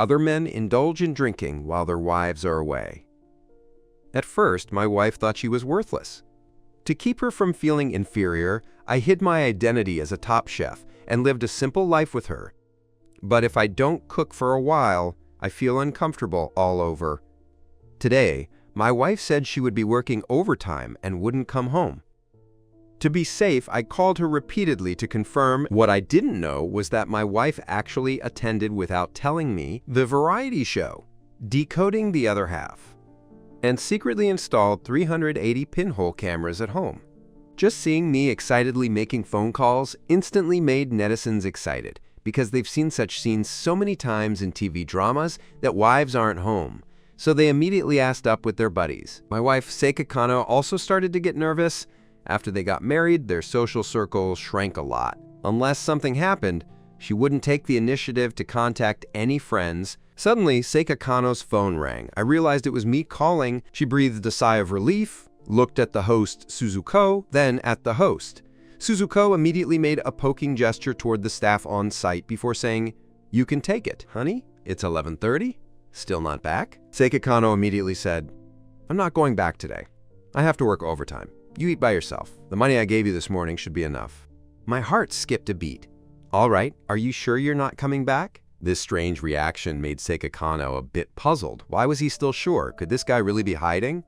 Other men indulge in drinking while their wives are away. At first, my wife thought she was worthless. To keep her from feeling inferior, I hid my identity as a top chef and lived a simple life with her. But if I don't cook for a while, I feel uncomfortable all over. Today, my wife said she would be working overtime and wouldn't come home. To be safe, I called her repeatedly to confirm. What I didn't know was that my wife actually attended without telling me the variety show, Decoding the Other Half, and secretly installed 380 pinhole cameras at home. Just seeing me excitedly making phone calls instantly made netizens excited because they've seen such scenes so many times in TV dramas that wives aren't home, so they immediately asked up with their buddies. My wife, Seika Kanno, also started to get nervous. After they got married, their social circle shrank a lot. Unless something happened, she wouldn't take the initiative to contact any friends. Suddenly, Seika Kanno's phone rang. I realized it was me calling. She breathed a sigh of relief, looked at the host, Suzuko, then at the host. Suzuko immediately made a poking gesture toward the staff on site before saying, "You can take it, honey. It's 11:30. Still not back?" Seika Kanno immediately said, "I'm not going back today. I have to work overtime. You eat by yourself. The money I gave you this morning should be enough." My heart skipped a beat. "All right, are you sure you're not coming back?" This strange reaction made Seika Kanno a bit puzzled. Why was he still sure? Could this guy really be hiding?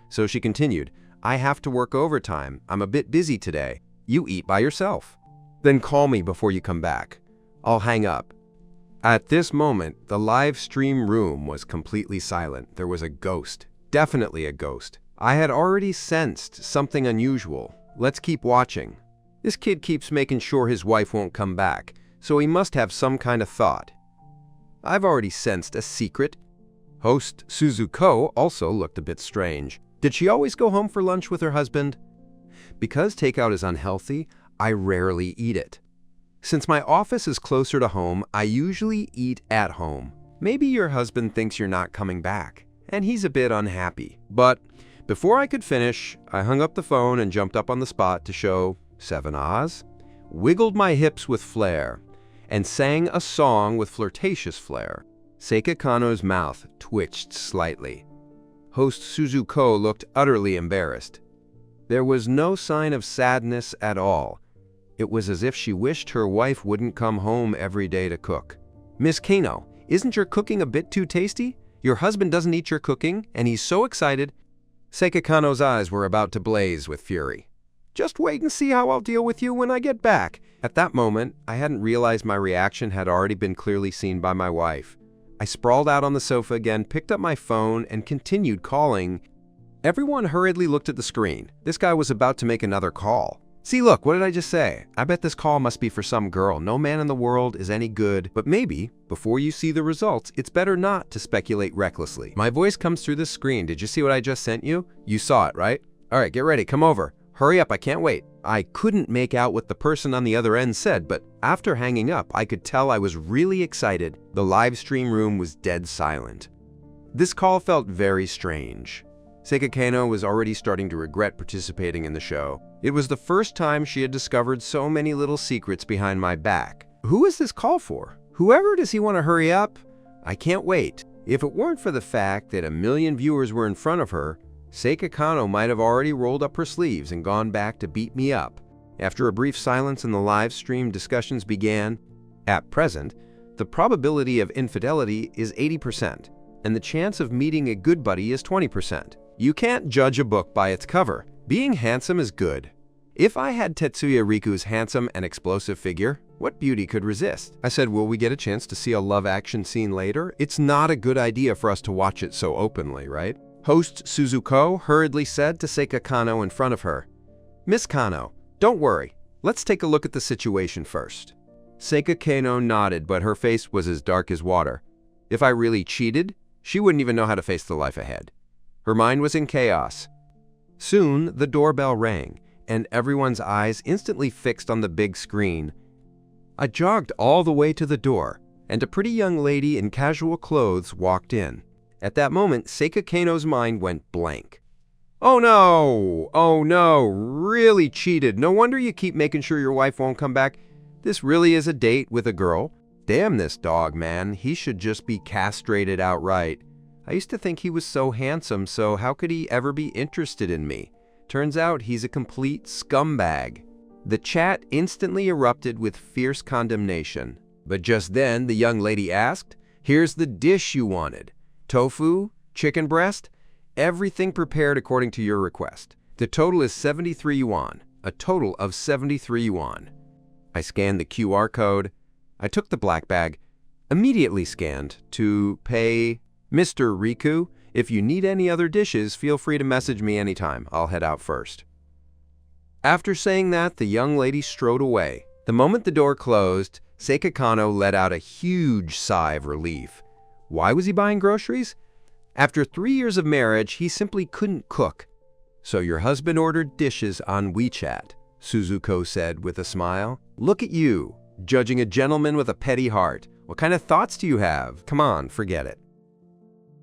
So she continued, "I have to work overtime. I'm a bit busy today. You eat by yourself. Then call me before you come back. I'll hang up." At this moment, the live stream room was completely silent. There was a ghost. Definitely a ghost. I had already sensed something unusual. Let's keep watching. This kid keeps making sure his wife won't come back, so he must have some kind of thought. I've already sensed a secret. Host Suzuko also looked a bit strange. Did she always go home for lunch with her husband? Because takeout is unhealthy, I rarely eat it. Since my office is closer to home, I usually eat at home. Maybe your husband thinks you're not coming back, and he's a bit unhappy. But before I could finish, I hung up the phone and jumped up on the spot to show 7 ahs, wiggled my hips with flair, and sang a song with flirtatious flair. Seika Kanno's mouth twitched slightly. Host Suzuko looked utterly embarrassed. There was no sign of sadness at all. It was as if she wished her wife wouldn't come home every day to cook. "Miss Kanno, isn't your cooking a bit too tasty? Your husband doesn't eat your cooking, and he's so excited." Seika Kanno's eyes were about to blaze with fury. "Just wait and see how I'll deal with you when I get back." At that moment, I hadn't realized my reaction had already been clearly seen by my wife. I sprawled out on the sofa again, picked up my phone, and continued calling. Everyone hurriedly looked at the screen. This guy was about to make another call. "See, look, what did I just say? I bet this call must be for some girl. No man in the world is any good. But maybe, before you see the results, it's better not to speculate recklessly." My voice comes through the screen. "Did you see what I just sent you? You saw it, right? All right, get ready, come over. Hurry up, I can't wait." I couldn't make out what the person on the other end said, but after hanging up, I could tell I was really excited. The live stream room was dead silent. This call felt very strange. Seika Kanno was already starting to regret participating in the show. It was the first time she had discovered so many little secrets behind my back. Who is this call for? Whoever does he want to hurry up? I can't wait. If it weren't for the fact that 1 million viewers were in front of her, Seika Kanno might have already rolled up her sleeves and gone back to beat me up. After a brief silence in the live stream, discussions began. At present, the probability of infidelity is 80%, and the chance of meeting a good buddy is 20%. You can't judge a book by its cover. Being handsome is good. If I had Tetsuya Riku's handsome and explosive figure, what beauty could resist? I said, will we get a chance to see a love action scene later? It's not a good idea for us to watch it so openly, right? Host Suzuko hurriedly said to Seika Kanno in front of her, "Miss Kanno, don't worry. Let's take a look at the situation first." Seika Kanno nodded, but her face was as dark as water. If I really cheated, she wouldn't even know how to face the life ahead. Her mind was in chaos. Soon, the doorbell rang, and everyone's eyes instantly fixed on the big screen. I jogged all the way to the door, and a pretty young lady in casual clothes walked in. At that moment, Seika Kanno's mind went blank. "Oh no! Oh no! Really cheated. No wonder you keep making sure your wife won't come back. This really is a date with a girl. Damn this dog, man. He should just be castrated outright. I used to think he was so handsome, so how could he ever be interested in me? Turns out he's a complete scumbag." The chat instantly erupted with fierce condemnation. But just then, the young lady asked, "Here's the dish you wanted. Tofu, chicken breast, everything prepared according to your request. The total is 73 yuan, a total of 73 yuan. I scanned the QR code. I took the black bag, immediately scanned to pay. "Mr. Riku, if you need any other dishes, feel free to message me anytime. I'll head out first." After saying that, the young lady strode away. The moment the door closed, Seika Kano let out a huge sigh of relief. Why was he buying groceries? After 3 years of marriage, he simply couldn't cook. "So your husband ordered dishes on WeChat," Suzuko said with a smile. "Look at you, judging a gentleman with a petty heart. What kind of thoughts do you have? Come on, forget it."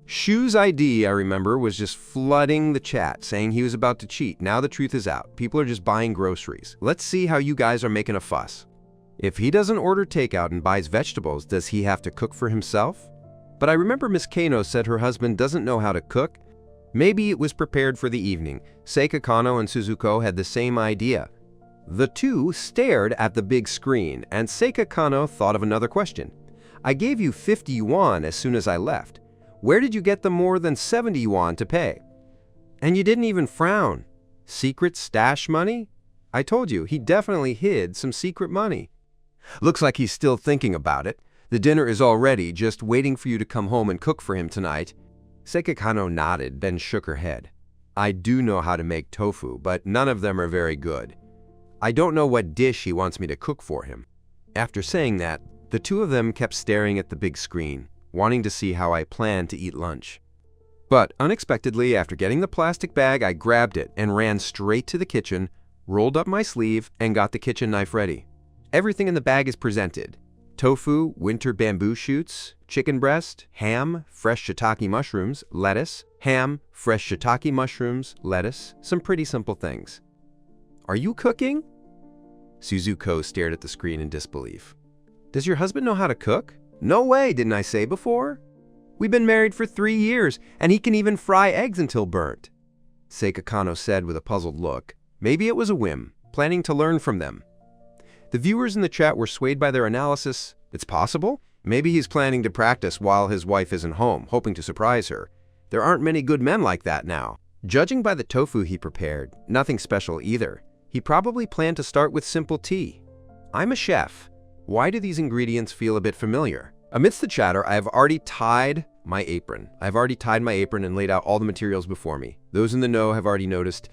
Shu's ID, I remember, was just flooding the chat, saying he was about to cheat. Now the truth is out. People are just buying groceries. Let's see how you guys are making a fuss. If he doesn't order takeout and buys vegetables, does he have to cook for himself? But I remember Miss Kano said her husband doesn't know how to cook. Maybe it was prepared for the evening. Seika Kano and Suzuko had the same idea. The two stared at the big screen, and Seika Kano thought of another question. "I gave you 50 yuan as soon as I left. Where did you get the more than 70 yuan to pay? And you didn't even frown. Secret stash money? I told you, he definitely hid some secret money. Looks like he's still thinking about it. The dinner is all ready, just waiting for you to come home and cook for him tonight." Seika Kano nodded, then shook her head. "I do know how to make tofu, but none of them are very good. I don't know what dish he wants me to cook for him." After saying that, the two of them kept staring at the big screen, wanting to see how I planned to eat lunch. But unexpectedly, after getting the plastic bag, I grabbed it and ran straight to the kitchen, rolled up my sleeve, and got the kitchen knife ready. Everything in the bag is presented. Tofu, winter bamboo shoots, chicken breast, ham, fresh shiitake mushrooms, lettuce, ham, fresh shiitake mushrooms, lettuce, some pretty simple things. "Are you cooking?" Suzuko stared at the screen in disbelief. "Does your husband know how to cook?" "No way, didn't I say before? We've been married for 3 years, and he can even fry eggs until burnt," Seika Kano said with a puzzled look. Maybe it was a whim, planning to learn from them. The viewers in the chat were swayed by their analysis. It's possible. Maybe he's planning to practice while his wife isn't home, hoping to surprise her. There aren't many good men like that now. Judging by the tofu he prepared, nothing special either. He probably planned to start with simple tea. I'm a chef. Why do these ingredients feel a bit familiar? Amidst the chatter, I have already tied my apron. I've already tied my apron and laid out all the materials before me. Those in the know have already noticed.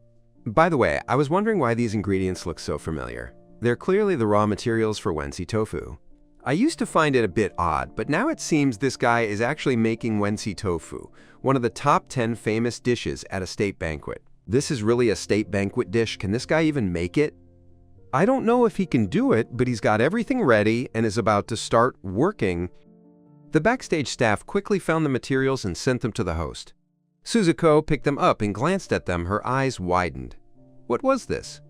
By the way, I was wondering why these ingredients look so familiar. They're clearly the raw materials for Wensi tofu. I used to find it a bit odd, but now it seems this guy is actually making Wensi tofu, one of the top 10 famous dishes at a state banquet. This is really a state banquet dish. Can this guy even make it? I don't know if he can do it, but he's got everything ready and is about to start working. The backstage staff quickly found the materials and sent them to the host. Suzuko picked them up and glanced at them, her eyes widened. What was this?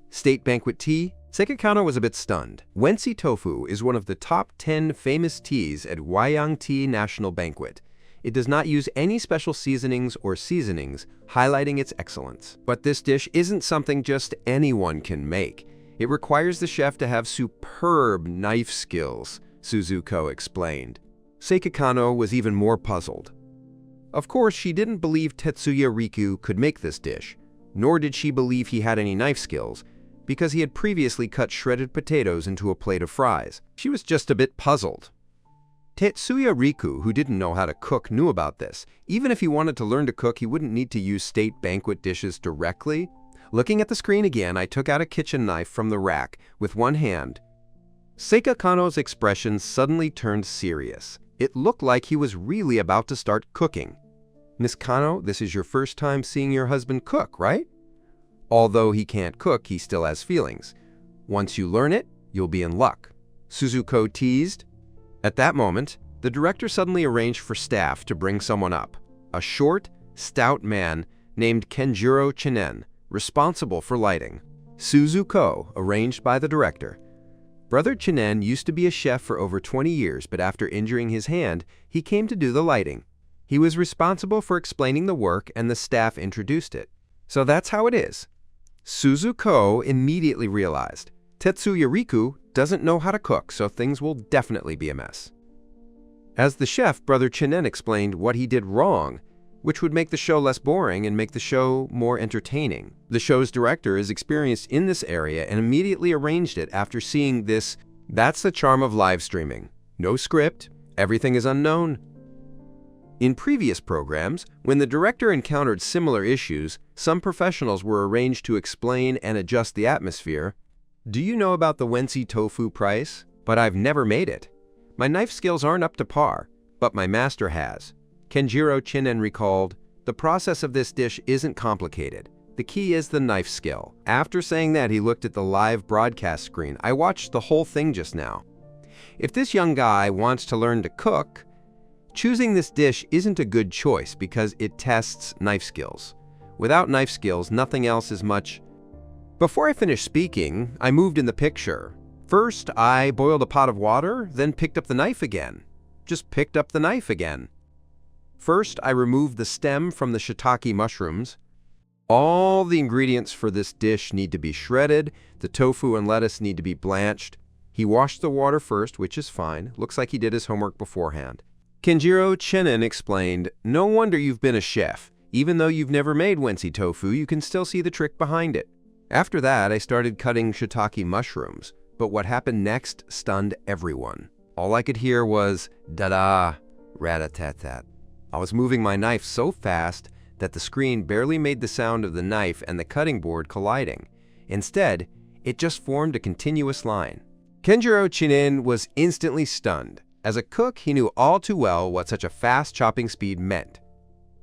State banquet tea? Seika Kano was a bit stunned. Wensi tofu is one of the top 10 famous teas at Huayang Tea National Banquet. It does not use any special seasonings or seasonings, highlighting its excellence. But this dish isn't something just anyone can make. It requires the chef to have superb knife skills, Suzuko explained. Seika Kano was even more puzzled. Of course, she didn't believe Tetsuya Riku could make this dish, nor did she believe he had any knife skills, because he had previously cut shredded potatoes into a plate of fries. She was just a bit puzzled. Tetsuya Riku, who didn't know how to cook, knew about this. Even if he wanted to learn to cook, he wouldn't need to use state banquet dishes directly. Looking at the screen again, I took out a kitchen knife from the rack with one hand. Seika Kano's expression suddenly turned serious. It looked like he was really about to start cooking. Miss Kano, this is your first time seeing your husband cook, right? Although he can't cook, he still has feelings. Once you learn it, you'll be in luck, Suzuko teased. At that moment, the director suddenly arranged for staff to bring someone up, a short, stout man named Kenjiro Chinen, responsible for lighting. Suzuko, arranged by the director. Brother Chinen used to be a chef for over 20 years, but after injuring his hand, he came to do the lighting. He was responsible for explaining the work and the staff introduced it. So that's how it is. Suzuko immediately realized, Tetsuya Riku doesn't know how to cook, so things will definitely be a mess. As the chef, Brother Chinen explained what he did wrong, which would make the show less boring and make the show more entertaining. The show's director is experienced in this area and immediately arranged it after seeing this. That's the charm of live streaming. No script, everything is unknown. In previous programs, when the director encountered similar issues, some professionals were arranged to explain and adjust the atmosphere. Do you know about the Wensi tofu price? But I've never made it. My knife skills aren't up to par, but my master has. Kenjiro Chinen recalled, the process of this dish isn't complicated. The key is the knife skill. After saying that, he looked at the live broadcast screen. I watched the whole thing just now. If this young guy wants to learn to cook, choosing this dish isn't a good choice because it tests knife skills. Without knife skills, nothing else is much. Before I finished speaking, I moved in the picture. First, I boiled a pot of water, then picked up the knife again. Just picked up the knife again. First, I removed the stem from the shiitake mushrooms. All the ingredients for this dish need to be shredded. The tofu and lettuce need to be blanched. He washed the water first, which is fine. Looks like he did his homework beforehand. Kenjiro Chinen explained, no wonder you've been a chef. Even though you've never made Wensi tofu, you can still see the trick behind it. After that, I started cutting shiitake mushrooms. But what happened next stunned everyone. All I could hear was, da-da, rat-a-tat-tat. I was moving my knife so fast that the screen barely made the sound of the knife and the cutting board colliding. Instead, it just formed a continuous line. Kenjiro Chinen was instantly stunned. As a cook, he knew all too well what such a fast chopping speed meant.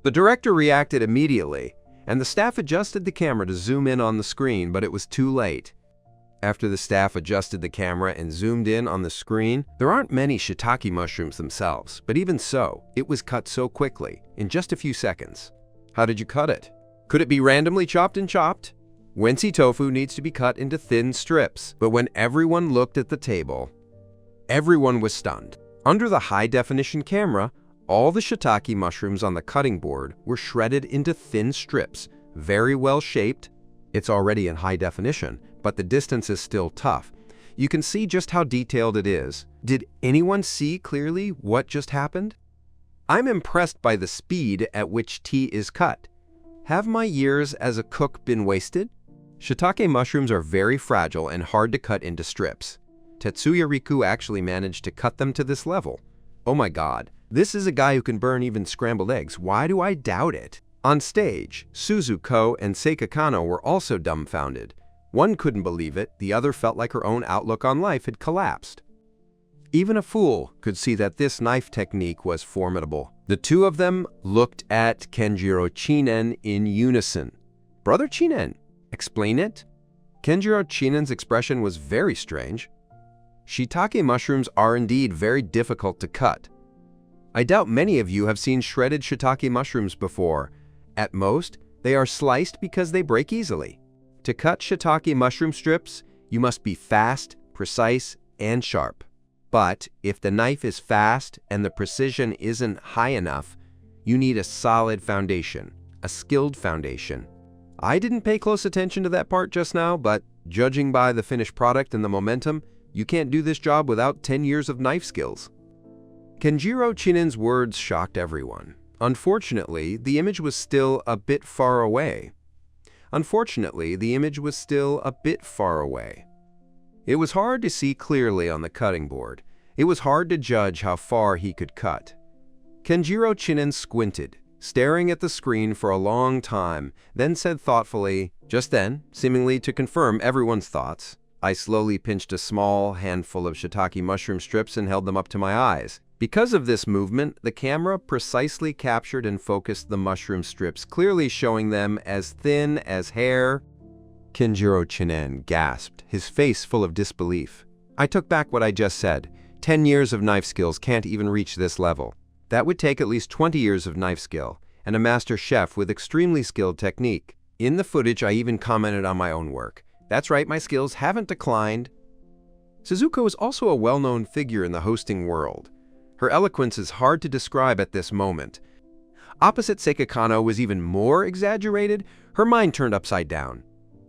The director reacted immediately, and the staff adjusted the camera to zoom in on the screen, but it was too late. After the staff adjusted the camera and zoomed in on the screen, there aren't many shiitake mushrooms themselves, but even so, it was cut so quickly, in just a few seconds. How did you cut it? Could it be randomly chopped and chopped? Wensi tofu needs to be cut into thin strips, but when everyone looked at the table, everyone was stunned. Under the high-definition camera, all the shiitake mushrooms on the cutting board were shredded into thin strips, very well shaped. It's already in high definition, but the distance is still tough. You can see just how detailed it is. Did anyone see clearly what just happened? I'm impressed by the speed at which tea is cut. Have my years as a cook been wasted? Shiitake mushrooms are very fragile and hard to cut into strips. Tetsuya Riku actually managed to cut them to this level. Oh my god, this is a guy who can burn even scrambled eggs. Why do I doubt it? On stage, Suzuko and Seika Kano were also dumbfounded. One couldn't believe it, the other felt like her own outlook on life had collapsed. Even a fool could see that this knife technique was formidable. The two of them looked at Kenjiro Chinen in unison. Brother Chinen, explain it? Kenjiro Chinen's expression was very strange. Shiitake mushrooms are indeed very difficult to cut. I doubt many of you have seen shredded shiitake mushrooms before. At most, they are sliced because they break easily. To cut shiitake mushroom strips, you must be fast, precise, and sharp. But if the knife is fast and the precision isn't high enough, you need a solid foundation, a skilled foundation. I didn't pay close attention to that part just now, but judging by the finished product and the momentum, you can't do this job without 10 years of knife skills. Kenjiro Chinen's words shocked everyone. Unfortunately, the image was still a bit far away. It was hard to see clearly on the cutting board. It was hard to judge how far he could cut. Kenjiro Chinen squinted, staring at the screen for a long time, then said thoughtfully, just then, seemingly to confirm everyone's thoughts, I slowly pinched a small handful of shiitake mushroom strips and held them up to my eyes. Because of this movement, the camera precisely captured and focused the mushroom strips, clearly showing them as thin as hair. Kenjiro Chinen gasped, his face full of disbelief. I took back what I just said. 10 years of knife skills can't even reach this level. That would take at least 20 years of knife skill, and a master chef with extremely skilled technique. In the footage, I even commented on my own work. That's right, my skills haven't declined. Suzuko is also a well-known figure in the hosting world. Her eloquence is hard to describe at this moment. Opposite Seika Kanno was even more exaggerated. Her mind turned upside down.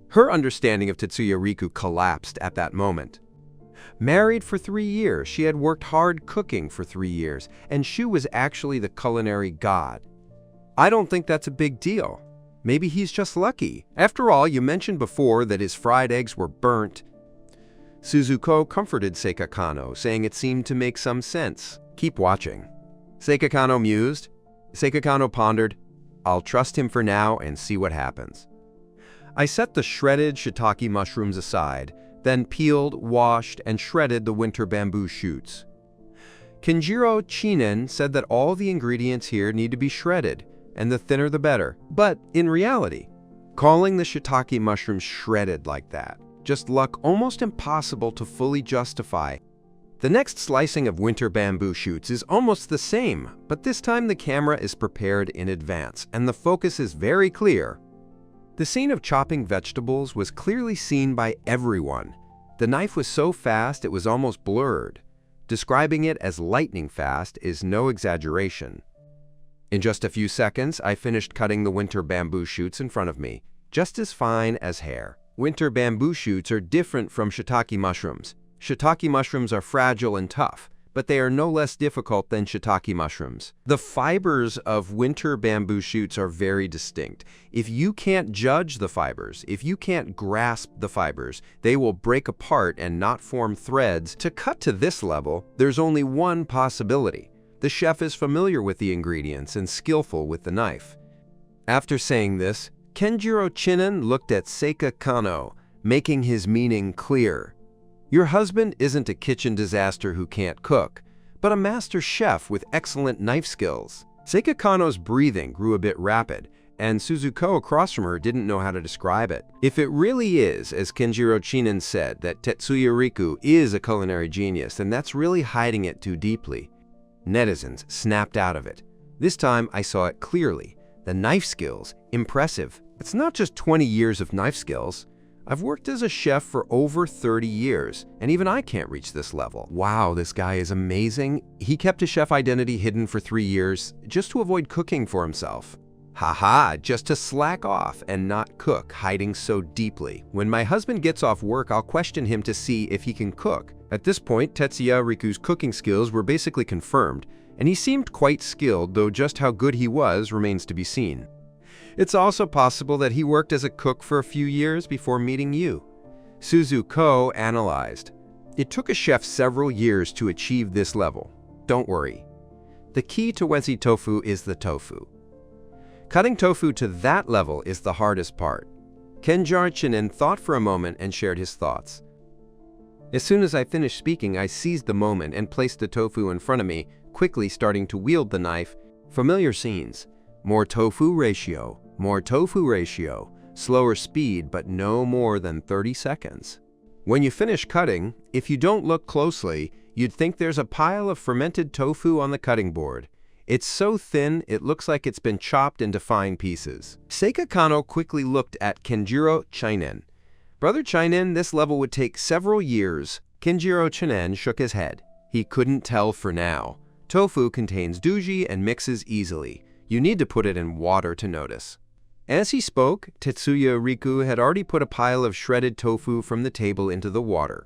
Her understanding of Tetsuya Riku collapsed at that moment. Married for 3 years, she had worked hard cooking for 3 years, and Shu was actually the culinary god. I don't think that's a big deal. Maybe he's just lucky. After all, you mentioned before that his fried eggs were burnt. Suzuko comforted Seika Kanno, saying it seemed to make some sense. Keep watching. Seika Kanno mused. Seika Kanno pondered, I'll trust him for now and see what happens. I set the shredded shiitake mushrooms aside, then peeled, washed, and shredded the winter bamboo shoots. Kenjiro Chinen said that all the ingredients here need to be shredded, and the thinner the better. But in reality, calling the shiitake mushrooms shredded like that, just look almost impossible to fully justify. The next slicing of winter bamboo shoots is almost the same, but this time the camera is prepared in advance, and the focus is very clear. The scene of chopping vegetables was clearly seen by everyone. The knife was so fast it was almost blurred. Describing it as lightning fast is no exaggeration. In just a few seconds, I finished cutting the winter bamboo shoots in front of me, just as fine as hair. Winter bamboo shoots are different from shiitake mushrooms. Shiitake mushrooms are fragile and tough, but they are no less difficult than shiitake mushrooms. The fibers of winter bamboo shoots are very distinct. If you can't judge the fibers, if you can't grasp the fibers, they will break apart and not form threads. To cut to this level, there's only one possibility. The chef is familiar with the ingredients and skillful with the knife. After saying this, Kenjiro Chinen looked at Seika Kanno, making his meaning clear. Your husband isn't a kitchen disaster who can't cook, but a master chef with excellent knife skills. Seika Kanno's breathing grew a bit rapid, and Suzuko across from her didn't know how to describe it. If it really is, as Kenjiro Chinen said, that Tetsuya Riku is a culinary genius, then that's really hiding it too deeply. Netizens snapped out of it. This time I saw it clearly. The knife skills, impressive. It's not just 20 years of knife skills. I've worked as a chef for over 30 years, and even I can't reach this level. Wow, this guy is amazing. He kept his chef identity hidden for 3 years just to avoid cooking for himself. Haha, just to slack off and not cook, hiding so deeply. When my husband gets off work, I'll question him to see if he can cook. At this point, Tetsuya Riku's cooking skills were basically confirmed, and he seemed quite skilled, though just how good he was remains to be seen. It's also possible that he worked as a cook for a few years before meeting you. Suzuko analyzed. It took a chef several years to achieve this level. Don't worry. The key to Wensi tofu is the tofu. Cutting tofu to that level is the hardest part. Kenjiro Chinen thought for a moment and shared his thoughts. As soon as I finished speaking, I seized the moment and placed the tofu in front of me, quickly starting to wield the knife. Familiar scenes. More tofu ratio, slower speed, but no more than 30 seconds. When you finish cutting, if you don't look closely, you'd think there's a pile of fermented tofu on the cutting board. It's so thin, it looks like it's been chopped into fine pieces. Seika Kanno quickly looked at Kenjiro Chinen. Brother Chinen, this level would take several years. Kenjiro Chinen shook his head. He couldn't tell for now. Tofu contains duji and mixes easily. You need to put it in water to notice. As he spoke, Tetsuya Riku had already put a pile of shredded tofu from the table into the water.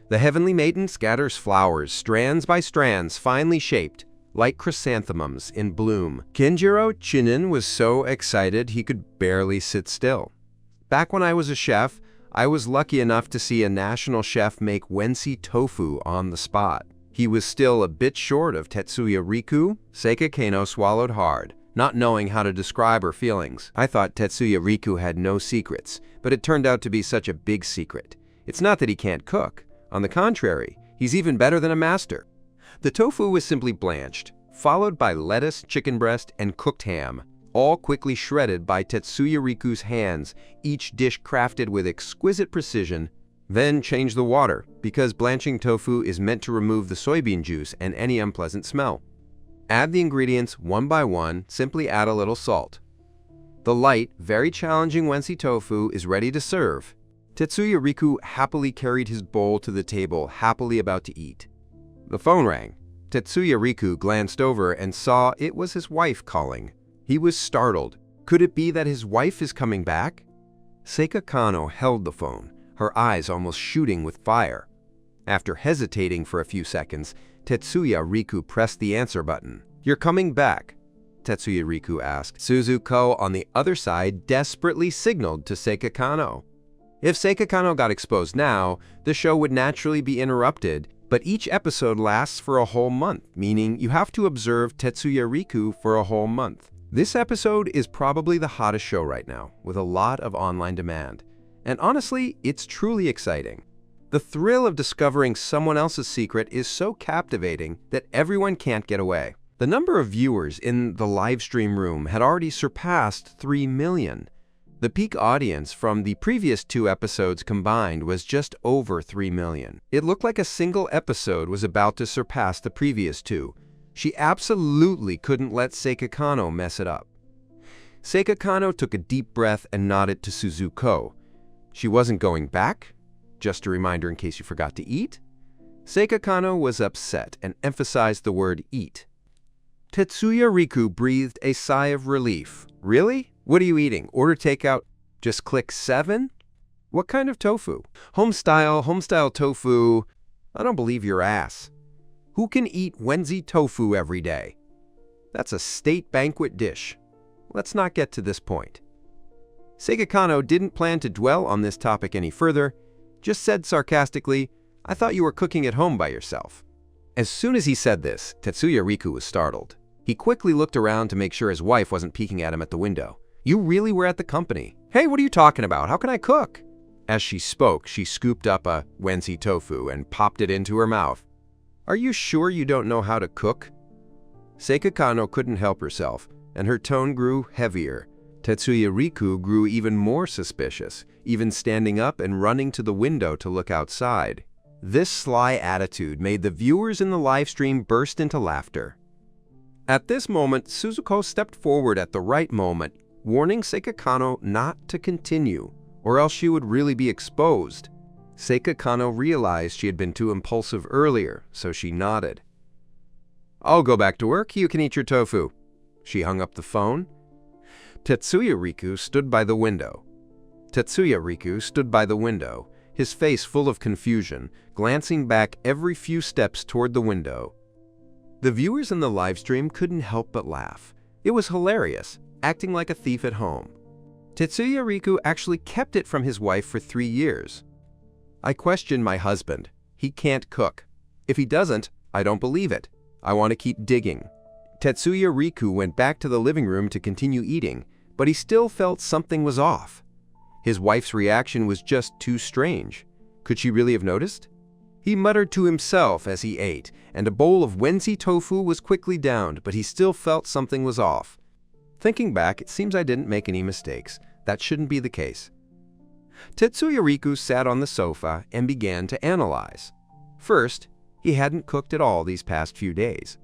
The heavenly maiden scatters flowers, strands by strands, finely shaped, like chrysanthemums in bloom. Kenjiro Chinen was so excited he could barely sit still. Back when I was a chef, I was lucky enough to see a national chef make Wensi tofu on the spot. He was still a bit short of Tetsuya Riku. Seika Kanno swallowed hard, not knowing how to describe her feelings. I thought Tetsuya Riku had no secrets, but it turned out to be such a big secret. It's not that he can't cook. On the contrary, he's even better than a master. The tofu was simply blanched, followed by lettuce, chicken breast, and cooked ham, all quickly shredded by Tetsuya Riku's hands, each dish crafted with exquisite precision. Then change the water, because blanching tofu is meant to remove the soybean juice and any unpleasant smell. Add the ingredients one by one, simply add a little salt. The light, very challenging Wensi tofu is ready to serve. Tetsuya Riku happily carried his bowl to the table, happily about to eat. The phone rang. Tetsuya Riku glanced over and saw it was his wife calling. He was startled. Could it be that his wife is coming back? Seika Kanno held the phone, her eyes almost shooting with fire. After hesitating for a few seconds, Tetsuya Riku pressed the answer button. "You're coming back?" Tetsuya Riku asked. Suzuko on the other side desperately signaled to Seika Kanno. If Seika Kanno got exposed now, the show would naturally be interrupted, but each episode lasts for a whole month, meaning you have to observe Tetsuya Riku for a whole month. This episode is probably the hottest show right now, with a lot of online demand. And honestly, it's truly exciting. The thrill of discovering someone else's secret is so captivating that everyone can't get away. The number of viewers in the live stream room had already surpassed 3 million. The peak audience from the previous 2 episodes combined was just over 3 million. It looked like a single episode was about to surpass the previous 2. She absolutely couldn't let Seika Kanno mess it up. Seika Kanno took a deep breath and nodded to Suzuko. She wasn't going back? Just a reminder in case you forgot to eat? Seika Kanno was upset and emphasized the word eat. Tetsuya Riku breathed a sigh of relief. Really? What are you eating? Order takeout? Just click 7? What kind of tofu? Homestyle tofu. I don't believe your ass. Who can eat Wenzi tofu every day? That's a state banquet dish. Let's not get to this point. Seika Kanno didn't plan to dwell on this topic any further, just said sarcastically, "I thought you were cooking at home by yourself." As soon as he said this, Tetsuya Riku was startled. He quickly looked around to make sure his wife wasn't peeking at him at the window. "You really were at the company. Hey, what are you talking about? How can I cook?" As she spoke, she scooped up a Wenzi tofu and popped it into her mouth. "Are you sure you don't know how to cook?" Seika Kanno couldn't help herself, and her tone grew heavier. Tetsuya Riku grew even more suspicious, even standing up and running to the window to look outside. This sly attitude made the viewers in the live stream burst into laughter. At this moment, Suzuko stepped forward at the right moment, warning Seika Kanno not to continue, or else she would really be exposed. Seika Kanno realized she had been too impulsive earlier, so she nodded. "I'll go back to work. You can eat your tofu." She hung up the phone. Tetsuya Riku stood by the window. His face full of confusion, glancing back every few steps toward the window. The viewers in the live stream couldn't help but laugh. It was hilarious, acting like a thief at home. Tetsuya Riku actually kept it from his wife for 3 years. "I question my husband. He can't cook. If he doesn't, I don't believe it. I want to keep digging." Tetsuya Riku went back to the living room to continue eating, but he still felt something was off. His wife's reaction was just too strange. Could she really have noticed? He muttered to himself as he ate, and a bowl of Wenzi tofu was quickly downed, but he still felt something was off. Thinking back, it seems I didn't make any mistakes. That shouldn't be the case. Tetsuya Riku sat on the sofa and began to analyze. First, he hadn't cooked at all these past few days.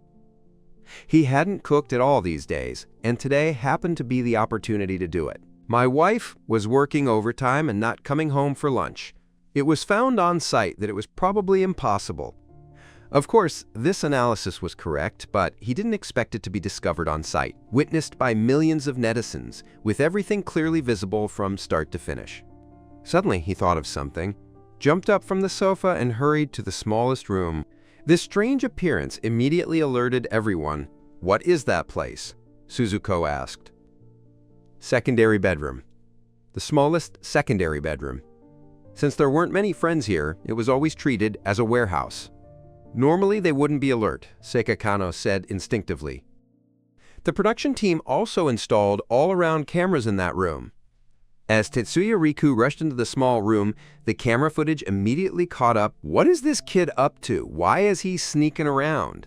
And today happened to be the opportunity to do it. My wife was working overtime and not coming home for lunch. It was found on site that it was probably impossible. Of course, this analysis was correct, but he didn't expect it to be discovered on site, witnessed by millions of netizens, with everything clearly visible from start to finish. Suddenly, he thought of something, jumped up from the sofa and hurried to the smallest room. This strange appearance immediately alerted everyone. "What is that place?" Suzuko asked. "Secondary bedroom. The smallest secondary bedroom. Since there weren't many friends here, it was always treated as a warehouse. Normally they wouldn't be alert," Seika Kanno said instinctively. The production team also installed all-around cameras in that room. As Tetsuya Riku rushed into the small room, the camera footage immediately caught up. What is this kid up to? Why is he sneaking around?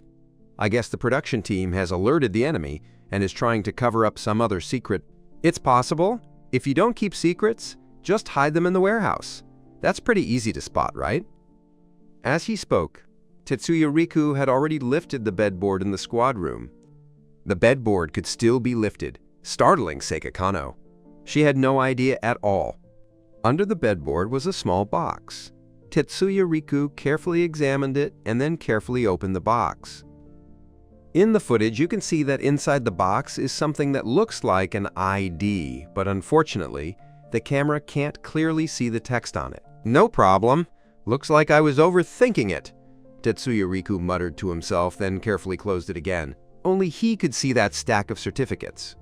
I guess the production team has alerted the enemy and is trying to cover up some other secret. It's possible. If you don't keep secrets, just hide them in the warehouse. That's pretty easy to spot, right? As he spoke, Tetsuya Riku had already lifted the bedboard in the squad room. The bedboard could still be lifted, startling Seika Kanno. She had no idea at all. Under the bedboard was a small box. Tetsuya Riku carefully examined it and then carefully opened the box. In the footage, you can see that inside the box is something that looks like an ID, but unfortunately, the camera can't clearly see the text on it. "No problem. Looks like I was overthinking it," Tetsuya Riku muttered to himself, then carefully closed it again. Only he could see that stack of certificates.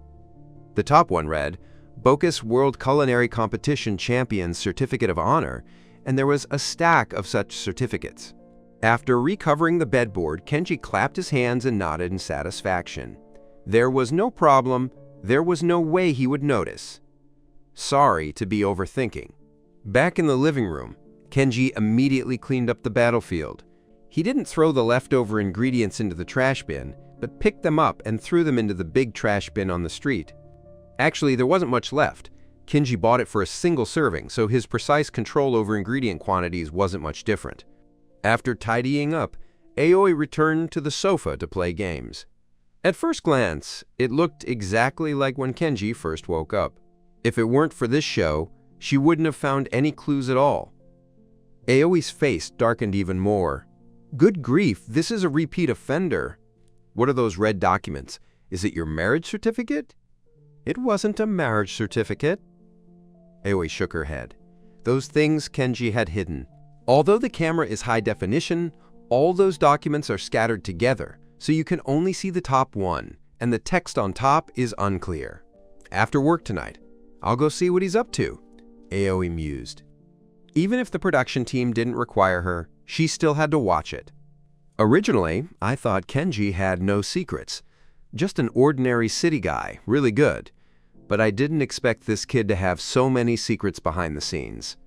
The top one read, Bocus World Culinary Competition Champion's Certificate of Honor, and there was a stack of such certificates. After recovering the bedboard, Kenji clapped his hands and nodded in satisfaction. There was no problem. There was no way he would notice. Sorry to be overthinking. Back in the living room, Kenji immediately cleaned up the battlefield. He didn't throw the leftover ingredients into the trash bin, but picked them up and threw them into the big trash bin on the street. Actually, there wasn't much left. Kenji bought it for a single serving, so his precise control over ingredient quantities wasn't much different. After tidying up, Aoi returned to the sofa to play games. At first glance, it looked exactly like when Kenji first woke up. If it weren't for this show, she wouldn't have found any clues at all. Aoi's face darkened even more. Good grief, this is a repeat offender. What are those red documents? Is it your marriage certificate? It wasn't a marriage certificate. Aoi shook her head. Those things Kenji had hidden. Although the camera is high definition, all those documents are scattered together, so you can only see the top one, and the text on top is unclear. After work tonight, I'll go see what he's up to, Aoi mused. Even if the production team didn't require her, she still had to watch it. Originally, I thought Kenji had no secrets. Just an ordinary city guy, really good. But I didn't expect this kid to have so many secrets behind the scenes.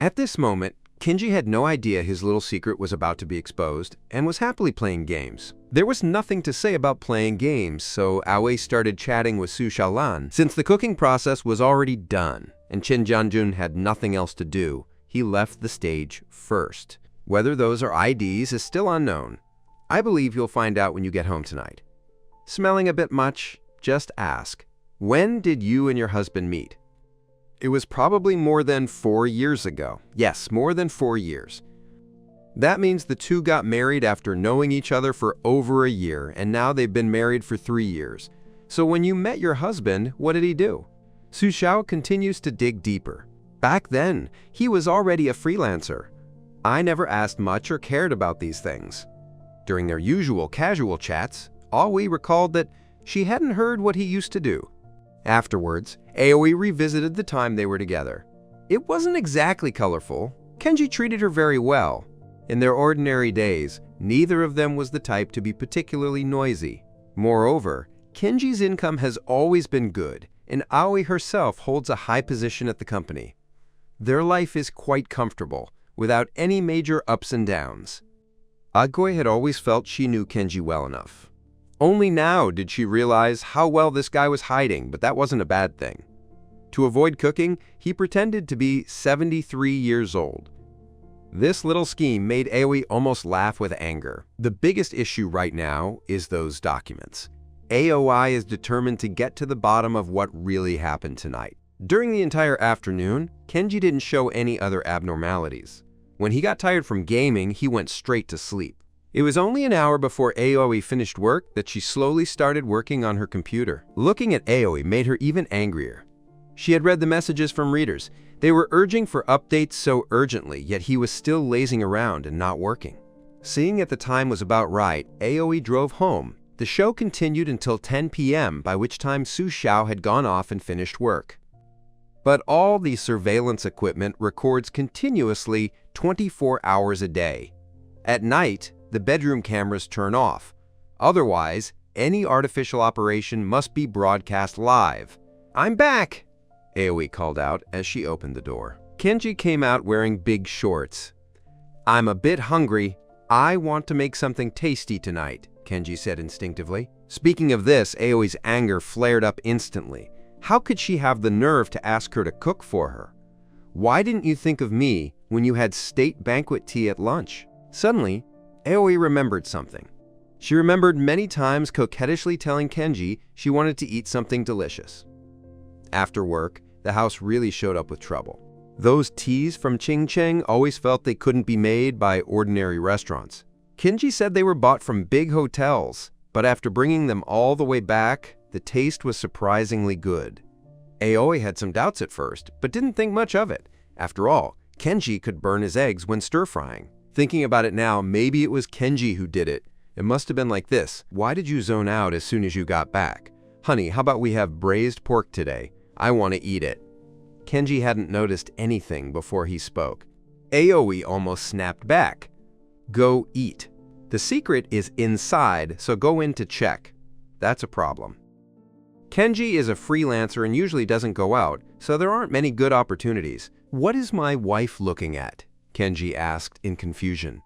At this moment, Kenji had no idea his little secret was about to be exposed and was happily playing games. There was nothing to say about playing games, so Aoi started chatting with Su Xiaolan. Since the cooking process was already done and Chen Jianjun had nothing else to do, he left the stage first. Whether those are IDs is still unknown. I believe you'll find out when you get home tonight. Smelling a bit much? Just ask. When did you and your husband meet? It was probably more than 4 years ago. Yes, more than 4 years. That means the two got married after knowing each other for over a year, and now they've been married for 3 years. So when you met your husband, what did he do? Su Xiao continues to dig deeper. Back then, he was already a freelancer. I never asked much or cared about these things. During their usual casual chats, Aoi recalled that she hadn't heard what he used to do. Afterwards, Aoi revisited the time they were together. It wasn't exactly colorful. Kenji treated her very well. In their ordinary days, neither of them was the type to be particularly noisy. Moreover, Kenji's income has always been good, and Aoi herself holds a high position at the company. Their life is quite comfortable, without any major ups and downs. Agoi had always felt she knew Kenji well enough. Only now did she realize how well this guy was hiding, but that wasn't a bad thing. To avoid cooking, he pretended to be 73 years old. This little scheme made Aoi almost laugh with anger. The biggest issue right now is those documents. Aoi is determined to get to the bottom of what really happened tonight. During the entire afternoon, Kenji didn't show any other abnormalities. When he got tired from gaming, he went straight to sleep. It was only an hour before Aoi finished work that she slowly started working on her computer. Looking at Aoi made her even angrier. She had read the messages from readers. They were urging for updates so urgently, yet he was still lazing around and not working. Seeing that the time was about right, Aoi drove home. The show continued until 10 p.m., by which time Su Xiao had gone off and finished work. But all the surveillance equipment records continuously 24 hours a day. At night, the bedroom cameras turn off. Otherwise, any artificial operation must be broadcast live. "I'm back!" Aoi called out as she opened the door. Kenji came out wearing big shorts. "I'm a bit hungry. I want to make something tasty tonight," Kenji said instinctively. Speaking of this, Aoi's anger flared up instantly. How could she have the nerve to ask her to cook for her? Why didn't you think of me when you had state banquet tea at lunch? Suddenly, Aoi remembered something. She remembered many times coquettishly telling Kenji she wanted to eat something delicious. After work, the house really showed up with trouble. Those teas from Ching Cheng always felt they couldn't be made by ordinary restaurants. Kenji said they were bought from big hotels, but after bringing them all the way back, the taste was surprisingly good. Aoi had some doubts at first, but didn't think much of it. After all, Kenji could burn his eggs when stir-frying. Thinking about it now, maybe it was Kenji who did it. It must have been like this. Why did you zone out as soon as you got back? Honey, how about we have braised pork today? I want to eat it. Kenji hadn't noticed anything before he spoke. Aoi almost snapped back. Go eat. The secret is inside, so go in to check. That's a problem. Kenji is a freelancer and usually doesn't go out, so there aren't many good opportunities. What is my wife looking at? Kenji asked in confusion.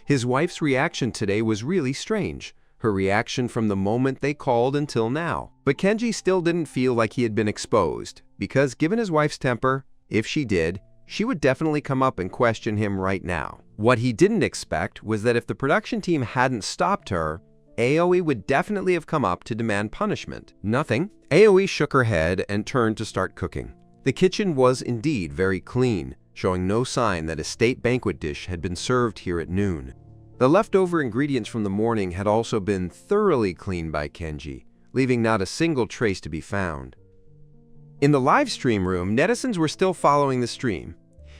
His wife's reaction today was really strange. Her reaction from the moment they called until now. But Kenji still didn't feel like he had been exposed, because given his wife's temper, if she did, she would definitely come up and question him right now. What he didn't expect was that if the production team hadn't stopped her, Aoi would definitely have come up to demand punishment. Nothing. Aoi shook her head and turned to start cooking. The kitchen was indeed very clean, showing no sign that a state banquet dish had been served here at noon. The leftover ingredients from the morning had also been thoroughly cleaned by Kenji, leaving not a single trace to be found. In the live stream room, netizens were still following the stream.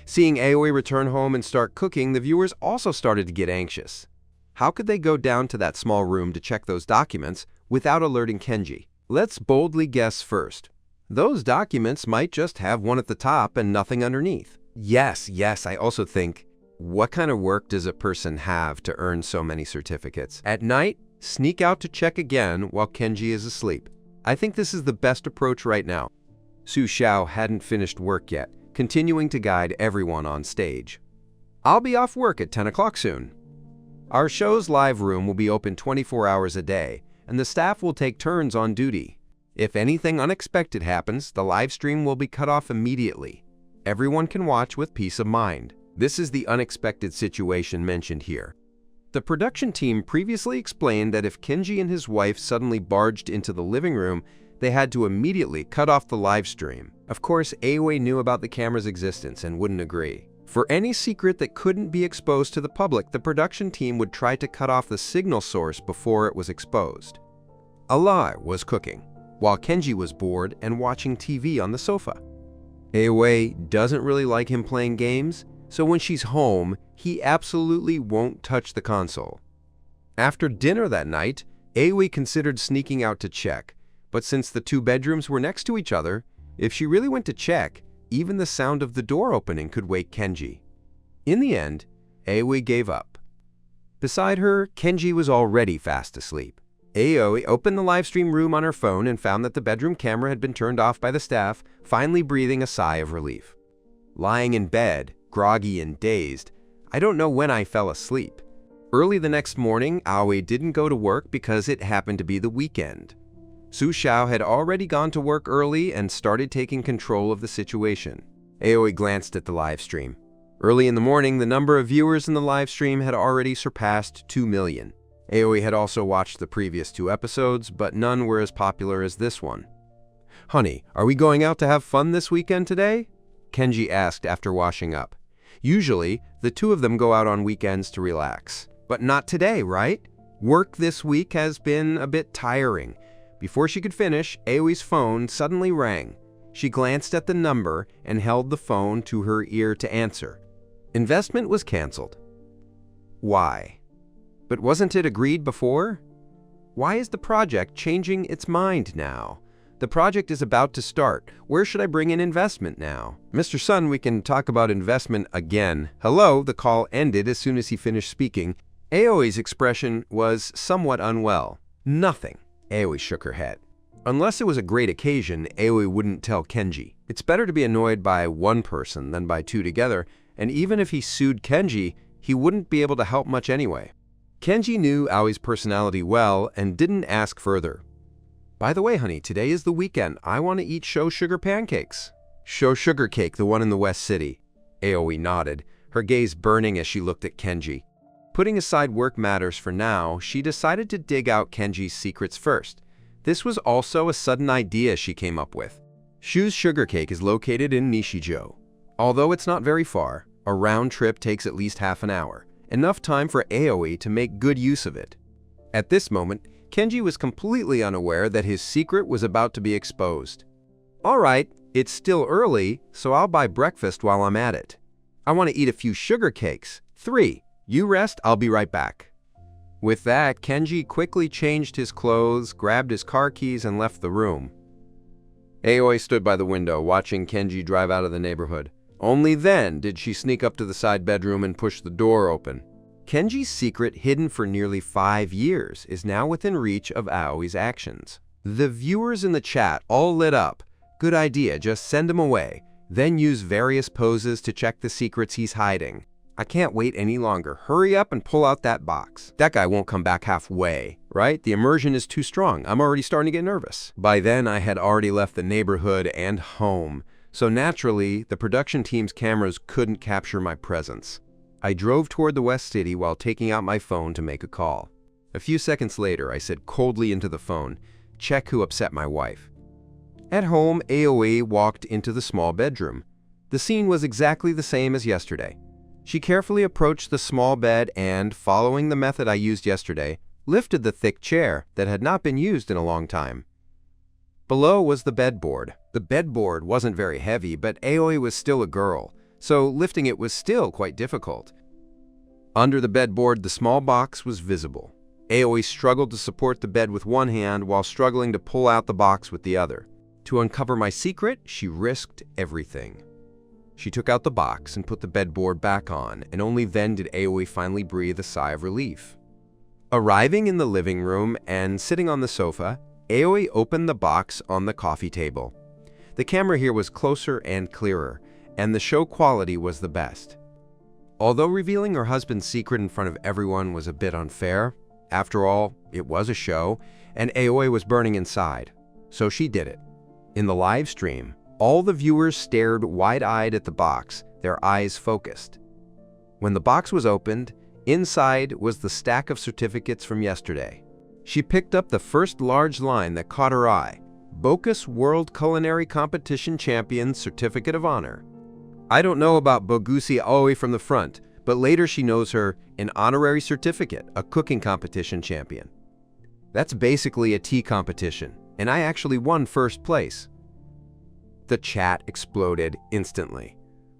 Seeing Aoi return home and start cooking, the viewers also started to get anxious. How could they go down to that small room to check those documents without alerting Kenji? Let's boldly guess first. Those documents might just have one at the top and nothing underneath. Yes, I also think, what kind of work does a person have to earn so many certificates? At night, sneak out to check again while Kenji is asleep. I think this is the best approach right now. Su Xiao hadn't finished work yet, continuing to guide everyone on stage. I'll be off work at 10 o'clock soon. Our show's live room will be open 24 hours a day, and the staff will take turns on duty. If anything unexpected happens, the live stream will be cut off immediately. Everyone can watch with peace of mind. This is the unexpected situation mentioned here. The production team previously explained that if Kenji and his wife suddenly barged into the living room, they had to immediately cut off the live stream. Of course, Aoi knew about the camera's existence and wouldn't agree. For any secret that couldn't be exposed to the public, the production team would try to cut off the signal source before it was exposed. Alai was cooking, while Kenji was bored and watching TV on the sofa. Aoi doesn't really like him playing games, so when she's home, he absolutely won't touch the console. After dinner that night, Aoi considered sneaking out to check, but since the two bedrooms were next to each other, if she really went to check, even the sound of the door opening could wake Kenji. In the end, Aoi gave up. Beside her, Kenji was already fast asleep. Aoi opened the livestream room on her phone and found that the bedroom camera had been turned off by the staff, finally breathing a sigh of relief. Lying in bed, groggy and dazed, I don't know when I fell asleep. Early the next morning, Aoi didn't go to work because it happened to be the weekend. Su Xiao had already gone to work early and started taking control of the situation. Aoi glanced at the live stream. Early in the morning, the number of viewers in the live stream had already surpassed 2 million. Aoi had also watched the previous 2 episodes, but none were as popular as this one. Honey, are we going out to have fun this weekend today? Kenji asked after washing up. Usually, the two of them go out on weekends to relax. But not today, right? Work this week has been a bit tiring. Before she could finish, Aoi's phone suddenly rang. She glanced at the number and held the phone to her ear to answer. Investment was canceled. Why? But wasn't it agreed before? Why is the project changing its mind now? The project is about to start. Where should I bring in investment now? Mr. Sun, we can talk about investment again. Hello, the call ended as soon as he finished speaking. Aoi's expression was somewhat unwell. Nothing. Aoi shook her head. Unless it was a great occasion, Aoi wouldn't tell Kenji. It's better to be annoyed by one person than by two together, and even if he sued Kenji, he wouldn't be able to help much anyway. Kenji knew Aoi's personality well and didn't ask further. By the way, honey, today is the weekend. I want to eat Show Sugar pancakes. Show Sugar Cake, the one in the West City. Aoi nodded, her gaze burning as she looked at Kenji. Putting aside work matters for now, she decided to dig out Kenji's secrets first. This was also a sudden idea she came up with. Shu's Sugar Cake is located in Nishijo. Although it's not very far, a round trip takes at least half an hour, enough time for Aoi to make good use of it. At this moment, Kenji was completely unaware that his secret was about to be exposed. All right, it's still early, so I'll buy breakfast while I'm at it. I want to eat a few sugar cakes. 3. You rest, I'll be right back. With that, Kenji quickly changed his clothes, grabbed his car keys, and left the room. Aoi stood by the window, watching Kenji drive out of the neighborhood. Only then did she sneak up to the side bedroom and push the door open. Kenji's secret, hidden for nearly 5 years, is now within reach of Aoi's actions. The viewers in the chat all lit up. Good idea, just send him away. Then use various poses to check the secrets he's hiding. I can't wait any longer. Hurry up and pull out that box. That guy won't come back halfway, right? The immersion is too strong. I'm already starting to get nervous. By then, I had already left the neighborhood and home. So naturally, the production team's cameras couldn't capture my presence. I drove toward the West City while taking out my phone to make a call. A few seconds later, I said coldly into the phone, "Check who upset my wife." At home, Aoi walked into the small bedroom. The scene was exactly the same as yesterday. She carefully approached the small bed and, following the method I used yesterday, lifted the thick chair that had not been used in a long time. Below was the bedboard. The bedboard wasn't very heavy, but Aoi was still a girl, so lifting it was still quite difficult. Under the bedboard, the small box was visible. Aoi struggled to support the bed with one hand while struggling to pull out the box with the other. To uncover my secret, she risked everything. She took out the box and put the bedboard back on, and only then did Aoi finally breathe a sigh of relief. Arriving in the living room and sitting on the sofa, Aoi opened the box on the coffee table. The camera here was closer and clearer, and the show quality was the best. Although revealing her husband's secret in front of everyone was a bit unfair, after all, it was a show, and Aoi was burning inside. So she did it. In the live stream, all the viewers stared wide-eyed at the box, their eyes focused. When the box was opened, inside was the stack of certificates from yesterday. She picked up the first large line that caught her eye: Bocuse World Culinary Competition Champion Certificate of Honor. I don't know about Boguse Aoi from the front, but later she knows her an honorary certificate, a cooking competition champion. That's basically a tea competition, and I actually won first place. The chat exploded instantly.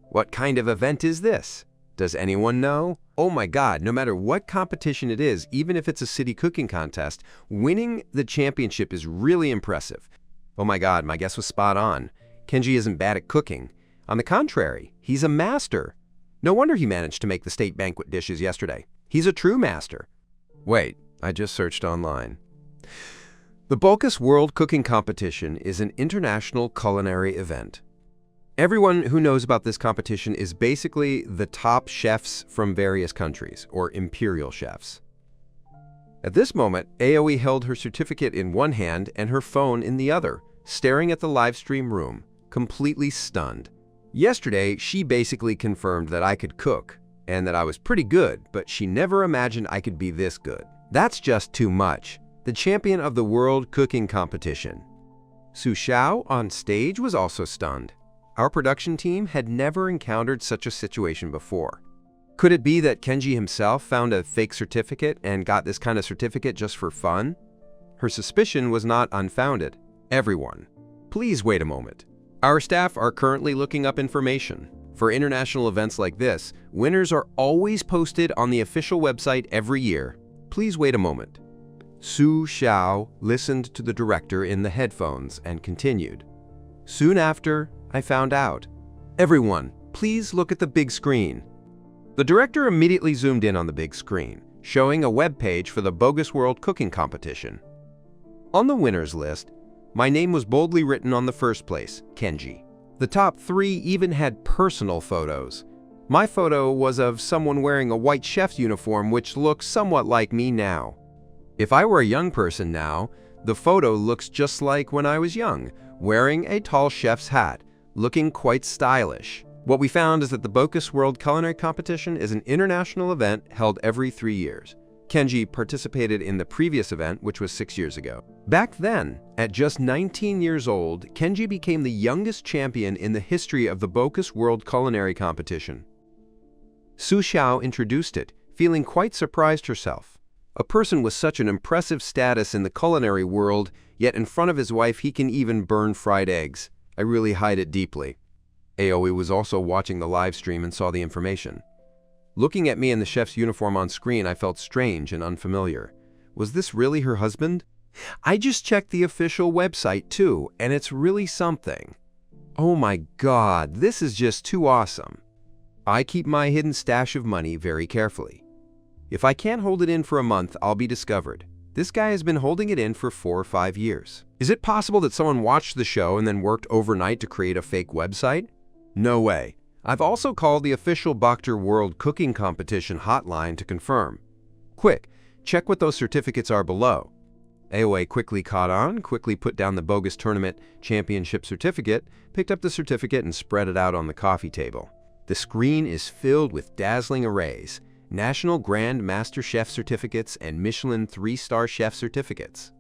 What kind of event is this? Does anyone know? Oh my god, no matter what competition it is, even if it's a city cooking contest, winning the championship is really impressive. Oh my god, my guess was spot on. Kenji isn't bad at cooking. On the contrary, he's a master. No wonder he managed to make the state banquet dishes yesterday. He's a true master. Wait, I just searched online. The Bocuse World Cooking Competition is an international culinary event. Everyone who knows about this competition is basically the top chefs from various countries, or imperial chefs. At this moment, Aoi held her certificate in one hand and her phone in the other, staring at the live stream room, completely stunned. Yesterday, she basically confirmed that I could cook, and that I was pretty good, but she never imagined I could be this good. That's just too much. The champion of the World Cooking Competition. Su Xiao on stage was also stunned. Our production team had never encountered such a situation before. Could it be that Kenji himself found a fake certificate and got this kind of certificate just for fun? Her suspicion was not unfounded. Everyone, please wait a moment. Our staff are currently looking up information. For international events like this, winners are always posted on the official website every year. Please wait a moment. Su Xiao listened to the director in the headphones and continued. Soon after, I found out. Everyone, please look at the big screen. The director immediately zoomed in on the big screen, showing a web page for the Bocuse World Cooking Competition. On the winners list, my name was boldly written on the first place, Kenji. The top 3 even had personal photos. My photo was of someone wearing a white chef's uniform, which looks somewhat like me now. If I were a young person now, the photo looks just like when I was young, wearing a tall chef's hat, looking quite stylish. What we found is that the Bocuse World Culinary Competition is an international event held every 3 years. Kenji participated in the previous event, which was 6 years ago. Back then, at just 19 years old, Kenji became the youngest champion in the history of the Bocus World Culinary Competition. Su Xiao introduced it, feeling quite surprised herself. A person with such an impressive status in the culinary world, yet in front of his wife he can even burn fried eggs. I really hide it deeply. Aoi was also watching the live stream and saw the information. Looking at me in the chef's uniform on screen, I felt strange and unfamiliar. Was this really her husband? I just checked the official website too, and it's really something. Oh my God, this is just too awesome. I keep my hidden stash of money very carefully. If I can't hold it in for a month, I'll be discovered. This guy has been holding it in for 4 or 5 years. Is it possible that someone watched the show and then worked overnight to create a fake website? No way. I've also called the official Bokter World Cooking Competition hotline to confirm. Quick, check what those certificates are below. Aoi quickly caught on, quickly put down the bogus tournament championship certificate, picked up the certificate and spread it out on the coffee table. The screen is filled with dazzling arrays, National Grand Master Chef certificates and Michelin 3-star chef certificates.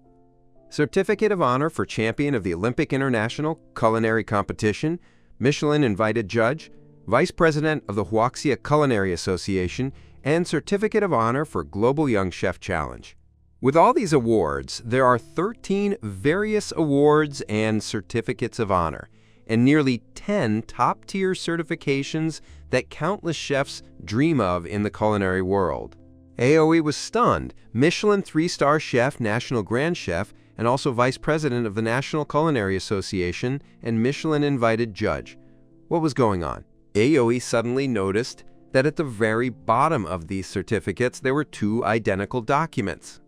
Certificate of Honor for Champion of the Olympic International Culinary Competition, Michelin Invited Judge, Vice President of the Huaxia Culinary Association, and Certificate of Honor for Global Young Chef Challenge. With all these awards, there are 13 various awards and certificates of honor, and nearly 10 top-tier certifications that countless chefs dream of in the culinary world. Aoi was stunned. Michelin 3-star chef, National Grand Chef, and also Vice President of the National Culinary Association and Michelin Invited Judge. What was going on? Aoi suddenly noticed that at the very bottom of these certificates there were 2 identical documents.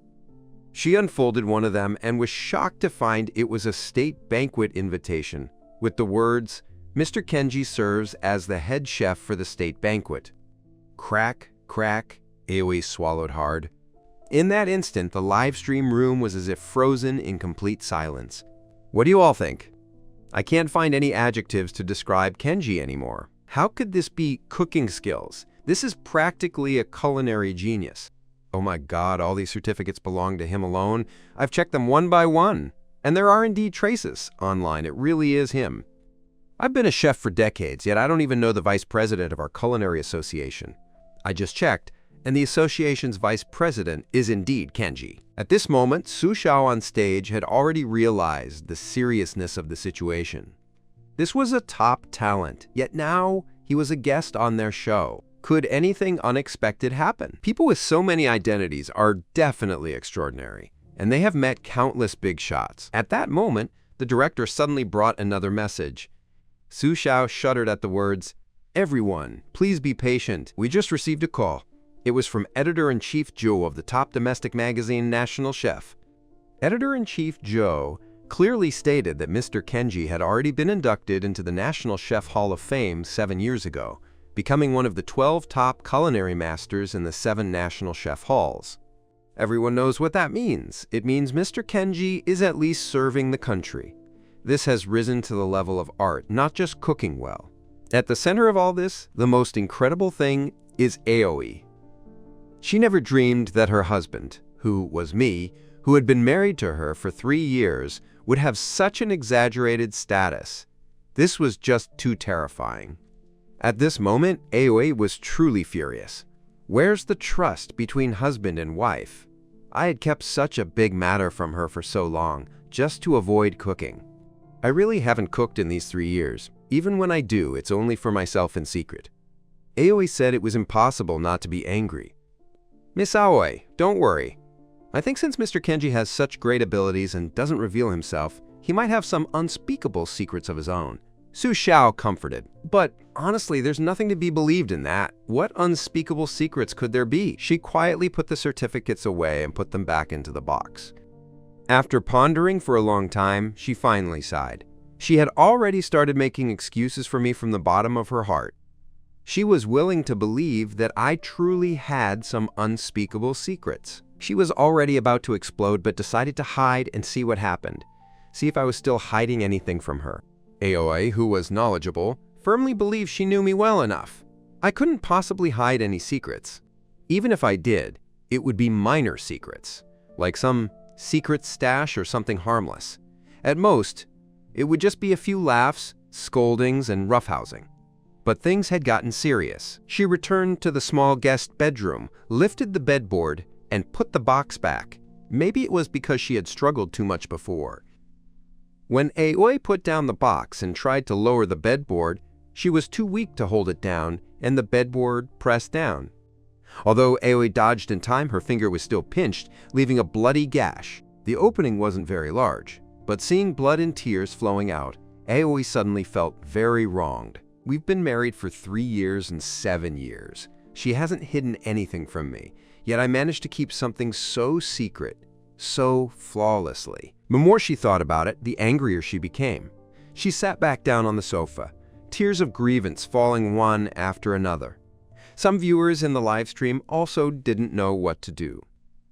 She unfolded one of them and was shocked to find it was a state banquet invitation with the words, "Mr. Kenji serves as the head chef for the state banquet." Crack, crack, Aoi swallowed hard. In that instant, the live stream room was as if frozen in complete silence. What do you all think? I can't find any adjectives to describe Kenji anymore. How could this be cooking skills? This is practically a culinary genius. Oh my God, all these certificates belong to him alone. I've checked them one by one, and there are indeed traces online. It really is him. I've been a chef for decades, yet I don't even know the vice president of our culinary association. I just checked, and the association's vice president is indeed Kenji. At this moment, Su Xiao on stage had already realized the seriousness of the situation. This was a top talent, yet now he was a guest on their show. Could anything unexpected happen? People with so many identities are definitely extraordinary, and they have met countless big shots. At that moment, the director suddenly brought another message. Su Xiao shuddered at the words, "Everyone, please be patient. We just received a call." It was from Editor-in-Chief Zhou of the top domestic magazine National Chef. Editor-in-Chief Zhou clearly stated that Mr. Kenji had already been inducted into the National Chef Hall of Fame 7 years ago, becoming one of the 12 top culinary masters in the 7 National Chef Halls. Everyone knows what that means. It means Mr. Kenji is at least serving the country. This has risen to the level of art, not just cooking well. At the center of all this, the most incredible thing is Aoi. She never dreamed that her husband, who was me, who had been married to her for 3 years, would have such an exaggerated status. This was just too terrifying. At this moment, Aoi was truly furious. Where's the trust between husband and wife? I had kept such a big matter from her for so long, just to avoid cooking. I really haven't cooked in these 3 years. Even when I do, it's only for myself in secret. Aoi said it was impossible not to be angry. Miss Aoi, don't worry. I think since Mr. Kenji has such great abilities and doesn't reveal himself, he might have some unspeakable secrets of his own. Su Xiao comforted. But honestly, there's nothing to be believed in that. What unspeakable secrets could there be? She quietly put the certificates away and put them back into the box. After pondering for a long time, she finally sighed. She had already started making excuses for me from the bottom of her heart. She was willing to believe that I truly had some unspeakable secrets. She was already about to explode but decided to hide and see what happened. See if I was still hiding anything from her. Aoi, who was knowledgeable, firmly believed she knew me well enough. I couldn't possibly hide any secrets. Even if I did, It would be minor secrets, like some secret stash or something harmless. At most, it would just be a few laughs, scoldings, and roughhousing. But things had gotten serious. She returned to the small guest bedroom, lifted the bedboard, and put the box back. Maybe it was because she had struggled too much before. When Aoi put down the box and tried to lower the bedboard, she was too weak to hold it down, and the bedboard pressed down. Although Aoi dodged in time, her finger was still pinched, leaving a bloody gash. The opening wasn't very large, but seeing blood and tears flowing out, Aoi suddenly felt very wronged. We've been married for 3 years and 7 years. She hasn't hidden anything from me, yet I managed to keep something so secret, so flawlessly. The more she thought about it, the angrier she became. She sat back down on the sofa, tears of grievance falling one after another. Some viewers in the live stream also didn't know what to do.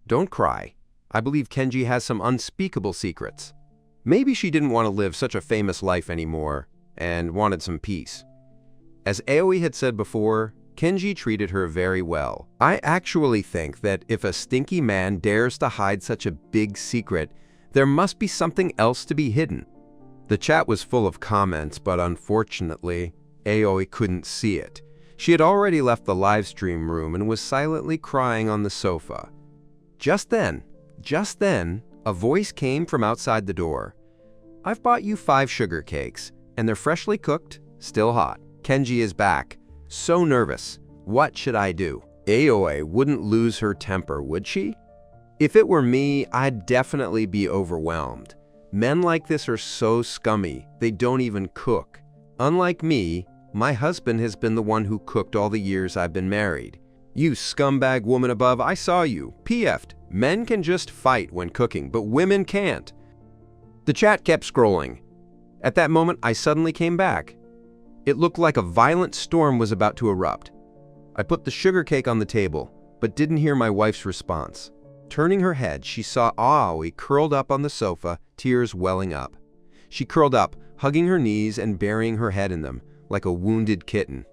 Don't cry. I believe Kenji has some unspeakable secrets. Maybe she didn't want to live such a famous life anymore and wanted some peace. As Aoi had said before, Kenji treated her very well. I actually think that if a stinky man dares to hide such a big secret, there must be something else to be hidden. The chat was full of comments, but unfortunately, Aoi couldn't see it. She had already left the live stream room and was silently crying on the sofa. Just then, a voice came from outside the door. "I've bought you 5 sugar cakes, and they're freshly cooked, still hot. Kenji is back. So nervous. What should I do?" Aoi wouldn't lose her temper, would she? If it were me, I'd definitely be overwhelmed. Men like this are so scummy, they don't even cook. Unlike me, my husband has been the one who cooked all the years I've been married. "You scumbag woman above, I saw you. PF'd. Men can just fight when cooking, but women can't." The chat kept scrolling. At that moment, I suddenly came back. It looked like a violent storm was about to erupt. I put the sugar cake on the table, but didn't hear my wife's response. Turning her head, she saw Aoi curled up on the sofa, tears welling up. She curled up, hugging her knees and burying her head in them, like a wounded kitten.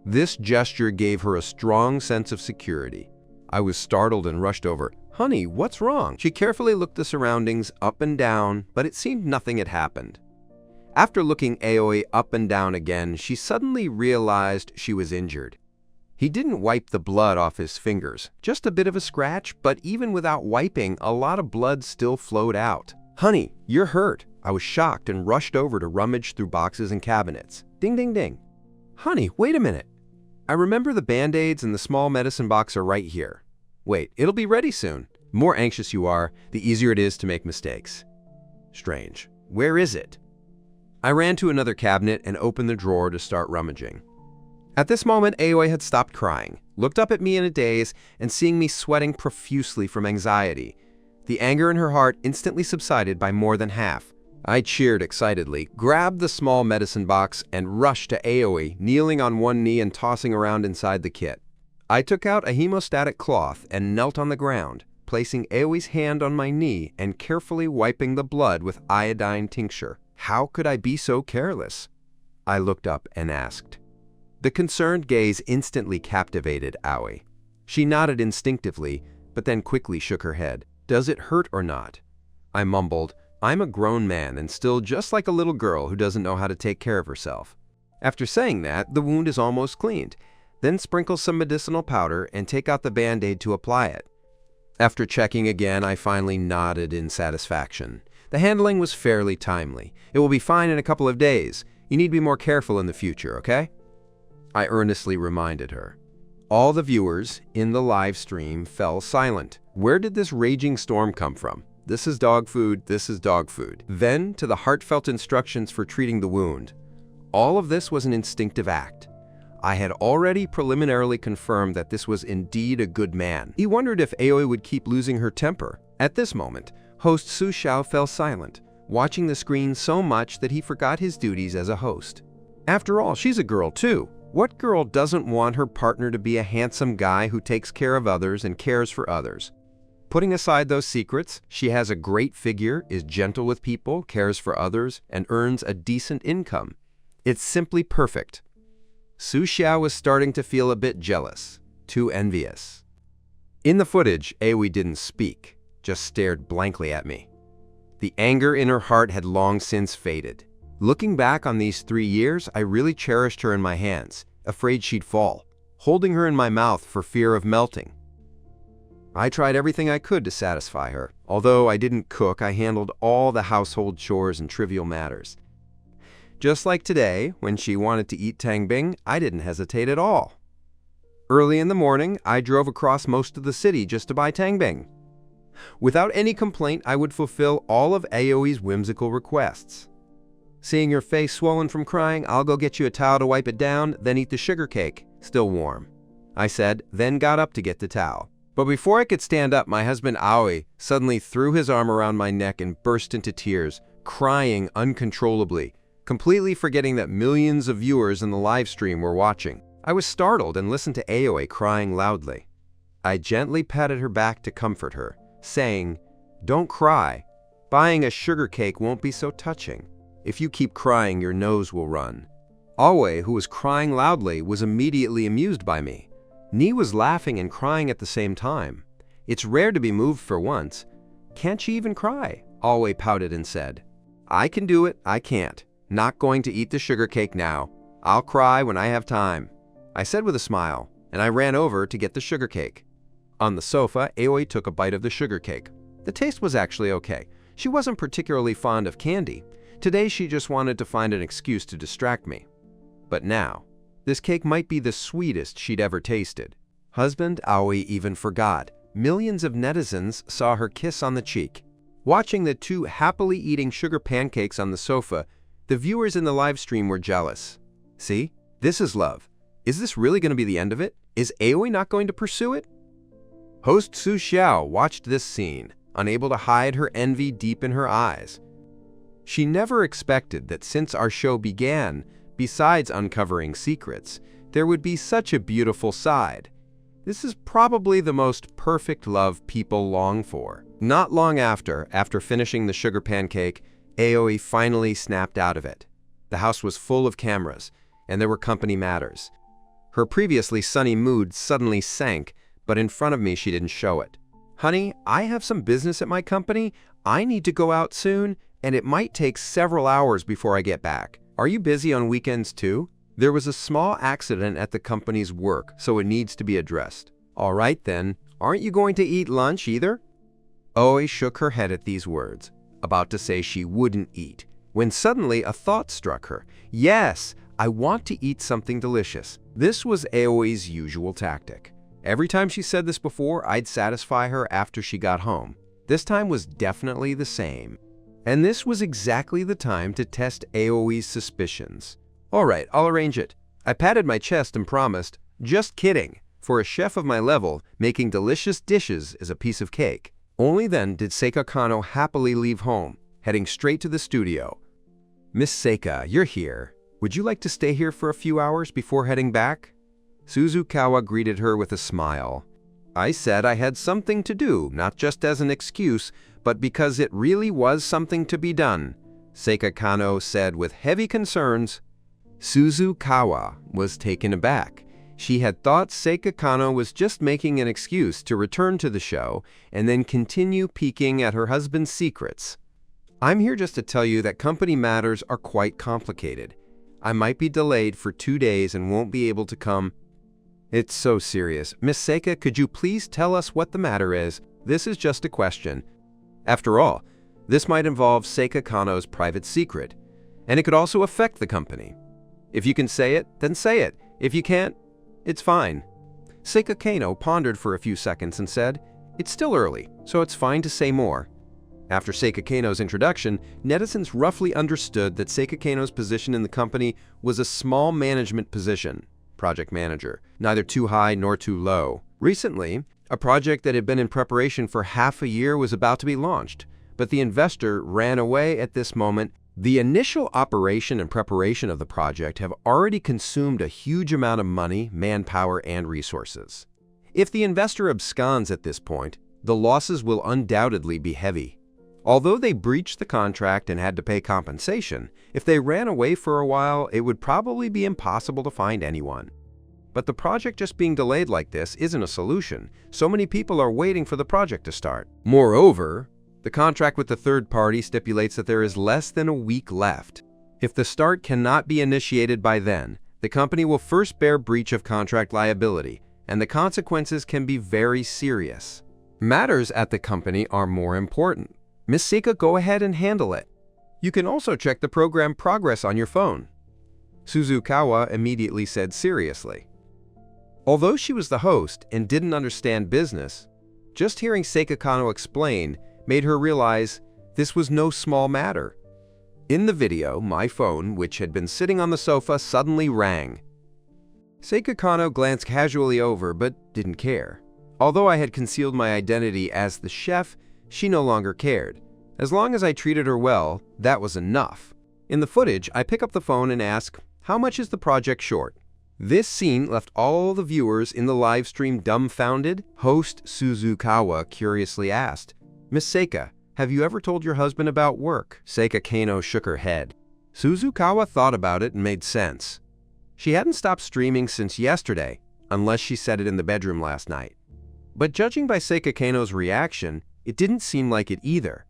This gesture gave her a strong sense of security. I was startled and rushed over. "Honey, what's wrong?" She carefully looked the surroundings up and down, but it seemed nothing had happened. After looking Aoi up and down again, she suddenly realized she was injured. He didn't wipe the blood off his fingers, just a bit of a scratch, but even without wiping, a lot of blood still flowed out. "Honey, you're hurt." I was shocked and rushed over to rummage through boxes and cabinets. Ding, ding, ding. "Honey, wait a minute. I remember the Band-Aids and the small medicine box are right here. Wait, it'll be ready soon." The more anxious you are, the easier it is to make mistakes. Strange. Where is it? I ran to another cabinet and opened the drawer to start rummaging. At this moment, Aoi had stopped crying, looked up at me in a daze, and seeing me sweating profusely from anxiety. The anger in her heart instantly subsided by more than half. I cheered excitedly, grabbed the small medicine box, and rushed to Aoi, kneeling on one knee and tossing around inside the kit. I took out a hemostatic cloth and knelt on the ground, placing Aoi's hand on my knee and carefully wiping the blood with iodine tincture. How could I be so careless? I looked up and asked. The concerned gaze instantly captivated Aoi. She nodded instinctively, but then quickly shook her head. "Does it hurt or not?" I mumbled, "I'm a grown man and still just like a little girl who doesn't know how to take care of herself." After saying that, the wound is almost cleaned. Then sprinkle some medicinal powder and take out the Band-Aid to apply it. After checking again, I finally nodded in satisfaction. The handling was fairly timely. "It will be fine in a couple of days. You need to be more careful in the future, okay?" I earnestly reminded her. All the viewers in the live stream fell silent. Where did this raging storm come from? "This is dog food, this is dog food." Then to the heartfelt instructions for treating the wound. All of this was an instinctive act. I had already preliminarily confirmed that this was indeed a good man. He wondered if Aoi would keep losing her temper. At this moment, host Su Xiao fell silent, watching the screen so much that he forgot his duties as a host. After all, she's a girl too. What girl doesn't want her partner to be a handsome guy who takes care of others and cares for others? Putting aside those secrets, she has a great figure, is gentle with people, cares for others, and earns a decent income. It's simply perfect. Su Xiao was starting to feel a bit jealous, too envious. In the footage, Aoi didn't speak, just stared blankly at me. The anger in her heart had long since faded. Looking back on these 3 years, I really cherished her in my hands, afraid she'd fall, holding her in my mouth for fear of melting. I tried everything I could to satisfy her. Although I didn't cook, I handled all the household chores and trivial matters. Just like today, when she wanted to eat tangbing, I didn't hesitate at all. Early in the morning, I drove across most of the city just to buy tangbing. Without any complaint, I would fulfill all of Aoi's whimsical requests. Seeing your face swollen from crying, I'll go get you a towel to wipe it down, then eat the sugar cake, still warm, I said, then got up to get the towel. But before I could stand up, my husband Aoi suddenly threw his arm around my neck and burst into tears, crying uncontrollably, completely forgetting that millions of viewers in the live stream were watching. I was startled and listened to Aoi crying loudly. I gently patted her back to comfort her, saying, "Don't cry. Buying a sugar cake won't be so touching. If you keep crying, your nose will run." Aoi, who was crying loudly, was immediately amused by me. Nee was laughing and crying at the same time. It's rare to be moved for once. "Can't she even cry?" Aoi pouted and said. "I can do it, I can't. Not going to eat the sugar cake now. I'll cry when I have time," I said with a smile, and I ran over to get the sugar cake. On the sofa, Aoi took a bite of the sugar cake. The taste was actually okay. She wasn't particularly fond of candy. Today she just wanted to find an excuse to distract me. But now, this cake might be the sweetest she'd ever tasted. Husband Aoi even forgot. Millions of netizens saw her kiss on the cheek. Watching the two happily eating sugar pancakes on the sofa, the viewers in the live stream were jealous. See? This is love. Is this really going to be the end of it? Is Aoi not going to pursue it? Host Su Xiao watched this scene, unable to hide her envy deep in her eyes. She never expected that since our show began, besides uncovering secrets, there would be such a beautiful side. This is probably the most perfect love people long for. Not long after finishing the sugar pancake, Aoi finally snapped out of it. The house was full of cameras, and there were company matters. Her previously sunny mood suddenly sank, but in front of me she didn't show it. "Honey, I have some business at my company. I need to go out soon, and it might take several hours before I get back. Are you busy on weekends too? There was a small accident at the company's work, so it needs to be addressed." "All right then, aren't you going to eat lunch either?" Aoi shook her head at these words, about to say she wouldn't eat, when suddenly a thought struck her. Yes, I want to eat something delicious. This was Aoi's usual tactic. Every time she said this before, I'd satisfy her after she got home. This time was definitely the same. And this was exactly the time to test Aoi's suspicions. "All right, I'll arrange it." I patted my chest and promised, "Just kidding. For a chef of my level, making delicious dishes is a piece of cake." Only then did Seika Kanno happily leave home, heading straight to the studio. "Miss Seika, you're here. Would you like to stay here for a few hours before heading back?" Suzukawa greeted her with a smile. I said I had something to do, not just as an excuse, but because it really was something to be done, Seika Kanno said with heavy concerns. Suzukawa was taken aback. She had thought Seika Kanno was just making an excuse to return to the show and then continue peeking at her husband's secrets. "I'm here just to tell you that company matters are quite complicated. I might be delayed for 2 days and won't be able to come." "It's so serious. Miss Seika, could you please tell us what the matter is? This is just a question. After all, this might involve Seika Kanno's private secret, and it could also affect the company. If you can say it, then say it. If you can't, it's fine." Seika Kanno pondered for a few seconds and said, "It's still early, so it's fine to say more." After Seika Kanno's introduction, netizens roughly understood that Seika Kanno's position in the company was a small management position, project manager, neither too high nor too low. Recently, a project that had been in preparation for half a year was about to be launched, but the investor ran away at this moment. The initial operation and preparation of the project have already consumed a huge amount of money, manpower, and resources. If the investor absconds at this point, the losses will undoubtedly be heavy. Although they breached the contract and had to pay compensation, if they ran away for a while, it would probably be impossible to find anyone. but the project just being delayed like this isn't a solution. So many people are waiting for the project to start. Moreover, the contract with the third party stipulates that there is less than a week left. If the start cannot be initiated by then, the company will first bear breach of contract liability, and the consequences can be very serious. Matters at the company are more important. Ms. Seika, go ahead and handle it. You can also check the program progress on your phone, Suzukawa immediately said seriously. Although she was the host and didn't understand business, just hearing Seika Kanno explain made her realize this was no small matter. In the video, my phone, which had been sitting on the sofa, suddenly rang. Seika Kanno glanced casually over but didn't care. Although I had concealed my identity as the chef, she no longer cared. As long as I treated her well, that was enough. In the footage, I pick up the phone and ask, "How much is the project short?" This scene left all the viewers in the live stream dumbfounded. Host Suzukawa curiously asked, "Miss Seika, have you ever told your husband about work?" Seika Kanno shook her head. Suzukawa thought about it and made sense. She hadn't stopped streaming since yesterday, unless she said it in the bedroom last night. But judging by Seika Kanno's reaction, it didn't seem like it either.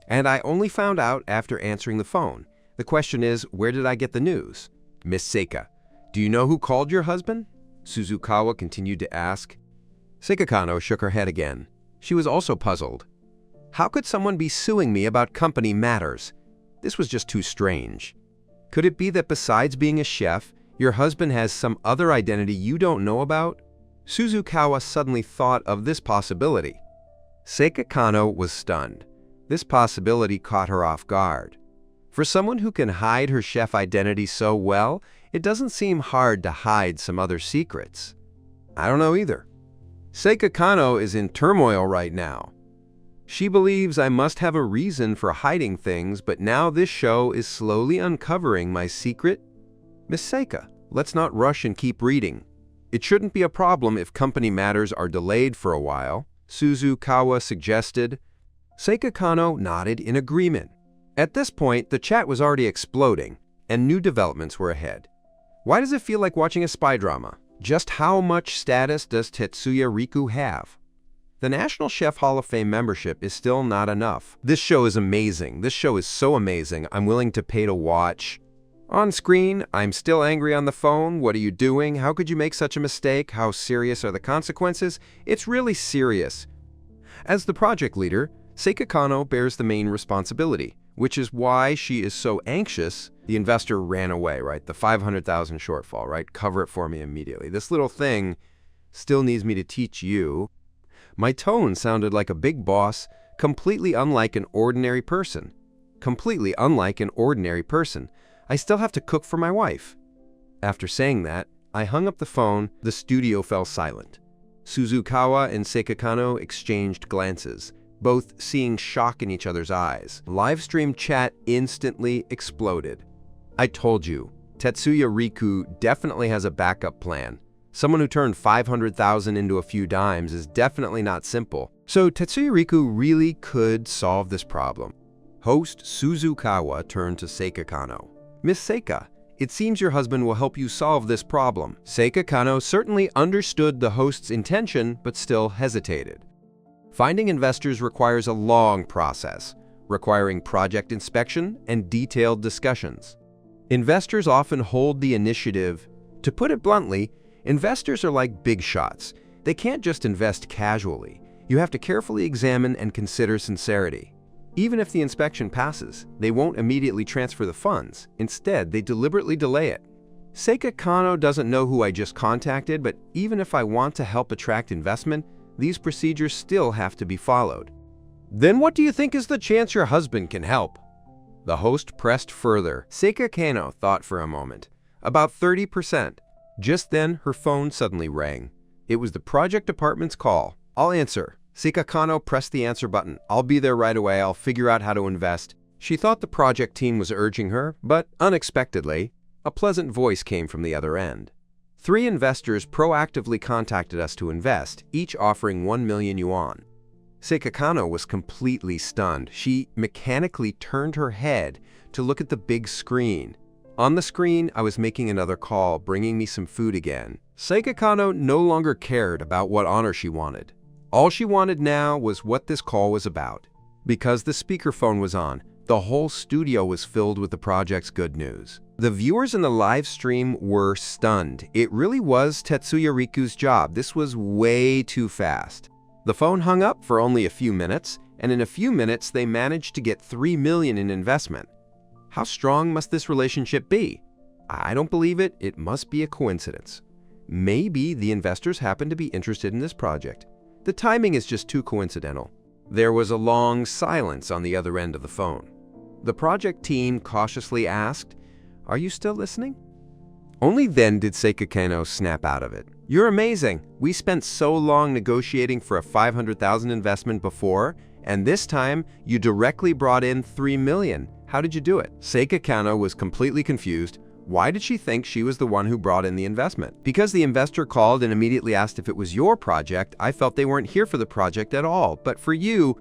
And I only found out after answering the phone. The question is, where did I get the news? Miss Seika, do you know who called your husband? Suzukawa continued to ask. Seika Kanno shook her head again. She was also puzzled. How could someone be suing me about company matters? This was just too strange. Could it be that besides being a chef, your husband has some other identity you don't know about? Suzukawa suddenly thought of this possibility. Seika Kanno was stunned. This possibility caught her off guard. For someone who can hide her chef identity so well, it doesn't seem hard to hide some other secrets. I don't know either. Seika Kanno is in turmoil right now. She believes I must have a reason for hiding things, but now this show is slowly uncovering my secret. Miss Seika, let's not rush and keep reading. It shouldn't be a problem if company matters are delayed for a while, Suzukawa suggested. Seika Kanno nodded in agreement. At this point, the chat was already exploding, and new developments were ahead. Why does it feel like watching a spy drama? Just how much status does Tetsuya Riku have? The National Chef Hall of Fame membership is still not enough. This show is amazing. This show is so amazing, I'm willing to pay to watch. On screen, I'm still angry on the phone. What are you doing? How could you make such a mistake? How serious are the consequences? It's really serious. As the project leader, Seika Kanno bears the main responsibility, which is why she is so anxious. The investor ran away, right? The 500,000 shortfall, right? Cover it for me immediately. This little thing still needs me to teach you. My tone sounded like a big boss, completely unlike an ordinary person. Completely unlike an ordinary person. I still have to cook for my wife. After saying that, I hung up the phone. The studio fell silent. Suzukawa and Seika Kanno exchanged glances, both seeing shock in each other's eyes. Livestream chat instantly exploded. I told you, Tetsuya Riku definitely has a backup plan. Someone who turned 500,000 into a few dimes is definitely not simple. So Tetsuya Riku really could solve this problem. Host Suzukawa turned to Seika Kanno. Miss Seika, it seems your husband will help you solve this problem. Seika Kanno certainly understood the host's intention, but still hesitated. Finding investors requires a long process, requiring project inspection and detailed discussions. Investors often hold the initiative. To put it bluntly, investors are like big shots. They can't just invest casually. You have to carefully examine and consider sincerity. Even if the inspection passes, they won't immediately transfer the funds. Instead, they deliberately delay it. Seika Kanno doesn't know who I just contacted, but even if I want to help attract investment, these procedures still have to be followed. Then what do you think is the chance your husband can help? The host pressed further. Seika Kanno thought for a moment. About 30%. Just then, her phone suddenly rang. It was the project department's call. I'll answer. Seika Kanno pressed the answer button. I'll be there right away. I'll figure out how to invest. She thought the project team was urging her, but unexpectedly, a pleasant voice came from the other end. 3 investors proactively contacted us to invest, each offering 1 million yuan. Seika Kanno was completely stunned. She mechanically turned her head to look at the big screen. On the screen, I was making another call, bringing me some food again. Seika Kanno no longer cared about what honor she wanted. All she wanted now was what this call was about. Because the speakerphone was on, the whole studio was filled with the project's good news. The viewers in the live stream were stunned. It really was Tetsuya Riku's job. This was way too fast. The phone hung up for only a few minutes, and in a few minutes they managed to get $3 million in investment. How strong must this relationship be? I don't believe it. It must be a coincidence. Maybe the investors happen to be interested in this project. The timing is just too coincidental. There was a long silence on the other end of the phone. The project team cautiously asked, "Are you still listening?" Only then did Seika Kanno snap out of it. "You're amazing. We spent so long negotiating for a $500,000 investment before, and this time you directly brought in $3 million. How did you do it?" Seika Kanno was completely confused. Why did she think she was the one who brought in the investment? Because the investor called and immediately asked if it was your project, I felt they weren't here for the project at all. But for you,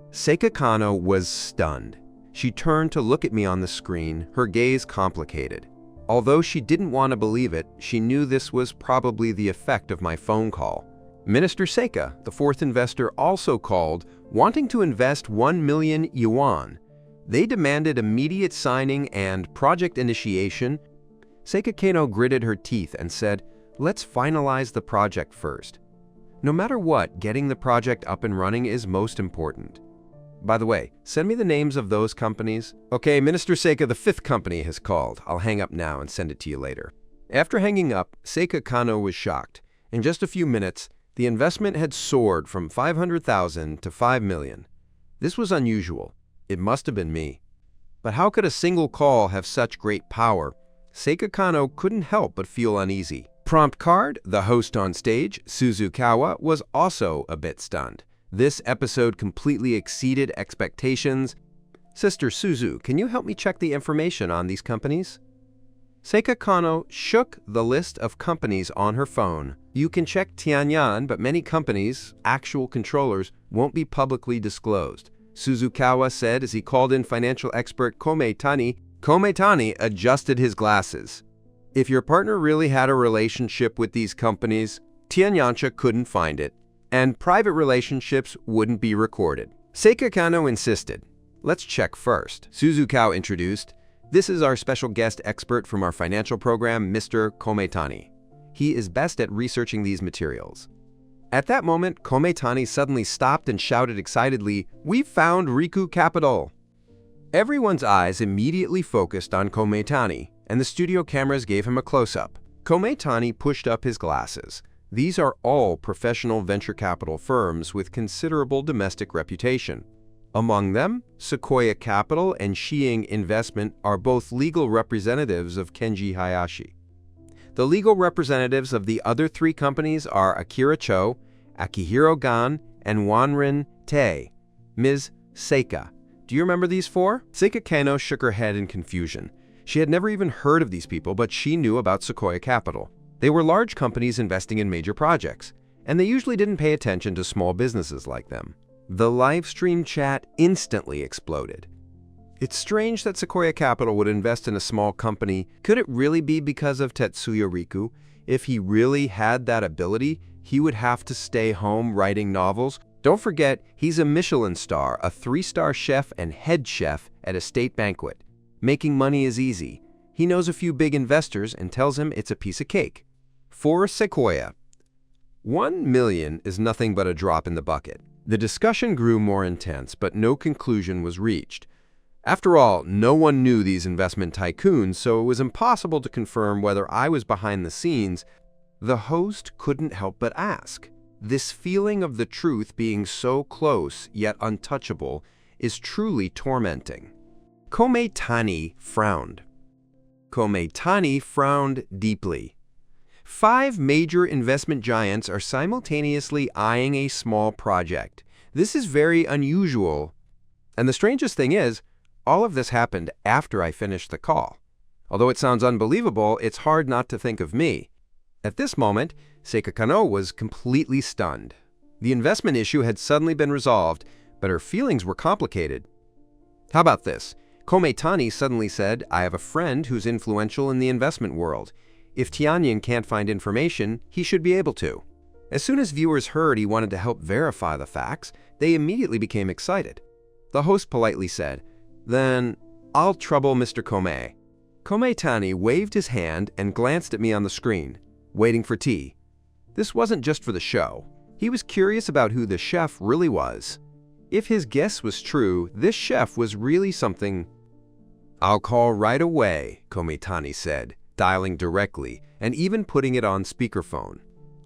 Seika Kanno was stunned. She turned to look at me on the screen, her gaze complicated. Although she didn't want to believe it, she knew this was probably the effect of my phone call. Minister Seika, the fourth investor, also called, wanting to invest 1 million yuan. They demanded immediate signing and project initiation. Seika Kanno gritted her teeth and said, "Let's finalize the project first." No matter what, getting the project up and running is most important. By the way, send me the names of those companies. Okay, Minister Seika, the fifth company has called. I'll hang up now and send it to you later. After hanging up, Seika Kanno was shocked. In just a few minutes, the investment had soared from 500,000 to 5 million. This was unusual. It must have been me. But how could a single call have such great power? Seika Kanno couldn't help but feel uneasy. Prompt Card, the host on stage, Suzukawa, was also a bit stunned. This episode completely exceeded expectations. Sister Suzu, can you help me check the information on these companies? Seika Kanno shook the list of companies on her phone. You can check Tianyan, but many companies, actual controllers, won't be publicly disclosed. Suzukawa said as he called in financial expert Kometani. Kometani adjusted his glasses. If your partner really had a relationship with these companies, Tianyancha couldn't find it, and private relationships wouldn't be recorded. Seika Kanno insisted. Let's check first. Suzukawa introduced. This is our special guest expert from our financial program, Mr. Kometani. He is best at researching these materials. At that moment, Kometani suddenly stopped and shouted excitedly, "We've found Riku Capital!" Everyone's eyes immediately focused on Kometani, and the studio cameras gave him a close-up. Kometani pushed up his glasses. These are all professional venture capital firms with considerable domestic reputation. Among them, Sequoia Capital and Shiying Investment are both legal representatives of Kenji Hayashi. The legal representatives of the other three companies are Akira Cho, Akihiro Gan, and Wanrin Tae. Ms. Seika, do you remember these four? Seika Kanno shook her head in confusion. She had never even heard of these people, but she knew about Sequoia Capital. They were large companies investing in major projects, and they usually didn't pay attention to small businesses like them. The live stream chat instantly exploded. It's strange that Sequoia Capital would invest in a small company. Could it really be because of Tetsuya Riku? If he really had that ability, he would have to stay home writing novels. Don't forget, he's a Michelin star, a 3-star chef and head chef at a state banquet. Making money is easy. He knows a few big investors and tells him it's a piece of cake. For Sequoia, 1 million is nothing but a drop in the bucket. The discussion grew more intense, but no conclusion was reached. After all, no one knew these investment tycoons, so it was impossible to confirm whether I was behind the scenes. The host couldn't help but ask. This feeling of the truth being so close yet untouchable is truly tormenting. Kometani frowned. Kometani frowned deeply. 5 major investment giants are simultaneously eyeing a small project. This is very unusual. And the strangest thing is, all of this happened after I finished the call. Although it sounds unbelievable, it's hard not to think of me. At this moment, Seika Kanno was completely stunned. The investment issue had suddenly been resolved, but her feelings were complicated. How about this? Kometani suddenly said, "I have a friend who's influential in the investment world. If Tianyan can't find information, he should be able to. As soon as viewers heard he wanted to help verify the facts, they immediately became excited. The host politely said, "Then I'll trouble Mr. Komei." Komeitani waved his hand and glanced at me on the screen, waiting for tea. This wasn't just for the show. He was curious about who the chef really was. If his guess was true, this chef was really something. "I'll call right away," Komeitani said, dialing directly and even putting it on speakerphone.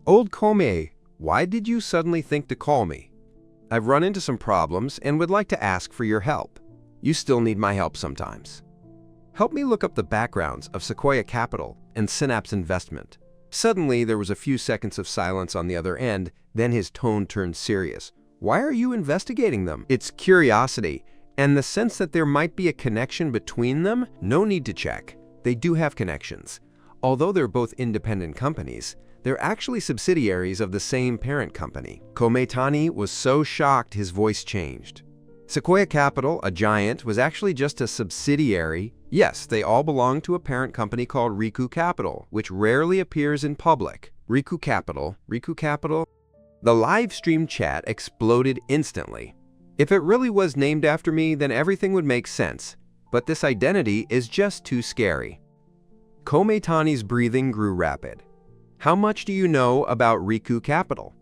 "Old Komei, why did you suddenly think to call me? I've run into some problems and would like to ask for your help. You still need my help sometimes. Help me look up the backgrounds of Sequoia Capital and Synapse Investment." Suddenly, there was a few seconds of silence on the other end, then his tone turned serious. "Why are you investigating them?" "It's curiosity, and the sense that there might be a connection between them. No need to check. They do have connections. Although they're both independent companies, they're actually subsidiaries of the same parent company." Komeitani was so shocked his voice changed. Sequoia Capital, a giant, was actually just a subsidiary. Yes, they all belong to a parent company called Riku Capital, which rarely appears in public. Riku Capital. The live stream chat exploded instantly. If it really was named after me, then everything would make sense. But this identity is just too scary. Komeitani's breathing grew rapid. "How much do you know about Riku Capital?"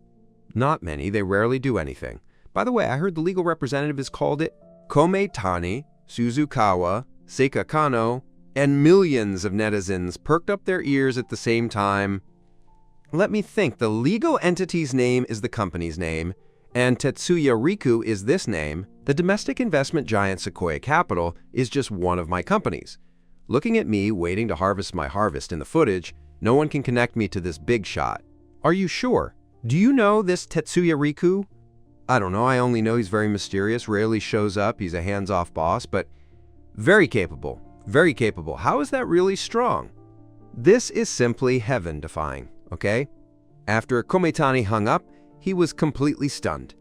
"Not many. They rarely do anything. By the way, I heard the legal representative has called it." Komeitani, Suzukawa, Seika Kano, and millions of netizens perked up their ears at the same time. Let me think. The legal entity's name is the company's name, and Tetsuya Riku is this name. The domestic investment giant Sequoia Capital is just one of my companies. Looking at me waiting to harvest my harvest in the footage, no one can connect me to this big shot. "Are you sure? Do you know this Tetsuya Riku?" "I don't know. I only know he's very mysterious, rarely shows up. He's a hands-off boss, but very capable. Very capable. How is that really strong?" This is simply heaven-defying, okay? After Komeitani hung up, he was completely stunned.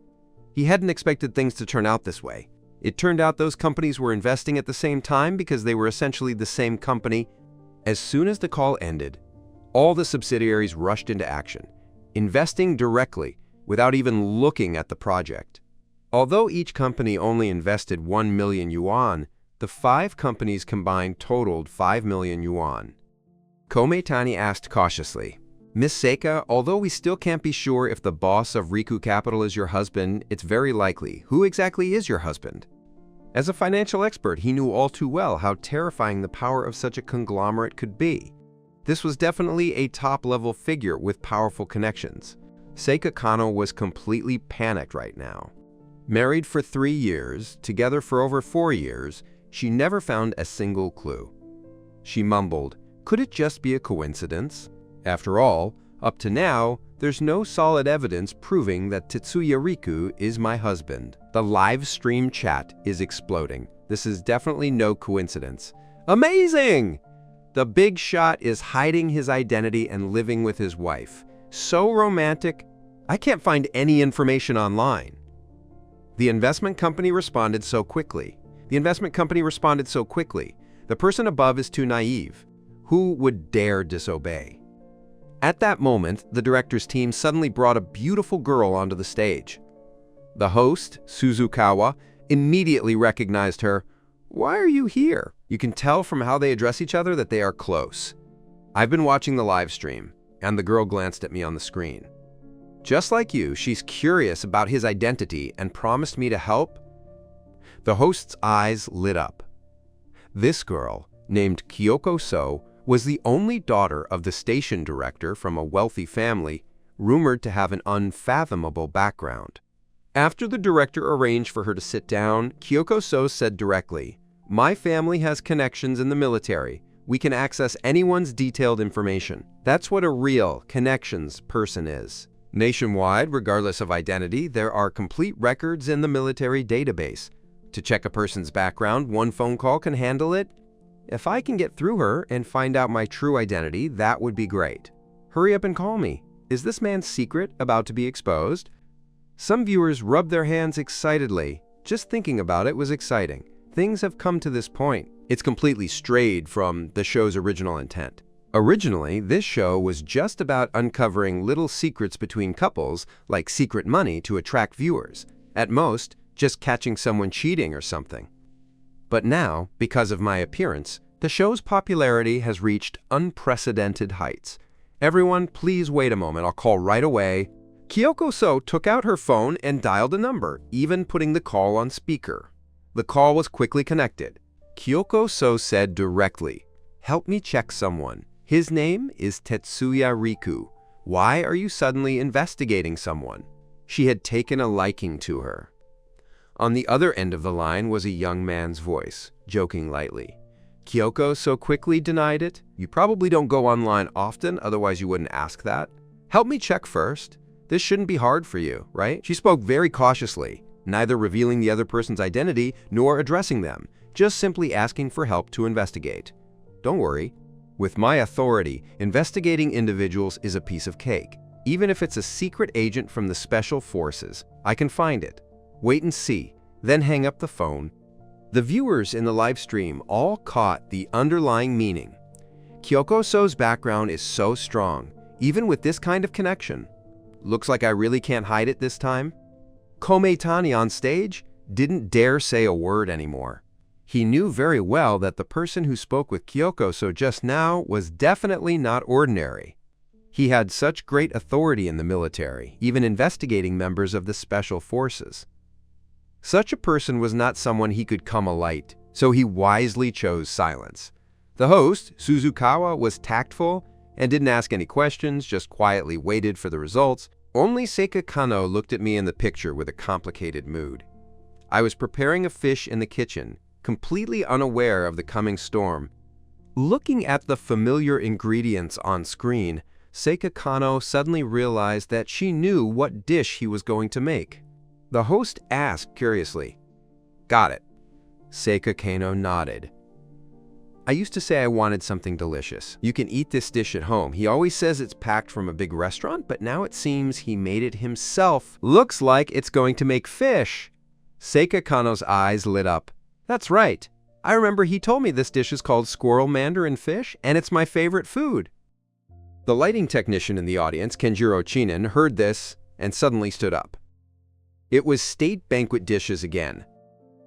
He hadn't expected things to turn out this way. It turned out those companies were investing at the same time because they were essentially the same company. As soon as the call ended, all the subsidiaries rushed into action, investing directly without even looking at the project. Although each company only invested 1 million yuan, the 5 companies combined totaled 5 million yuan. Komeitani asked cautiously, "Miss Seika, although we still can't be sure if the boss of Riku Capital is your husband, it's very likely. Who exactly is your husband?" As a financial expert, he knew all too well how terrifying the power of such a conglomerate could be. This was definitely a top-level figure with powerful connections. Seika Kano was completely panicked right now. Married for 3 years, together for over 4 years, she never found a single clue. She mumbled, "Could it just be a coincidence? After all, up to now, there's no solid evidence proving that Tetsuya Riku is my husband." The live stream chat is exploding. This is definitely no coincidence. Amazing! The big shot is hiding his identity and living with his wife. So romantic. I can't find any information online. The investment company responded so quickly. The person above is too naive. Who would dare disobey? At that moment, the director's team suddenly brought a beautiful girl onto the stage. The host, Suzukawa, immediately recognized her. "Why are you here?" You can tell from how they address each other that they are close. I've been watching the live stream, and the girl glanced at me on the screen. Just like you, she's curious about his identity and promised me to help. The host's eyes lit up. This girl, named Kyoko So, was the only daughter of the station director from a wealthy family, rumored to have an unfathomable background. After the director arranged for her to sit down, Kyoko So said directly, "My family has connections in the military. We can access anyone's detailed information. That's what a real connections person is. Nationwide, regardless of identity, there are complete records in the military database. To check a person's background, one phone call can handle it. If I can get through her and find out my true identity, that would be great. Hurry up and call me. Is this man's secret about to be exposed?" Some viewers rubbed their hands excitedly. Just thinking about it was exciting. Things have come to this point. It's completely strayed from the show's original intent. Originally, this show was just about uncovering little secrets between couples, like secret money to attract viewers. At most, just catching someone cheating or something. But now, because of my appearance, the show's popularity has reached unprecedented heights. Everyone, please wait a moment, I'll call right away. Kyoko So took out her phone and dialed a number, even putting the call on speaker. The call was quickly connected. Kyoko So said directly, "Help me check someone. His name is Tetsuya Riku. Why are you suddenly investigating someone?" She had taken a liking to her. On the other end of the line was a young man's voice, joking lightly. Kyoko So quickly denied it. "You probably don't go online often, otherwise you wouldn't ask that. Help me check first. This shouldn't be hard for you, right?" She spoke very cautiously, neither revealing the other person's identity nor addressing them, just simply asking for help to investigate. "Don't worry. With my authority, investigating individuals is a piece of cake. Even if it's a secret agent from the Special Forces, I can find it. Wait and see, then hang up the phone." The viewers in the live stream all caught the underlying meaning. Kyoko So's background is so strong, even with this kind of connection. Looks like I really can't hide it this time. Komeitani on stage didn't dare say a word anymore. He knew very well that the person who spoke with Kyoko So just now was definitely not ordinary. He had such great authority in the military, even investigating members of the Special Forces. Such a person was not someone he could come alight, so he wisely chose silence. The host, Suzukawa, was tactful and didn't ask any questions, just quietly waited for the results. Only Seika Kano looked at me in the picture with a complicated mood. I was preparing a fish in the kitchen, completely unaware of the coming storm. Looking at the familiar ingredients on screen, Seika Kano suddenly realized that she knew what dish he was going to make. The host asked curiously, "Got it." Seika Kano nodded. "I used to say I wanted something delicious. You can eat this dish at home. He always says it's packed from a big restaurant, but now it seems he made it himself. Looks like it's going to make fish." Seika Kano's eyes lit up. "That's right. I remember he told me this dish is called squirrel mandarin fish, and it's my favorite food." The lighting technician in the audience, Kenjiro Chinen, heard this and suddenly stood up. It was state banquet dishes again.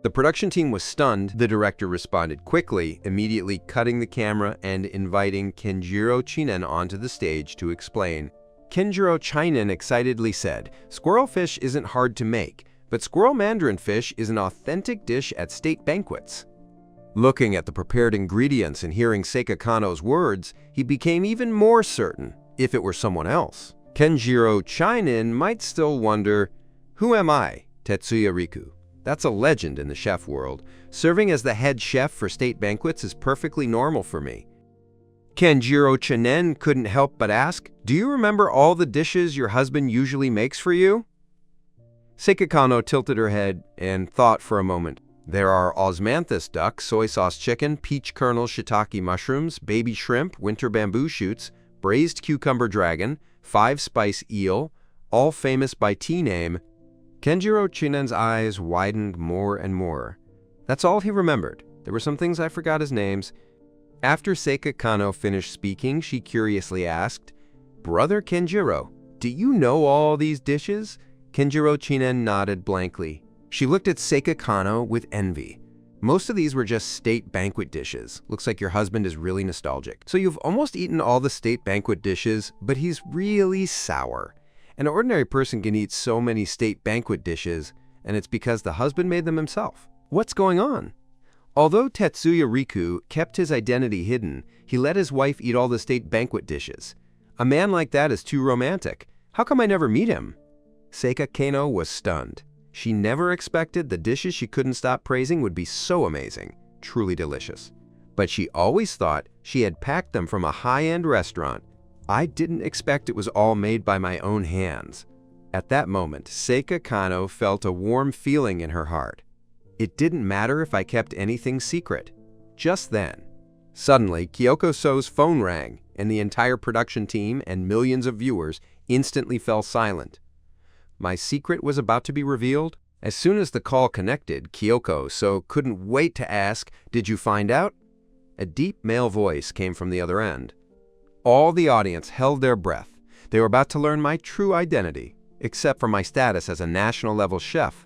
The production team was stunned. The director responded quickly, immediately cutting the camera and inviting Kenjiro Chinen onto the stage to explain. Kenjiro Chinen excitedly said, "Squirrelfish isn't hard to make, but squirrel mandarin fish is an authentic dish at state banquets." Looking at the prepared ingredients and hearing Seika Kano's words, he became even more certain. If it were someone else, Kenjiro Chinen might still wonder, "Who am I, Tetsuya Riku? That's a legend in the chef world. Serving as the head chef for state banquets is perfectly normal for me." Kenjiro Chinen couldn't help but ask, "Do you remember all the dishes your husband usually makes for you?" Seika Kano tilted her head and thought for a moment. "There are osmanthus duck, soy sauce chicken, peach kernel shiitake mushrooms, baby shrimp, winter bamboo shoots, braised cucumber dragon, 5-spice eel, all famous by tea name." Kenjiro Chinen's eyes widened more and more. That's all he remembered. There were some things I forgot his names. After Seika Kano finished speaking, she curiously asked, "Brother Kenjiro, do you know all these dishes?" Kenjiro Chinen nodded blankly. She looked at Seika Kano with envy. "Most of these were just state banquet dishes. Looks like your husband is really nostalgic. So you've almost eaten all the state banquet dishes, but he's really sour. An ordinary person can eat so many state banquet dishes, and it's because the husband made them himself. What's going on?" Although Tetsuya Riku kept his identity hidden, he let his wife eat all the state banquet dishes. A man like that is too romantic. How come I never meet him? Seika Kano was stunned. She never expected the dishes she couldn't stop praising would be so amazing, truly delicious. But she always thought she had packed them from a high-end restaurant. I didn't expect it was all made by my own hands. At that moment, Seika Kano felt a warm feeling in her heart. It didn't matter if I kept anything secret. Just then, suddenly, Kyoko So's phone rang, and the entire production team and millions of viewers instantly fell silent. My secret was about to be revealed. As soon as the call connected, Kyoko So couldn't wait to ask, "Did you find out?" A deep male voice came from the other end. All the audience held their breath. They were about to learn my true identity, except for my status as a national-level chef.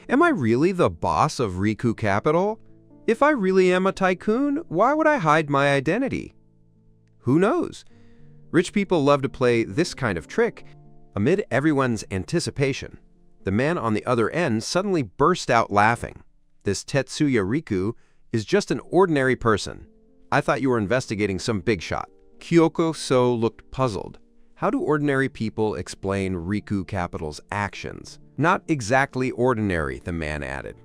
Am I really the boss of Riku Capital? If I really am a tycoon, why would I hide my identity? Who knows? Rich people love to play this kind of trick. Amid everyone's anticipation, the man on the other end suddenly burst out laughing. This Tetsuya Riku is just an ordinary person. I thought you were investigating some big shot. Kyoko So looked puzzled. How do ordinary people explain Riku Capital's actions? Not exactly ordinary, the man added.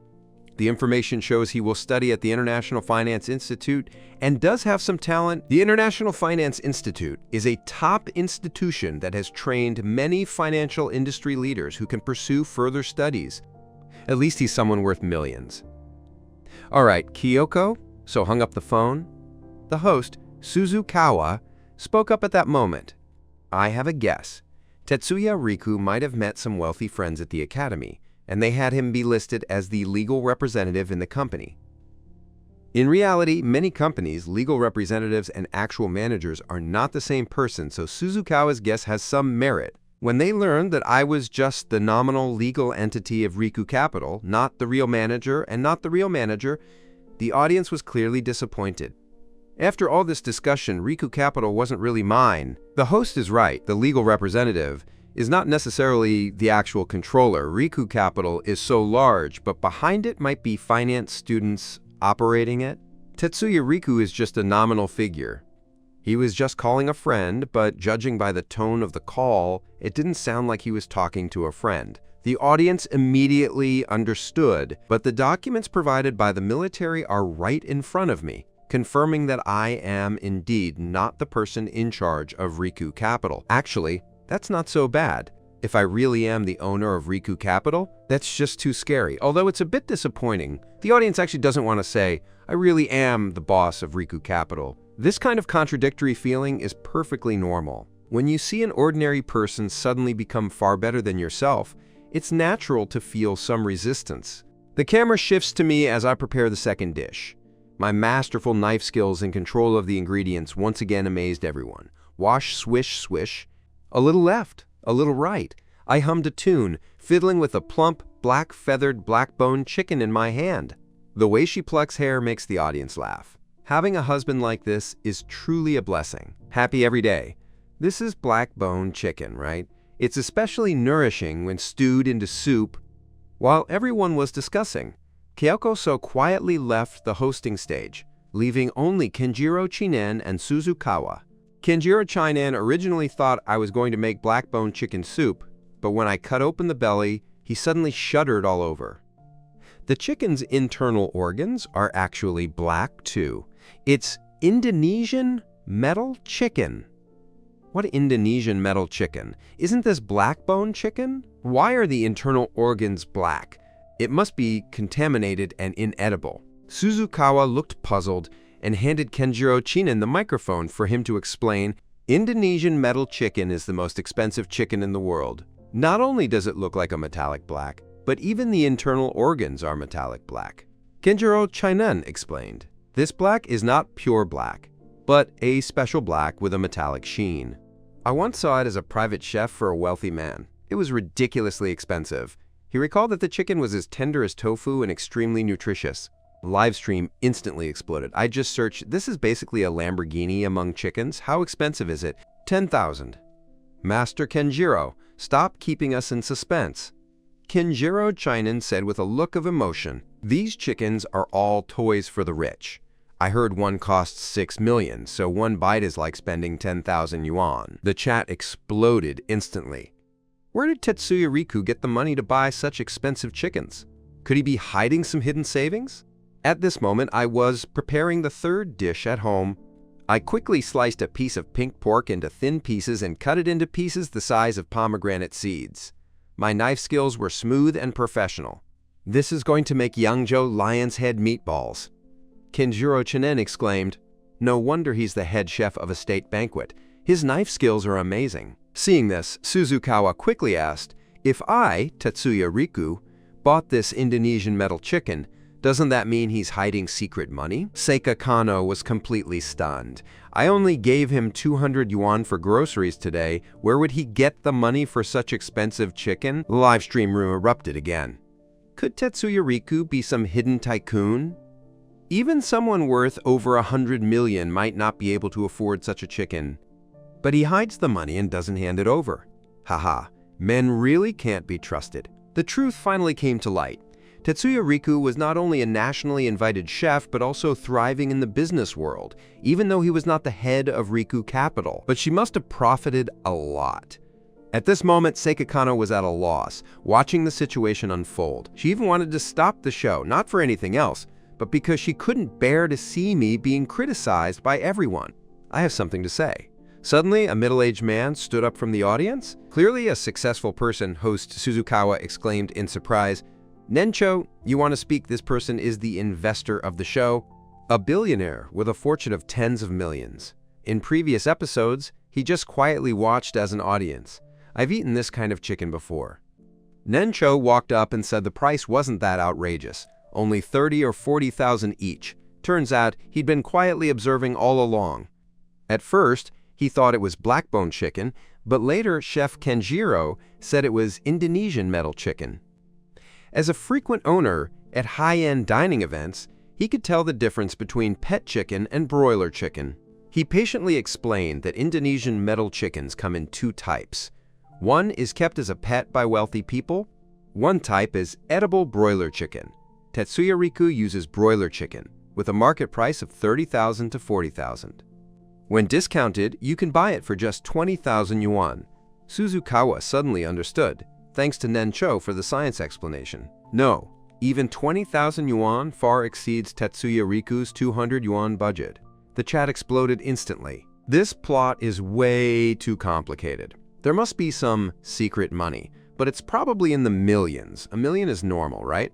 The information shows he will study at the International Finance Institute and does have some talent. The International Finance Institute is a top institution that has trained many financial industry leaders who can pursue further studies. At least he's someone worth millions. All right, Kyoko So hung up the phone. The host, Suzukawa, spoke up at that moment. I have a guess. Tetsuya Riku might have met some wealthy friends at the academy, and they had him be listed as the legal representative in the company. In reality, many companies, legal representatives and actual managers are not the same person, so Suzukawa's guess has some merit. When they learned that I was just the nominal legal entity of Riku Capital, not the real manager and not the real manager, the audience was clearly disappointed. After all this discussion, Riku Capital wasn't really mine. The host is right, the legal representative is not necessarily the actual controller. Riku Capital is so large, but behind it might be finance students operating it. Tetsuya Riku is just a nominal figure. He was just calling a friend, but judging by the tone of the call, it didn't sound like he was talking to a friend. The audience immediately understood, but the documents provided by the military are right in front of me, confirming that I am indeed not the person in charge of Riku Capital. Actually, that's not so bad. If I really am the owner of Riku Capital, that's just too scary. Although it's a bit disappointing, the audience actually doesn't want to say, I really am the boss of Riku Capital. This kind of contradictory feeling is perfectly normal. When you see an ordinary person suddenly become far better than yourself, it's natural to feel some resistance. The camera shifts to me as I prepare the second dish. My masterful knife skills and control of the ingredients once again amazed everyone. Wash, swish, swish. A little left, a little right. I hummed a tune, fiddling with a plump, black-feathered, black-boned chicken in my hand. The way she plucks hair makes the audience laugh. Having a husband like this is truly a blessing. Happy every day. This is black-boned chicken, right? It's especially nourishing when stewed into soup. While everyone was discussing, Kyoko So quietly left the hosting stage, leaving only Kenjiro Chinen and Suzukawa. Kenjiro Chinen originally thought I was going to make black-bone chicken soup, but when I cut open the belly, he suddenly shuddered all over. The chicken's internal organs are actually black too. It's Indonesian metal chicken. What Indonesian metal chicken? Isn't this black-bone chicken? Why are the internal organs black? It must be contaminated and inedible. Suzukawa looked puzzled and handed Kenjiro Chinen the microphone for him to explain, Indonesian metal chicken is the most expensive chicken in the world. Not only does it look like a metallic black, but even the internal organs are metallic black. Kenjiro Chinen explained, this black is not pure black, but a special black with a metallic sheen. I once saw it as a private chef for a wealthy man. It was ridiculously expensive. He recalled that the chicken was as tender as tofu and extremely nutritious. The live stream instantly exploded. I just searched, this is basically a Lamborghini among chickens. How expensive is it? 10,000. Master Kenjiro, stop keeping us in suspense. Kenjiro Chinen said with a look of emotion, these chickens are all toys for the rich. I heard one costs 6 million, so one bite is like spending 10,000 yuan. The chat exploded instantly. Where did Tetsuya Riku get the money to buy such expensive chickens? Could he be hiding some hidden savings? At this moment, I was preparing the third dish at home. I quickly sliced a piece of pink pork into thin pieces and cut it into pieces the size of pomegranate seeds. My knife skills were smooth and professional. This is going to make Yangzhou lion's head meatballs. Kenjiro Chinen exclaimed, no wonder he's the head chef of a state banquet. His knife skills are amazing. Seeing this, Suzukawa quickly asked, if I, Tetsuya Riku, bought this Indonesian metal chicken, Doesn't that mean he's hiding secret money? Seika Kano was completely stunned. I only gave him 200 yuan for groceries today. Where would he get the money for such expensive chicken? The live stream room erupted again. Could Tetsuya Riku be some hidden tycoon? Even someone worth over 100 million might not be able to afford such a chicken. But he hides the money and doesn't hand it over. Haha, men really can't be trusted. The truth finally came to light. Tetsuya Riku was not only a nationally invited chef, but also thriving in the business world, even though he was not the head of Riku Capital. But she must have profited a lot. At this moment, Seika Kano was at a loss, watching the situation unfold. She even wanted to stop the show, not for anything else, but because she couldn't bear to see me being criticized by everyone. I have something to say. Suddenly, a middle-aged man stood up from the audience. Clearly a successful person, host Suzukawa exclaimed in surprise, "Nencho, you want to speak? This person is the investor of the show, a billionaire with a fortune of tens of millions. In previous episodes, he just quietly watched as an audience. I've eaten this kind of chicken before." Nencho walked up and said the price wasn't that outrageous, only 30 or 40,000 each. Turns out he'd been quietly observing all along. At first, he thought it was black-bone chicken, but later Chef Kenjiro said it was Indonesian metal chicken. As a frequent owner at high-end dining events, he could tell the difference between pet chicken and broiler chicken. He patiently explained that Indonesian metal chickens come in two types. One is kept as a pet by wealthy people. One type is edible broiler chicken. Tetsuya Riku uses broiler chicken, with a market price of 30,000 to 40,000. When discounted, you can buy it for just 20,000 yuan. Suzukawa suddenly understood, thanks to Nencho for the science explanation. No, even 20,000 yuan far exceeds Tetsuya Riku's 200 yuan budget. The chat exploded instantly. This plot is way too complicated. There must be some secret money, but it's probably in the millions. A million is normal, right?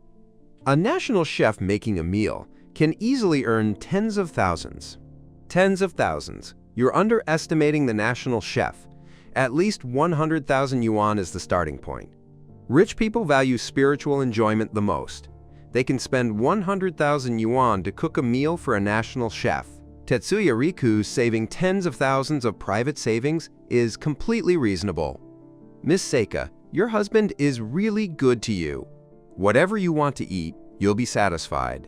A national chef making a meal can easily earn tens of thousands. Tens of thousands. You're underestimating the national chef. At least 100,000 yuan is the starting point. Rich people value spiritual enjoyment the most. They can spend 100,000 yuan to cook a meal for a national chef. Tetsuya Riku saving tens of thousands of private savings is completely reasonable. Miss Seika, your husband is really good to you. Whatever you want to eat, you'll be satisfied.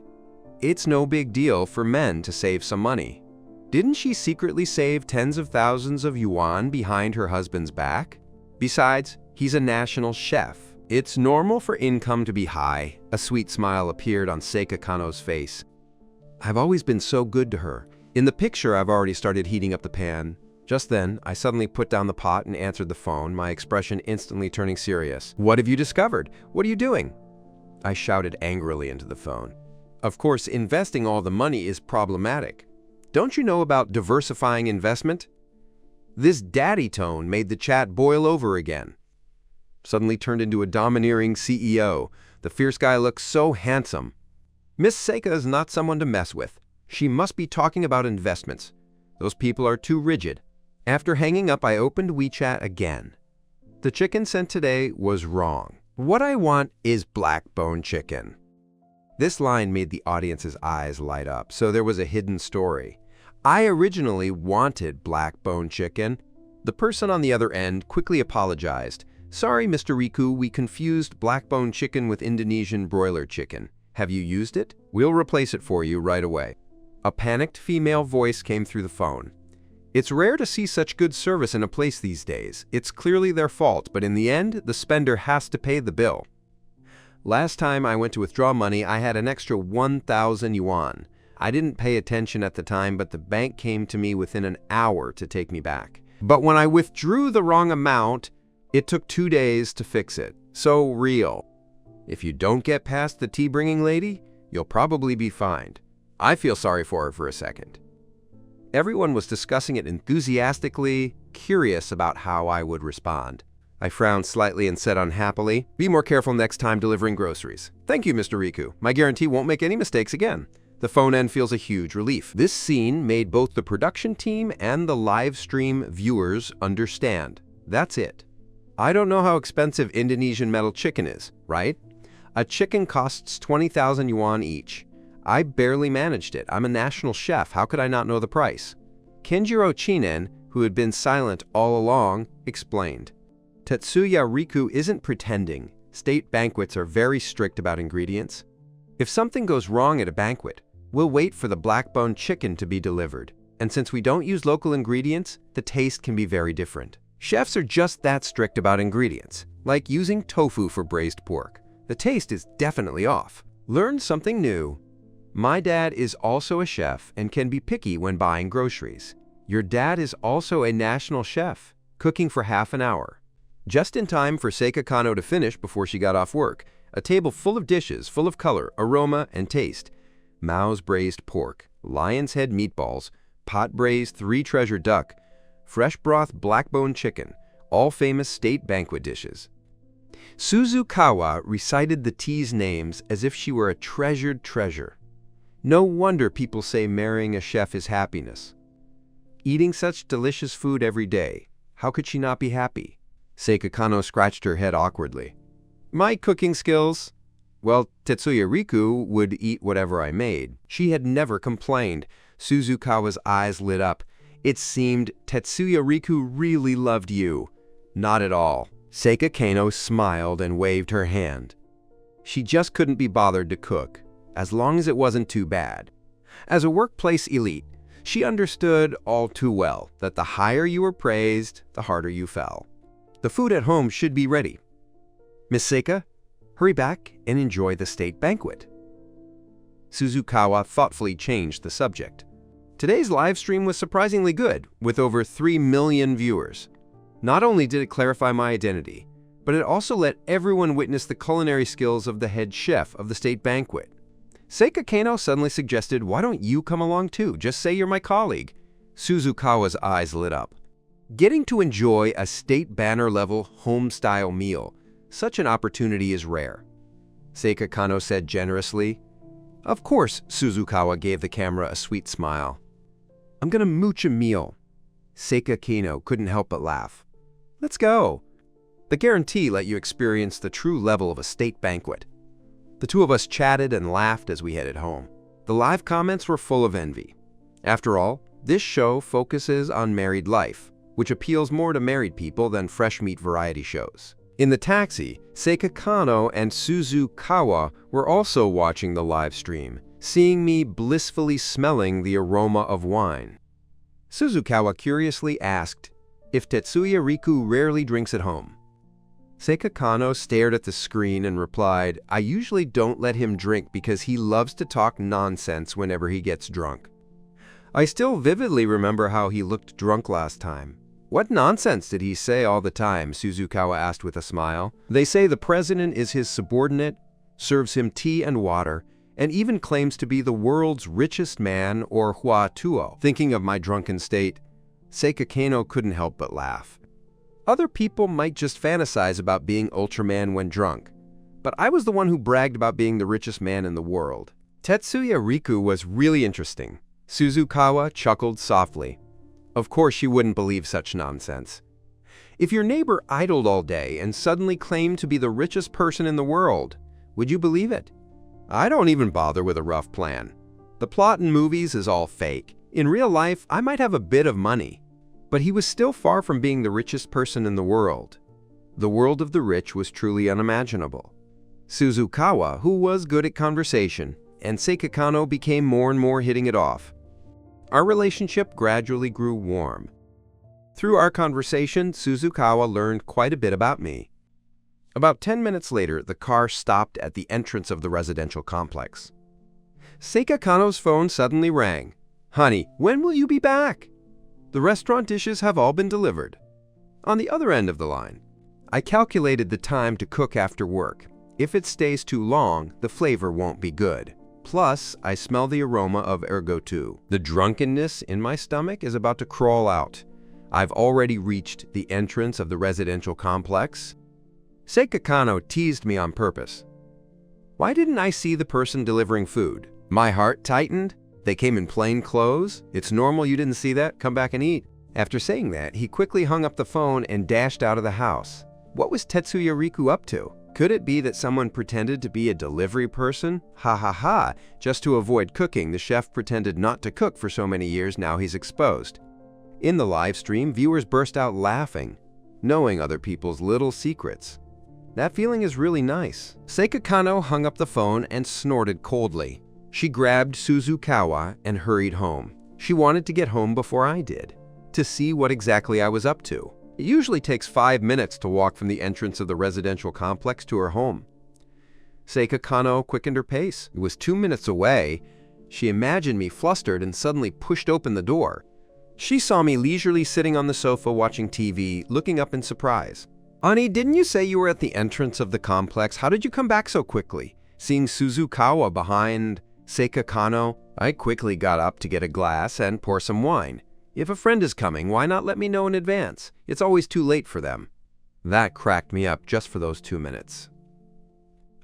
It's no big deal for men to save some money. Didn't she secretly save tens of thousands of yuan behind her husband's back? Besides, he's a national chef. It's normal for income to be high. A sweet smile appeared on Seika Kano's face. I've always been so good to her. In the picture, I've already started heating up the pan. Just then, I suddenly put down the pot and answered the phone, my expression instantly turning serious. What have you discovered? What are you doing? I shouted angrily into the phone. Of course, investing all the money is problematic. Don't you know about diversifying investment? This daddy tone made the chat boil over again. Suddenly turned into a domineering CEO. The fierce guy looked so handsome. Miss Seika is not someone to mess with. She must be talking about investments. Those people are too rigid. After hanging up, I opened WeChat again. The chicken sent today was wrong. What I want is black-bone chicken. This line made the audience's eyes light up, so there was a hidden story. I originally wanted black-bone chicken. The person on the other end quickly apologized. Sorry, Mr. Riku, we confused black-bone chicken with Indonesian broiler chicken. Have you used it? We'll replace it for you right away. A panicked female voice came through the phone. It's rare to see such good service in a place these days. It's clearly their fault, but in the end, the spender has to pay the bill. Last time I went to withdraw money, I had an extra 1,000 yuan. I didn't pay attention at the time, but the bank came to me within an hour to take me back. But when I withdrew the wrong amount, it took 2 days to fix it. So real. If you don't get past the tea-bringing lady, you'll probably be fined. I feel sorry for her for a second. Everyone was discussing it enthusiastically, curious about how I would respond. I frowned slightly and said unhappily, "Be more careful next time delivering groceries." "Thank you, Mr. Riku. My guarantee won't make any mistakes again." The phone end feels a huge relief. This scene made both the production team and the live stream viewers understand. That's it. I don't know how expensive Indonesian metal chicken is, right? A chicken costs 20,000 yuan each. I barely managed it. I'm a national chef. How could I not know the price? Kenjiro Chinen, who had been silent all along, explained. Tetsuya Riku isn't pretending. State banquets are very strict about ingredients. If something goes wrong at a banquet, we'll wait for the black-bone chicken to be delivered. And since we don't use local ingredients, the taste can be very different. Chefs are just that strict about ingredients, like using tofu for braised pork. The taste is definitely off. Learn something new. My dad is also a chef and can be picky when buying groceries. Your dad is also a national chef, cooking for half an hour. Just in time for Seika Kano to finish before she got off work. A table full of dishes, full of color, aroma, and taste. Mao's braised pork, lion's head meatballs, pot-braised three-treasure duck, fresh broth black-bone chicken, all famous state banquet dishes. Suzukawa recited the tea's names as if she were a treasured treasure. No wonder people say marrying a chef is happiness. Eating such delicious food every day, how could she not be happy? Seika Kano scratched her head awkwardly. My cooking skills? Well, Tetsuya Riku would eat whatever I made. She had never complained. Suzukawa's eyes lit up. It seemed Tetsuya Riku really loved you. Not at all. Seika Kano smiled and waved her hand. She just couldn't be bothered to cook, as long as it wasn't too bad. As a workplace elite, she understood all too well that the higher you were praised, the harder you fell. The food at home should be ready. Miss Seika, hurry back and enjoy the state banquet. Suzukawa thoughtfully changed the subject. Today's live stream was surprisingly good, with over 3 million viewers. Not only did it clarify my identity, but it also let everyone witness the culinary skills of the head chef of the state banquet. Seika Kano suddenly suggested, why don't you come along too? Just say you're my colleague. Suzukawa's eyes lit up. Getting to enjoy a state banner-level home-style meal, such an opportunity is rare. Seika Kano said generously. Of course, Suzukawa gave the camera a sweet smile. I'm gonna mooch a meal. Seika Kano couldn't help but laugh. Let's go. The guarantee let you experience the true level of a state banquet. The two of us chatted and laughed as we headed home. The live comments were full of envy. After all, this show focuses on married life, which appeals more to married people than fresh meat variety shows. In the taxi, Seika Kano and Suzukawa were also watching the live stream, seeing me blissfully smelling the aroma of wine. Suzukawa curiously asked if Tetsuya Riku rarely drinks at home. Seika Kano stared at the screen and replied, I usually don't let him drink because he loves to talk nonsense whenever he gets drunk. I still vividly remember how he looked drunk last time. What nonsense did he say all the time? Suzukawa asked with a smile. They say the president is his subordinate, serves him tea and water, and even claims to be the world's richest man or Hua Tuo. Thinking of my drunken state, Seika Kano couldn't help but laugh. Other people might just fantasize about being Ultraman when drunk, but I was the one who bragged about being the richest man in the world. Tetsuya Riku was really interesting. Suzukawa chuckled softly. Of course she wouldn't believe such nonsense. If your neighbor idled all day and suddenly claimed to be the richest person in the world, would you believe it? I don't even bother with a rough plan. The plot in movies is all fake. In real life, I might have a bit of money. But he was still far from being the richest person in the world. The world of the rich was truly unimaginable. Suzukawa, who was good at conversation, and Seika Kano became more and more hitting it off. Our relationship gradually grew warm. Through our conversation, Suzukawa learned quite a bit about me. About 10 minutes later, the car stopped at the entrance of the residential complex. Seika Kano's phone suddenly rang. Honey, when will you be back? The restaurant dishes have all been delivered. On the other end of the line, I calculated the time to cook after work. If it stays too long, the flavor won't be good. Plus, I smell the aroma of ergot too. The drunkenness in my stomach is about to crawl out. I've already reached the entrance of the residential complex. Seika Kano teased me on purpose. Why didn't I see the person delivering food? My heart tightened. They came in plain clothes. It's normal you didn't see that. Come back and eat. After saying that, he quickly hung up the phone and dashed out of the house. What was Tetsuya Riku up to? Could it be that someone pretended to be a delivery person? Ha ha ha! Just to avoid cooking, the chef pretended not to cook for so many years, now he's exposed. In the live stream, viewers burst out laughing, knowing other people's little secrets. That feeling is really nice. Seika Kanno hung up the phone and snorted coldly. She grabbed Suzukawa and hurried home. She wanted to get home before I did, to see what exactly I was up to. It usually takes 5 minutes to walk from the entrance of the residential complex to her home. Seika Kanno quickened her pace. It was 2 minutes away. She imagined me flustered and suddenly pushed open the door. She saw me leisurely sitting on the sofa watching TV, looking up in surprise. "Ani, didn't you say you were at the entrance of the complex? How did you come back so quickly?" Seeing Suzukawa behind Seika Kanno, I quickly got up to get a glass and pour some wine. If a friend is coming, why not let me know in advance? It's always too late for them. That cracked me up just for those 2 minutes.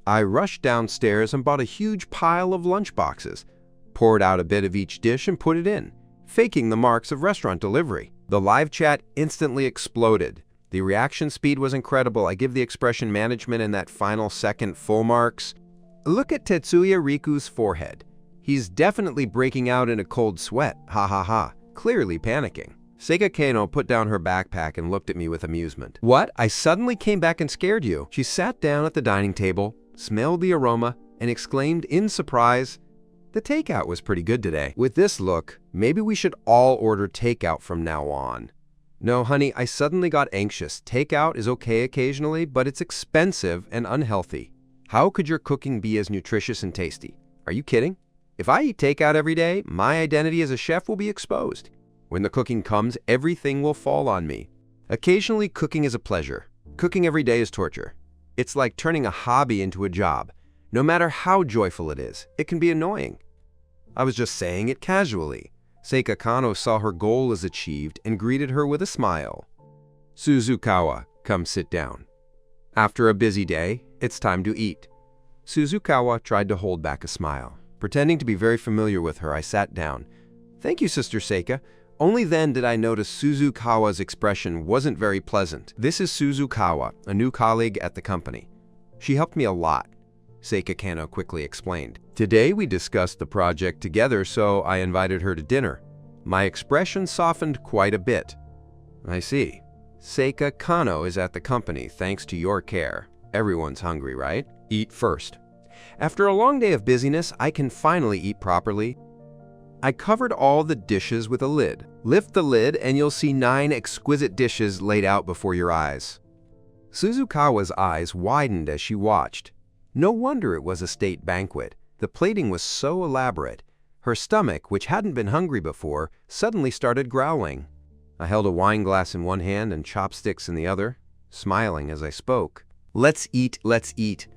I rushed downstairs and bought a huge pile of lunch boxes, poured out a bit of each dish and put it in, faking the marks of restaurant delivery. The live chat instantly exploded. The reaction speed was incredible. I give the expression management in that final second full marks. Look at Tetsuya Riku's forehead. He's definitely breaking out in a cold sweat. Ha ha ha. Clearly panicking. Seika Kanno put down her backpack and looked at me with amusement. "What? I suddenly came back and scared you." She sat down at the dining table, smelled the aroma, and exclaimed in surprise, "The takeout was pretty good today." With this look, maybe we should all order takeout from now on. No, honey, I suddenly got anxious. Takeout is okay occasionally, but it's expensive and unhealthy. How could your cooking be as nutritious and tasty? Are you kidding? If I eat takeout every day, my identity as a chef will be exposed. When the cooking comes, everything will fall on me. Occasionally, cooking is a pleasure. Cooking every day is torture. It's like turning a hobby into a job. No matter how joyful it is, it can be annoying. I was just saying it casually. Seika Kanno saw her goal is achieved and greeted her with a smile. "Suzukawa, come sit down. After a busy day, it's time to eat." Suzukawa tried to hold back a smile. Pretending to be very familiar with her, I sat down. "Thank you, Sister Seika." Only then did I notice Suzukawa's expression wasn't very pleasant. "This is Suzukawa, a new colleague at the company. She helped me a lot," Seika Kanno quickly explained. "Today we discussed the project together, so I invited her to dinner." My expression softened quite a bit. "I see. Seika Kanno is at the company thanks to your care. Everyone's hungry, right? Eat first." After a long day of busyness, I can finally eat properly. I covered all the dishes with a lid. Lift the lid and you'll see 9 exquisite dishes laid out before your eyes. Suzukawa's eyes widened as she watched. No wonder it was a state banquet. The plating was so elaborate. Her stomach, which hadn't been hungry before, suddenly started growling. I held a wine glass in one hand and chopsticks in the other, smiling as I spoke. "Let's eat, let's eat."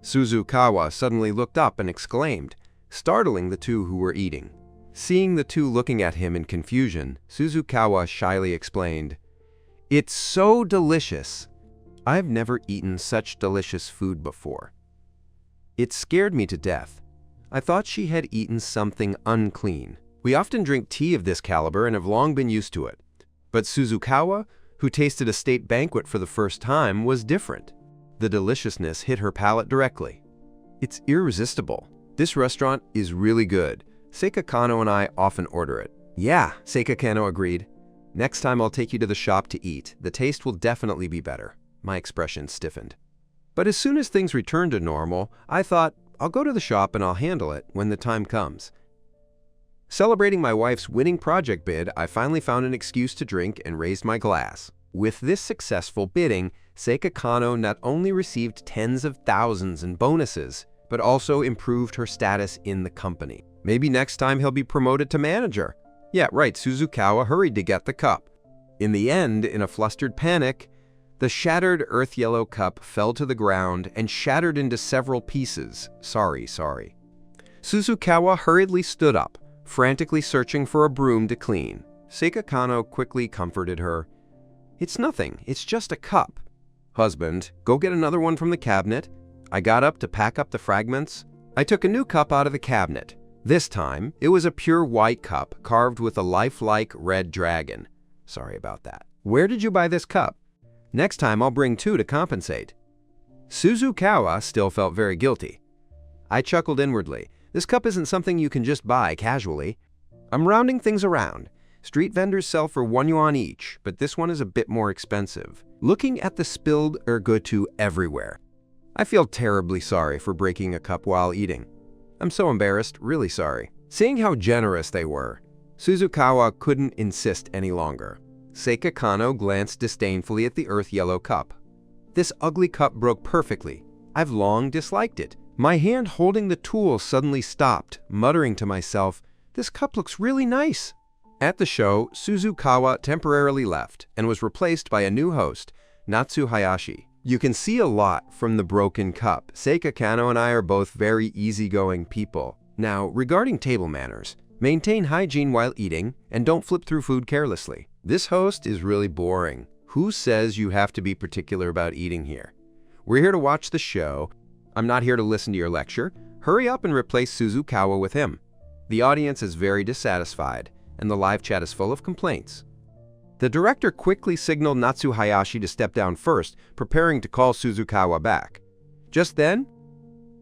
Suzukawa suddenly looked up and exclaimed, startling the two who were eating. Seeing the two looking at him in confusion, Suzukawa shyly explained, "It's so delicious. I've never eaten such delicious food before." It scared me to death. I thought she had eaten something unclean. We often drink tea of this caliber and have long been used to it. But Suzukawa, who tasted a state banquet for the first time, was different. The deliciousness hit her palate directly. "It's irresistible. This restaurant is really good. Seika Kanno and I often order it." "Yeah," Seika Kanno agreed. "Next time I'll take you to the shop to eat. The taste will definitely be better." My expression stiffened. But as soon as things returned to normal, I thought, I'll go to the shop and I'll handle it when the time comes. Celebrating my wife's winning project bid, I finally found an excuse to drink and raised my glass. With this successful bidding, Seika Kanno not only received tens of thousands in bonuses, but also improved her status in the company. Maybe next time he'll be promoted to manager. Yeah, right, Suzukawa hurried to get the cup. In the end, in a flustered panic, the shattered earth-yellow cup fell to the ground and shattered into several pieces. Sorry. Suzukawa hurriedly stood up, frantically searching for a broom to clean. Seika Kanno quickly comforted her. "It's nothing, it's just a cup." "Husband, go get another one from the cabinet." I got up to pack up the fragments. I took a new cup out of the cabinet. This time, it was a pure white cup carved with a lifelike red dragon. Sorry about that. "Where did you buy this cup?" "Next time I'll bring 2 to compensate." Suzukawa still felt very guilty. I chuckled inwardly. This cup isn't something you can just buy casually. I'm rounding things around. Street vendors sell for 1 yuan each, but this one is a bit more expensive. Looking at the spilled ergotu everywhere, I feel terribly sorry for breaking a cup while eating. I'm so embarrassed, really sorry. Seeing how generous they were, Suzukawa couldn't insist any longer. Seika Kano glanced disdainfully at the earth yellow cup. This ugly cup broke perfectly. I've long disliked it. My hand holding the tool suddenly stopped, muttering to myself, "This cup looks really nice." At the show, Suzukawa temporarily left and was replaced by a new host, Natsu Hayashi. You can see a lot from the broken cup. Seika Kano and I are both very easygoing people. Now, regarding table manners, maintain hygiene while eating and don't flip through food carelessly. This host is really boring. Who says you have to be particular about eating here? We're here to watch the show. I'm not here to listen to your lecture. Hurry up and replace Suzukawa with him. The audience is very dissatisfied, and the live chat is full of complaints. The director quickly signaled Natsu Hayashi to step down first, preparing to call Suzukawa back. Just then,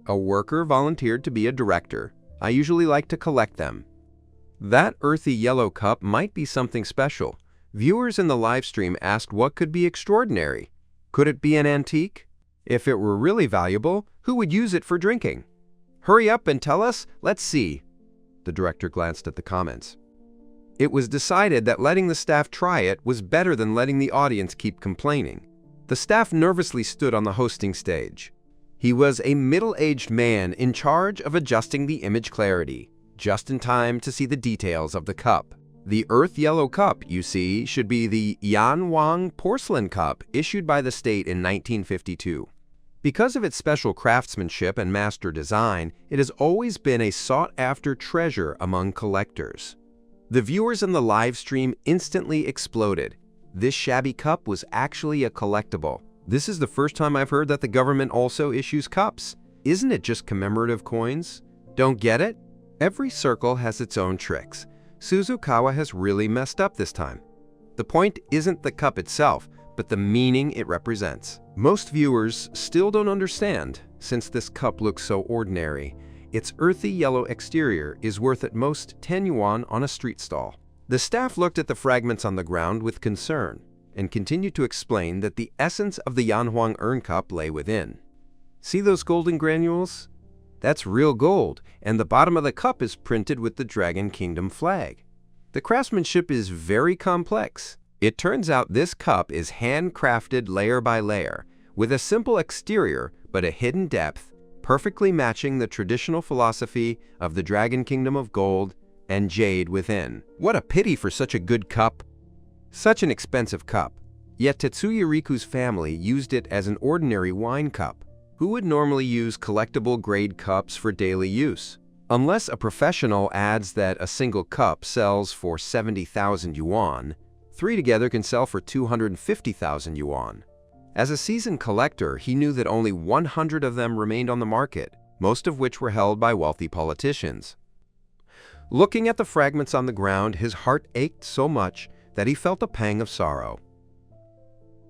a worker volunteered to be a director. I usually like to collect them. That earthy yellow cup might be something special. Viewers in the live stream asked what could be extraordinary. Could it be an antique? If it were really valuable, who would use it for drinking? Hurry up and tell us, let's see. The director glanced at the comments. It was decided that letting the staff try it was better than letting the audience keep complaining. The staff nervously stood on the hosting stage. He was a middle-aged man in charge of adjusting the image clarity, just in time to see the details of the cup. The earth yellow cup, you see, should be the Yanhuang porcelain cup issued by the state in 1952. Because of its special craftsmanship and master design, it has always been a sought-after treasure among collectors. The viewers in the live stream instantly exploded. This shabby cup was actually a collectible. This is the first time I've heard that the government also issues cups. Isn't it just commemorative coins? Don't get it? Every circle has its own tricks. Suzukawa has really messed up this time. The point isn't the cup itself, but the meaning it represents. Most viewers still don't understand, since this cup looks so ordinary. Its earthy yellow exterior is worth at most 10 yuan on a street stall. The staff looked at the fragments on the ground with concern and continued to explain that the essence of the Yanhuang urn cup lay within. See those golden granules? That's real gold, and the bottom of the cup is printed with the Dragon Kingdom flag. The craftsmanship is very complex. It turns out this cup is handcrafted layer by layer, with a simple exterior but a hidden depth, perfectly matching the traditional philosophy of the Dragon Kingdom of gold and jade within. What a pity for such a good cup. Such an expensive cup. Yet Tetsuya Riku's family used it as an ordinary wine cup. Who would normally use collectible grade cups for daily use? Unless a professional adds that a single cup sells for 70,000 yuan, 3 together can sell for 250,000 yuan. As a seasoned collector, he knew that only 100 of them remained on the market, most of which were held by wealthy politicians. Looking at the fragments on the ground, his heart ached so much that he felt a pang of sorrow.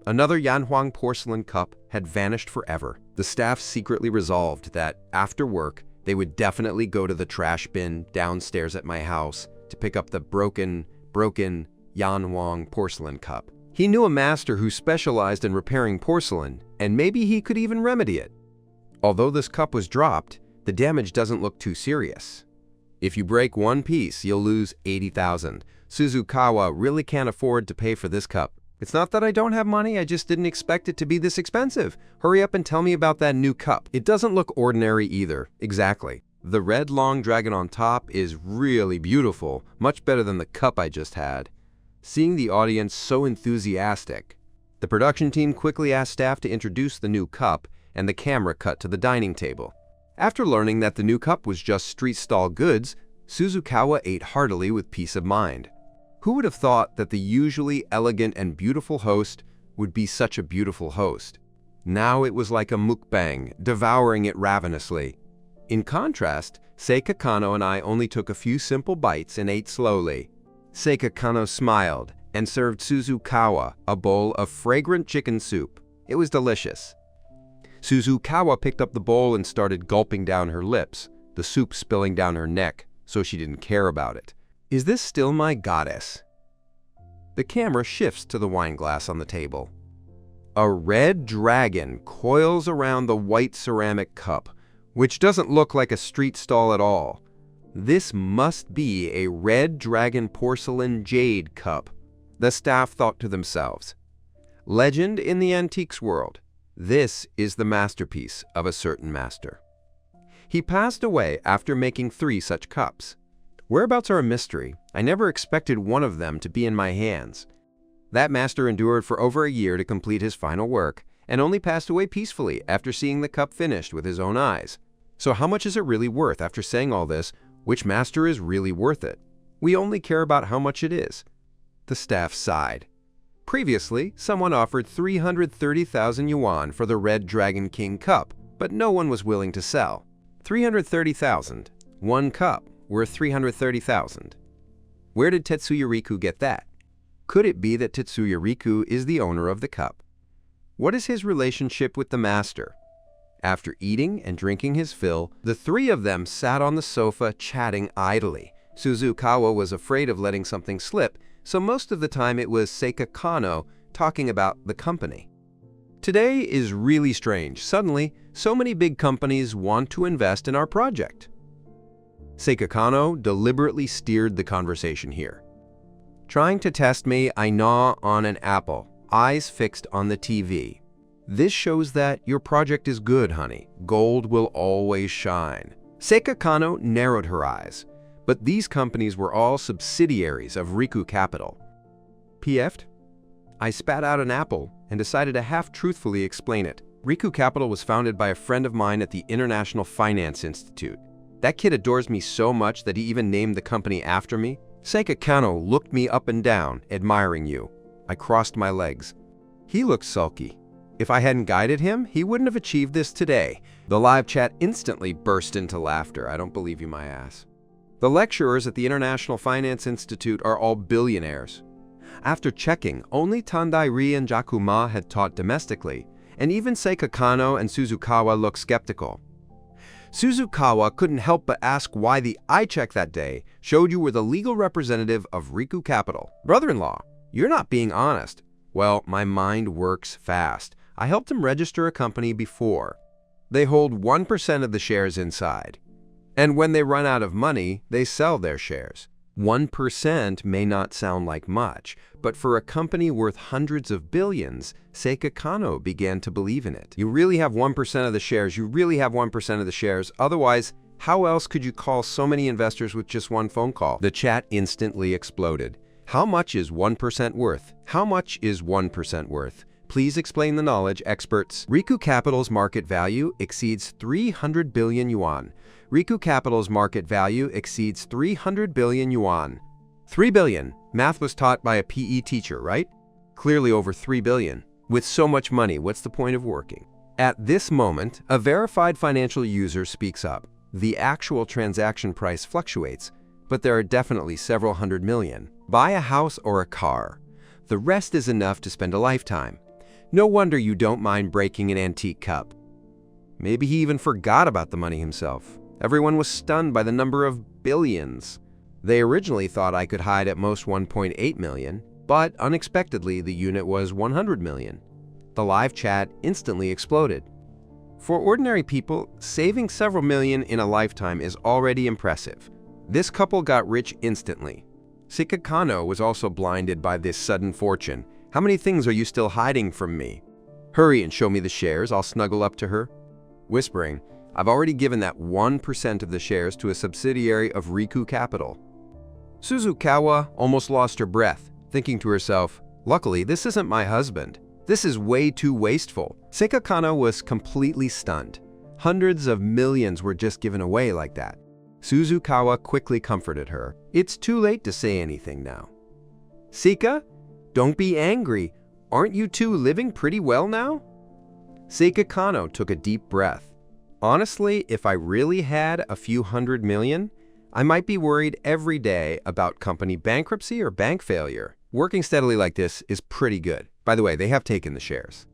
Another Yanhuang porcelain cup had vanished forever. The staff secretly resolved that, after work, they would definitely go to the trash bin downstairs at my house to pick up the broken Yanhuang porcelain cup. He knew a master who specialized in repairing porcelain, and maybe he could even remedy it. Although this cup was dropped, the damage doesn't look too serious. If you break one piece, you'll lose 80,000. Suzukawa really can't afford to pay for this cup. It's not that I don't have money, I just didn't expect it to be this expensive. Hurry up and tell me about that new cup. It doesn't look ordinary either. Exactly. The red long dragon on top is really beautiful, much better than the cup I just had. Seeing the audience so enthusiastic, the production team quickly asked staff to introduce the new cup, and the camera cut to the dining table. After learning that the new cup was just street stall goods, Suzukawa ate heartily with peace of mind. Who would have thought that the usually elegant and beautiful host would be such a beautiful host? Now it was like a mukbang, devouring it ravenously. In contrast, Seika Kano and I only took a few simple bites and ate slowly. Seika Kano smiled and served Suzukawa a bowl of fragrant chicken soup. It was delicious. Suzukawa picked up the bowl and started gulping down her lips, the soup spilling down her neck, so she didn't care about it. Is this still my goddess? The camera shifts to the wine glass on the table. A red dragon coils around the white ceramic cup, which doesn't look like a street stall at all. This must be a red dragon porcelain jade cup, the staff thought to themselves. Legend in the antiques world. This is the masterpiece of a certain master. He passed away after making 3 such cups. Whereabouts are a mystery. I never expected one of them to be in my hands. That master endured for over a year to complete his final work, and only passed away peacefully after seeing the cup finished with his own eyes. So how much is it really worth? After saying all this, which master is really worth it? We only care about how much it is. The staff sighed. Previously, someone offered 330,000 yuan for the Red Dragon King cup, but no one was willing to sell. 330,000. One cup worth 330,000. Where did Tetsuya Riku get that? Could it be that Tetsuya Riku is the owner of the cup? What is his relationship with the master? After eating and drinking his fill, the 3 of them sat on the sofa chatting idly. Suzukawa was afraid of letting something slip, so most of the time it was Seika Kano talking about the company. Today is really strange. Suddenly, so many big companies want to invest in our project. Seika Kano deliberately steered the conversation here. Trying to test me, I gnaw on an apple, eyes fixed on the TV. This shows that your project is good, honey. Gold will always shine. Seika Kano narrowed her eyes, but these companies were all subsidiaries of Riku Capital. PF'd? I spat out an apple and decided to half-truthfully explain it. Riku Capital was founded by a friend of mine at the International Finance Institute. That kid adores me so much that he even named the company after me. Seika Kano looked me up and down, admiring you. I crossed my legs. He looked sulky. If I hadn't guided him, he wouldn't have achieved this today. The live chat instantly burst into laughter. I don't believe you, my ass. The lecturers at the International Finance Institute are all billionaires. After checking, only Tandai Ri and Jakuma had taught domestically, and even Seika Kano and Suzukawa looked skeptical. Suzukawa couldn't help but ask why the eye check that day showed you were the legal representative of Riku Capital. Brother-in-law, you're not being honest. Well, my mind works fast. I helped him register a company before. They hold 1% of the shares inside. And when they run out of money, they sell their shares. 1% may not sound like much, but for a company worth hundreds of billions, Seika Kano began to believe in it. You really have 1% of the shares. You really have 1% of the shares. Otherwise, how else could you call so many investors with just one phone call? The chat instantly exploded. How much is 1% worth? How much is 1% worth? Please explain the knowledge, experts. Riku Capital's market value exceeds 300 billion yuan. Riku Capital's market value exceeds 300 billion yuan. 3 billion. Math was taught by a PE teacher, right? Clearly over 3 billion. With so much money, what's the point of working? At this moment, a verified financial user speaks up. The actual transaction price fluctuates, but there are definitely several hundred million. Buy a house or a car. The rest is enough to spend a lifetime. No wonder you don't mind breaking an antique cup. Maybe he even forgot about the money himself. Everyone was stunned by the number of billions. They originally thought I could hide at most 1.8 million, but unexpectedly the unit was 100 million. The live chat instantly exploded. For ordinary people, saving several million in a lifetime is already impressive. This couple got rich instantly. Seika Kano was also blinded by this sudden fortune. How many things are you still hiding from me? Hurry and show me the shares, I'll snuggle up to her. Whispering, I've already given that 1% of the shares to a subsidiary of Riku Capital. Suzukawa almost lost her breath, thinking to herself, luckily this isn't my husband. This is way too wasteful. Seika Kano was completely stunned. Hundreds of millions were just given away like that. Suzukawa quickly comforted her. It's too late to say anything now. Seika? Don't be angry. Aren't you two living pretty well now? Seika Kano took a deep breath. Honestly, if I really had a few hundred million, I might be worried every day about company bankruptcy or bank failure. Working steadily like this is pretty good. By the way, they have taken the shares.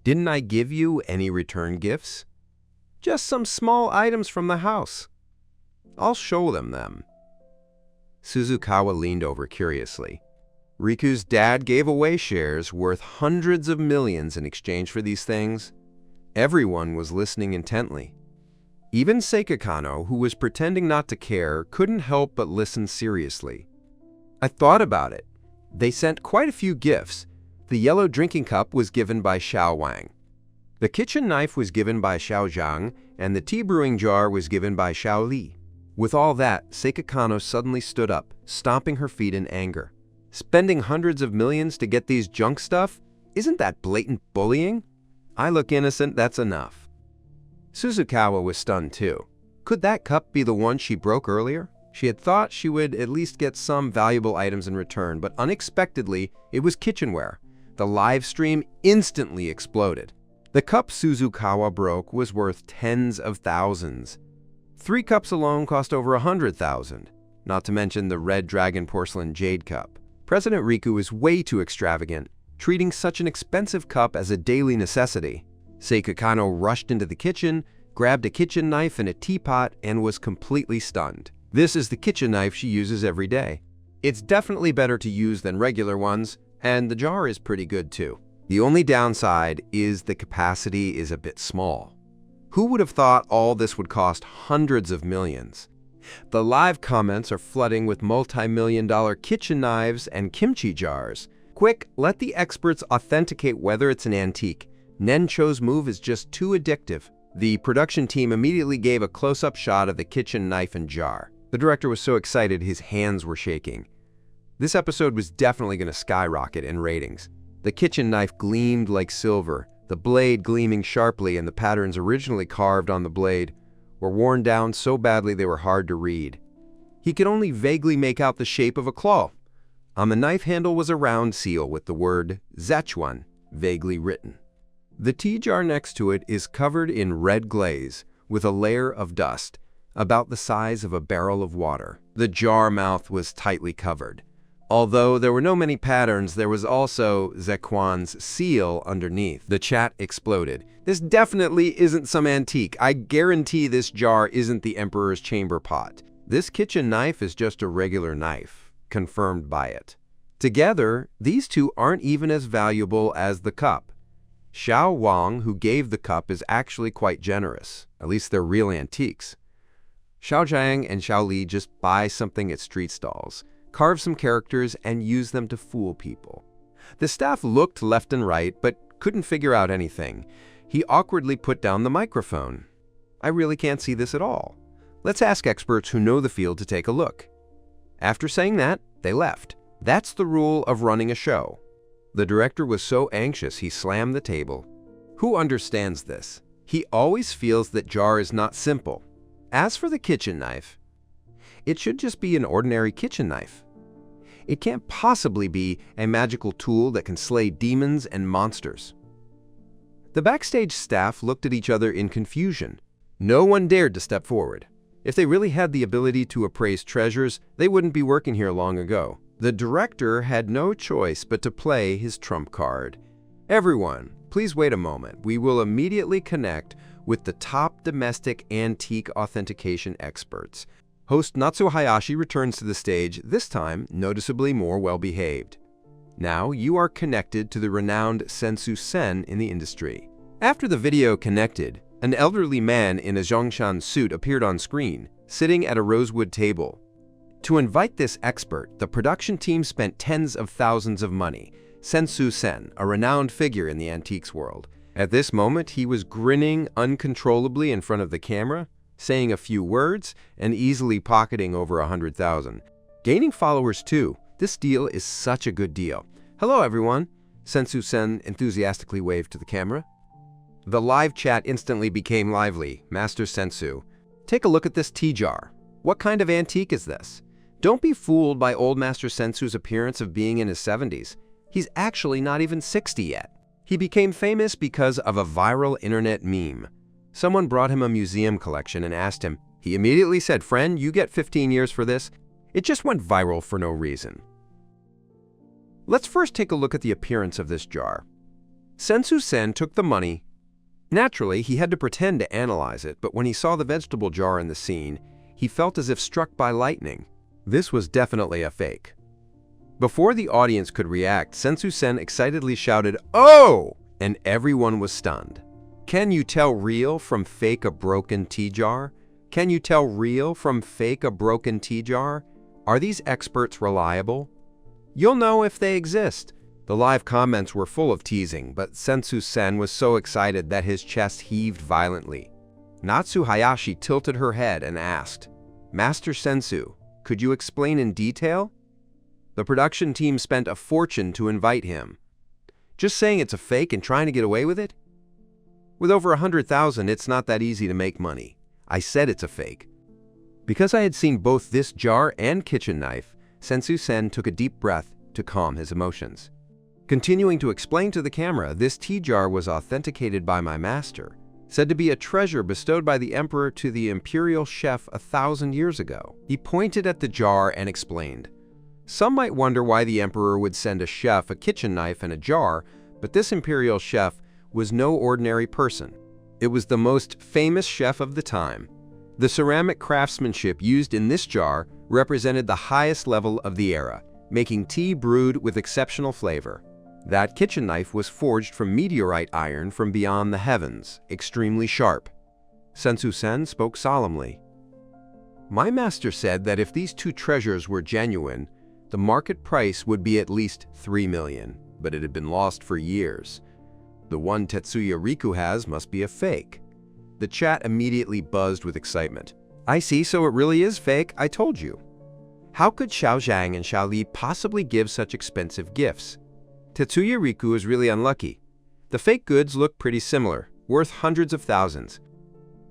Didn't I give you any return gifts? Just some small items from the house. I'll show them. Suzukawa leaned over curiously. Riku's dad gave away shares worth hundreds of millions in exchange for these things. Everyone was listening intently. Even Seika Kano, who was pretending not to care, couldn't help but listen seriously. I thought about it. They sent quite a few gifts. The yellow drinking cup was given by Xiao Wang. The kitchen knife was given by Xiao Zhang, and the tea brewing jar was given by Xiao Li. With all that, Seika Kano suddenly stood up, stomping her feet in anger. Spending hundreds of millions to get these junk stuff? Isn't that blatant bullying? I look innocent, that's enough. Suzukawa was stunned too. Could that cup be the one she broke earlier? She had thought she would at least get some valuable items in return, but unexpectedly, it was kitchenware. The live stream instantly exploded. The cup Suzukawa broke was worth tens of thousands. 3 cups alone cost over 100,000, not to mention the red dragon porcelain jade cup. President Riku is way too extravagant, treating such an expensive cup as a daily necessity. Seika Kano rushed into the kitchen, grabbed a kitchen knife and a teapot, and was completely stunned. This is the kitchen knife she uses every day. It's definitely better to use than regular ones, and the jar is pretty good too. The only downside is the capacity is a bit small. Who would have thought all this would cost hundreds of millions? The live comments are flooding with multi-million-dollar kitchen knives and kimchi jars. Quick, let the experts authenticate whether it's an antique. Nencho's move is just too addictive. The production team immediately gave a close-up shot of the kitchen knife and jar. The director was so excited his hands were shaking. This episode was definitely going to skyrocket in ratings. The kitchen knife gleamed like silver, the blade gleaming sharply, and the patterns originally carved on the blade were worn down so badly they were hard to read. He could only vaguely make out the shape of a claw. On the knife handle was a round seal with the word Szechuan vaguely written. The tea jar next to it is covered in red glaze with a layer of dust, about the size of a barrel of water. The jar mouth was tightly covered. Although there were no many patterns, there was also Szechuan's seal underneath. The chat exploded. This definitely isn't some antique. I guarantee this jar isn't the Emperor's chamber pot. This kitchen knife is just a regular knife, confirmed by it. Together, these two aren't even as valuable as the cup. Xiao Wang, who gave the cup, is actually quite generous. At least they're real antiques. Xiao Zhang and Xiao Li just buy something at street stalls, carve some characters, and use them to fool people. The staff looked left and right, but couldn't figure out anything. He awkwardly put down the microphone. I really can't see this at all. Let's ask experts who know the field to take a look. After saying that, they left. That's the rule of running a show. The director was so anxious he slammed the table. Who understands this? He always feels that jar is not simple. As for the kitchen knife, it should just be an ordinary kitchen knife. It can't possibly be a magical tool that can slay demons and monsters. The backstage staff looked at each other in confusion. No one dared to step forward. If they really had the ability to appraise treasures, they wouldn't be working here long ago. The director had no choice but to play his trump card. Everyone, please wait a moment. We will immediately connect with the top domestic antique authentication experts. Host Natsuo Hayashi returns to the stage, this time noticeably more well-behaved. Now you are connected to the renowned Sensu Sen in the industry. After the video connected, an elderly man in a Zhongshan suit appeared on screen, sitting at a rosewood table. To invite this expert, the production team spent tens of thousands of money. Sensu Sen, a renowned figure in the antiques world. At this moment, he was grinning uncontrollably in front of the camera, saying a few words, and easily pocketing over 100,000. Gaining followers too. This deal is such a good deal. Hello everyone, Sensu Sen enthusiastically waved to the camera. The live chat instantly became lively. Master Sensu, take a look at this tea jar. What kind of antique is this? Don't be fooled by old Master Sensu's appearance of being in his 70s. He's actually not even 60 yet. He became famous because of a viral internet meme. Someone brought him a museum collection and asked him. He immediately said, "Friend, you get 15 years for this." It just went viral for no reason. Let's first take a look at the appearance of this jar. Sensu-sen took the money. Naturally, he had to pretend to analyze it, but when he saw the vegetable jar in the scene, he felt as if struck by lightning. This was definitely a fake. Before the audience could react, Sensu-sen excitedly shouted, "Oh!" and everyone was stunned. Can you tell real from fake a broken tea jar? Can you tell real from fake a broken tea jar? Are these experts reliable? You'll know if they exist. The live comments were full of teasing, but Sensu-sen was so excited that his chest heaved violently. Natsu Hayashi tilted her head and asked, "Master Sensu, could you explain in detail?" The production team spent a fortune to invite him. Just saying it's a fake and trying to get away with it? With over 100,000, it's not that easy to make money. I said it's a fake. Because I had seen both this jar and kitchen knife, Sensu-sen took a deep breath to calm his emotions. Continuing to explain to the camera, this tea jar was authenticated by my master, said to be a treasure bestowed by the emperor to the imperial chef 1,000 years ago. He pointed at the jar and explained. Some might wonder why the emperor would send a chef a kitchen knife and a jar, but this imperial chef was no ordinary person. It was the most famous chef of the time. The ceramic craftsmanship used in this jar represented the highest level of the era, making tea brewed with exceptional flavor. That kitchen knife was forged from meteorite iron from beyond the heavens, extremely sharp. Sensu-sen spoke solemnly. My master said that if these two treasures were genuine, the market price would be at least 3 million, but it had been lost for years. The one Tetsuya Riku has must be a fake. The chat immediately buzzed with excitement. I see, so it really is fake, I told you. How could Xiao Zhang and Xiao Li possibly give such expensive gifts? Tetsuya Riku is really unlucky. The fake goods look pretty similar, worth hundreds of thousands.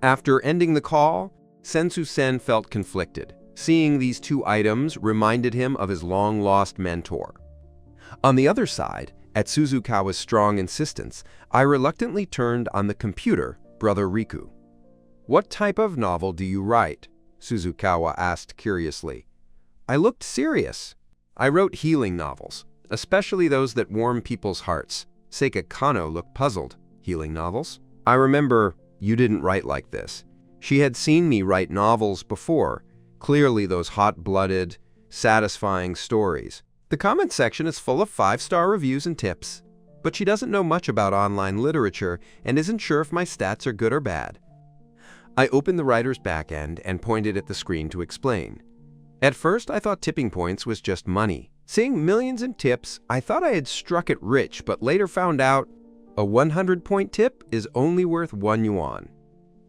After ending the call, Sensu-sen felt conflicted. Seeing these two items reminded him of his long-lost mentor. On the other side, at Suzukawa's strong insistence, I reluctantly turned on the computer, Brother Riku. What type of novel do you write? Suzukawa asked curiously. I looked serious. I wrote healing novels, especially those that warm people's hearts. Seika Kano looked puzzled. Healing novels? I remember you didn't write like this. She had seen me write novels before, clearly those hot-blooded, satisfying stories. The comment section is full of 5-star reviews and tips, but she doesn't know much about online literature and isn't sure if my stats are good or bad. I opened the writer's backend and pointed at the screen to explain. At first, I thought tipping points was just money. Seeing millions in tips, I thought I had struck it rich, but later found out a 100-point tip is only worth 1 yuan.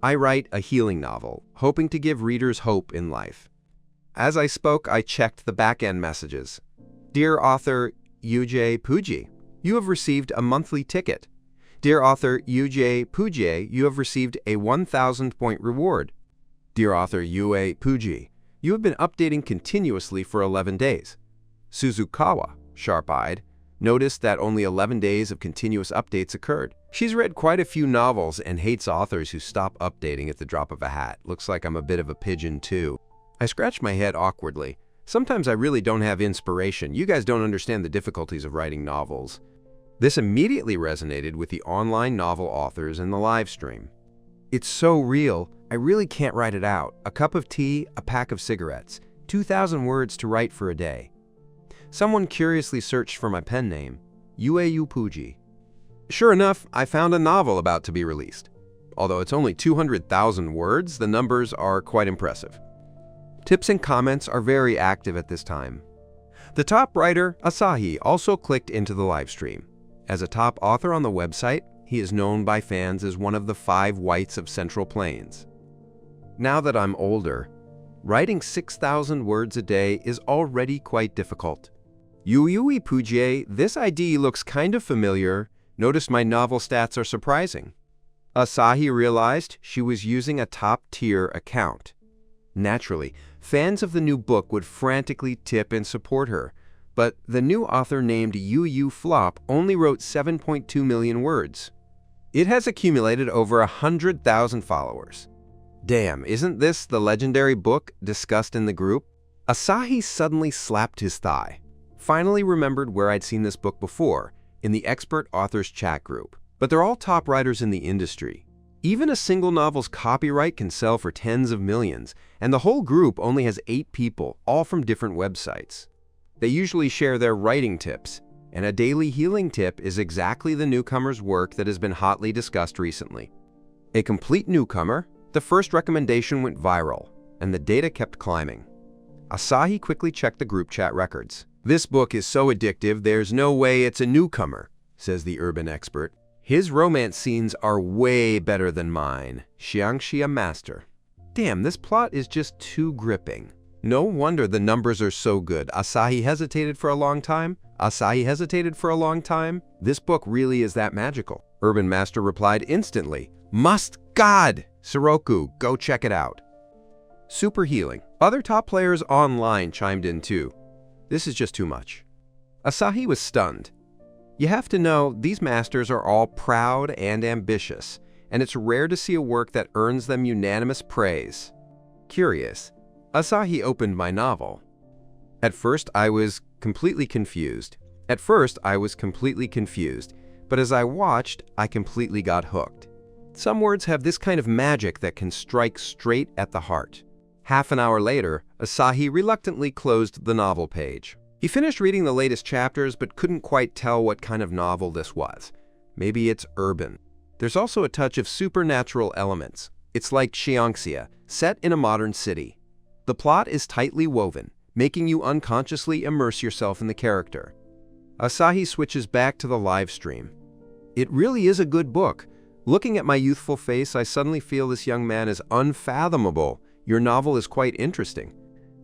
I write a healing novel, hoping to give readers hope in life. As I spoke, I checked the back-end messages. Dear author Yujie Puji, you have received a monthly ticket. Dear author Yujie Puji, you have received a 1,000-point reward. Dear author Yue Puji, you have been updating continuously for 11 days. Suzukawa, sharp-eyed, noticed that only 11 days of continuous updates occurred. She's read quite a few novels and hates authors who stop updating at the drop of a hat. Looks like I'm a bit of a pigeon, too. I scratched my head awkwardly. Sometimes I really don't have inspiration. You guys don't understand the difficulties of writing novels. This immediately resonated with the online novel authors in the live stream. It's so real, I really can't write it out. A cup of tea, a pack of cigarettes, 2,000 words to write for a day. Someone curiously searched for my pen name, Yue Puji. Sure enough, I found a novel about to be released. Although it's only 200,000 words, the numbers are quite impressive. Tips and comments are very active at this time. The top writer, Asahi, also clicked into the live stream. As a top author on the website, he is known by fans as one of the 5 whites of Central Plains. Now that I'm older, writing 6,000 words a day is already quite difficult. Yue Puji, this ID looks kind of familiar. Notice my novel stats are surprising. Asahi realized she was using a top-tier account. Naturally, fans of the new book would frantically tip and support her, but the new author named Yu Flop only wrote 7.2 million words. It has accumulated over 100,000 followers. Damn, isn't this the legendary book discussed in the group? Asahi suddenly slapped his thigh. Finally remembered where I'd seen this book before, in the expert authors chat group. But they're all top writers in the industry. Even a single novel's copyright can sell for tens of millions, and the whole group only has 8 people, all from different websites. They usually share their writing tips, and a daily healing tip is exactly the newcomer's work that has been hotly discussed recently. A complete newcomer, the first recommendation went viral, and the data kept climbing. Asahi quickly checked the group chat records. "This book is so addictive, there's no way it's a newcomer," says the urban expert. "His romance scenes are way better than mine. Xiangxia master. Damn, this plot is just too gripping. No wonder the numbers are so good. Asahi hesitated for a long time. Asahi hesitated for a long time. This book really is that magical." Urban Master replied instantly, "Must God! Siroku, go check it out." Super healing. Other top players online chimed in too. This is just too much. Asahi was stunned. You have to know, these masters are all proud and ambitious, and it's rare to see a work that earns them unanimous praise. Curious, Asahi opened my novel. At first, I was completely confused. But as I watched, I completely got hooked. Some words have this kind of magic that can strike straight at the heart. Half an hour later, Asahi reluctantly closed the novel page. He finished reading the latest chapters but couldn't quite tell what kind of novel this was. Maybe it's urban. There's also a touch of supernatural elements. It's like Xiangxia, set in a modern city. The plot is tightly woven, making you unconsciously immerse yourself in the character. Asahi switches back to the live stream. "It really is a good book. Looking at my youthful face, I suddenly feel this young man is unfathomable. Your novel is quite interesting."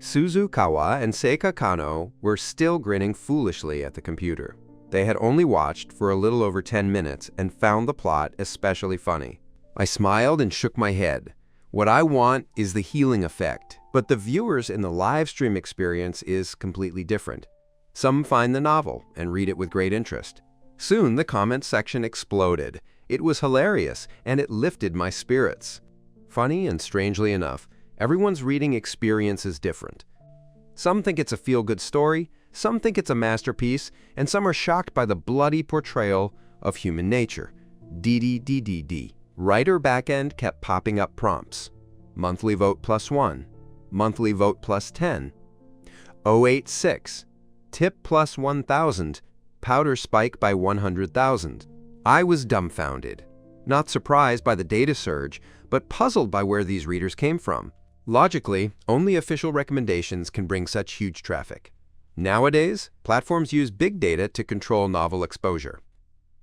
Suzukawa and Seika Kano were still grinning foolishly at the computer. They had only watched for a little over 10 minutes and found the plot especially funny. I smiled and shook my head. What I want is the healing effect, but the viewers in the live stream experience is completely different. Some find the novel and read it with great interest. Soon the comment section exploded. It was hilarious, and it lifted my spirits. Funny and strangely enough, everyone's reading experience is different. Some think it's a feel-good story, some think it's a masterpiece, and some are shocked by the bloody portrayal of human nature. DDDDD. Writer backend kept popping up prompts. Monthly vote +1. Monthly vote +10. 086. Tip +1000. Powder spike by 100,000. I was dumbfounded. Not surprised by the data surge, but puzzled by where these readers came from. Logically, only official recommendations can bring such huge traffic. Nowadays, platforms use big data to control novel exposure.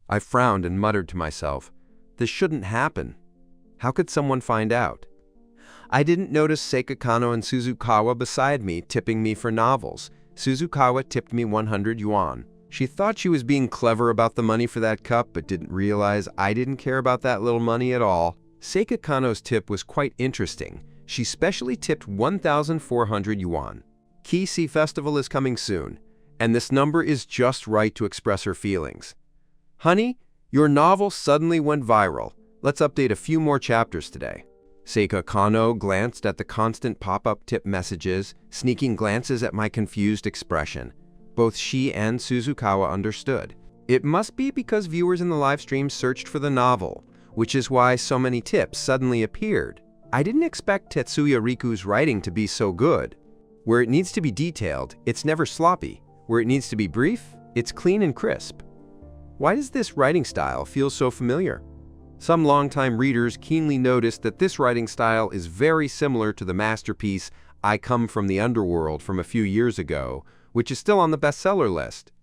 I frowned and muttered to myself, this shouldn't happen. How could someone find out? I didn't notice Seika Kano and Suzukawa beside me tipping me for novels. Suzukawa tipped me 100 yuan. She thought she was being clever about the money for that cup, but didn't realize I didn't care about that little money at all. Seika Kano's tip was quite interesting. She specially tipped 1,400 yuan. Kisi Festival is coming soon, and this number is just right to express her feelings. Honey, your novel suddenly went viral. Let's update a few more chapters today. Seika Kano glanced at the constant pop-up tip messages, sneaking glances at my confused expression. Both she and Suzukawa understood. It must be because viewers in the live stream searched for the novel, which is why so many tips suddenly appeared. I didn't expect Tetsuya Riku's writing to be so good. Where it needs to be detailed, it's never sloppy. Where it needs to be brief, it's clean and crisp. Why does this writing style feel so familiar? Some longtime readers keenly noticed that this writing style is very similar to the masterpiece I Come from the Underworld from a few years ago, which is still on the bestseller list.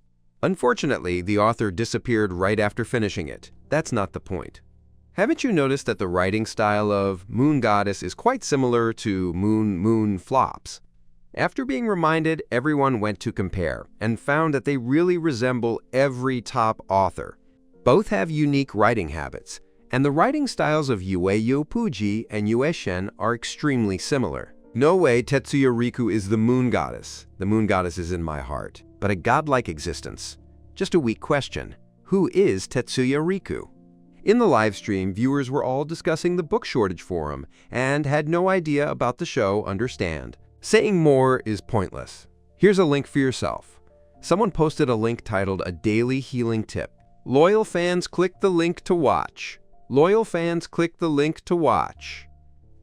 Unfortunately, the author disappeared right after finishing it. That's not the point. Haven't you noticed that the writing style of Moon Goddess is quite similar to Moon Flops? After being reminded, everyone went to compare and found that they really resemble every top author. Both have unique writing habits, and the writing styles of Ueyo Puji and Yue Shen are extremely similar. No way Tetsuya Riku is the Moon Goddess. The Moon Goddess is in my heart, but a godlike existence. Just a weak question. Who is Tetsuya Riku? In the live stream, viewers were all discussing the book shortage forum and had no idea about the show. Understand. Saying more is pointless. Here's a link for yourself. Someone posted a link titled A Daily Healing Tip. Loyal fans, click the link to watch. Loyal fans, click the link to watch.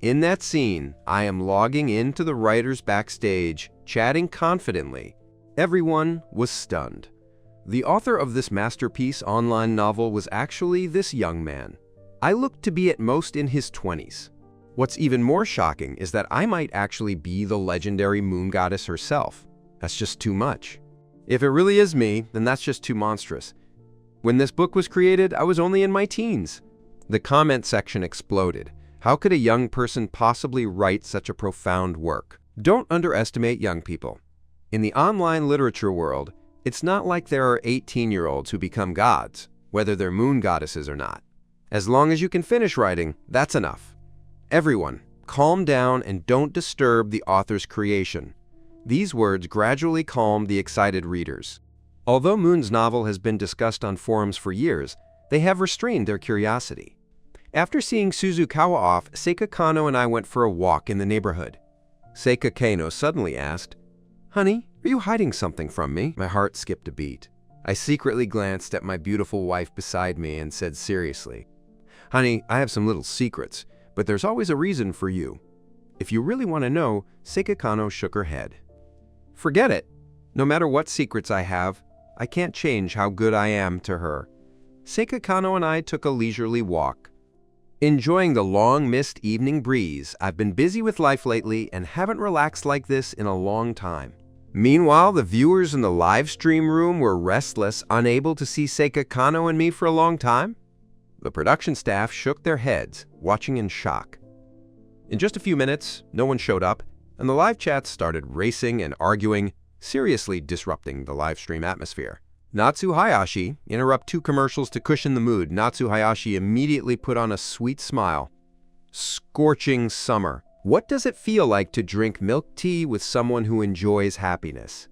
In that scene, I am logging into the writers backstage, chatting confidently. Everyone was stunned. The author of this masterpiece online novel was actually this young man. I looked to be at most in his 20s. What's even more shocking is that I might actually be the legendary moon goddess herself. That's just too much. If it really is me, then that's just too monstrous. When this book was created, I was only in my teens. The comment section exploded. How could a young person possibly write such a profound work? Don't underestimate young people. In the online literature world, it's not like there are 18-year-olds who become gods, whether they're moon goddesses or not. As long as you can finish writing, that's enough. Everyone, calm down and don't disturb the author's creation. These words gradually calmed the excited readers. Although Moon's novel has been discussed on forums for years, they have restrained their curiosity. After seeing Suzukawa off, Seika Kanno and I went for a walk in the neighborhood. Seika Kanno suddenly asked, "Honey, are you hiding something from me?" My heart skipped a beat. I secretly glanced at my beautiful wife beside me and said seriously, "Honey, I have some little secrets, but there's always a reason for you." If you really want to know, Seika Kanno shook her head. Forget it. No matter what secrets I have, I can't change how good I am to her. Seika Kanno and I took a leisurely walk. Enjoying the long mist evening breeze, I've been busy with life lately and haven't relaxed like this in a long time. Meanwhile, the viewers in the live stream room were restless, unable to see Seika Kanno and me for a long time. The production staff shook their heads, watching in shock. In just a few minutes, no one showed up, and the live chats started racing and arguing, seriously disrupting the live stream atmosphere. Natsu Hayashi interrupt 2 commercials to cushion the mood. Natsu Hayashi immediately put on a sweet smile. Scorching summer. What does it feel like to drink milk tea with someone who enjoys happiness?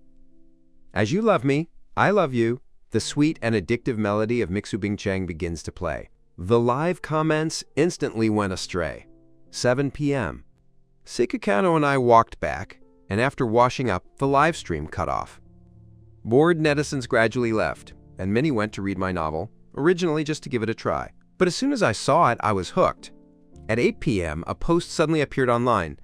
As you love me, I love you. The sweet and addictive melody of Mixubing Cheng begins to play. The live comments instantly went astray. 7 p.m. Seika Kanno and I walked back, and after washing up, the live stream cut off. Bored netizens gradually left, and many went to read my novel, originally just to give it a try. But as soon as I saw it, I was hooked. At 8 p.m., a post suddenly appeared online.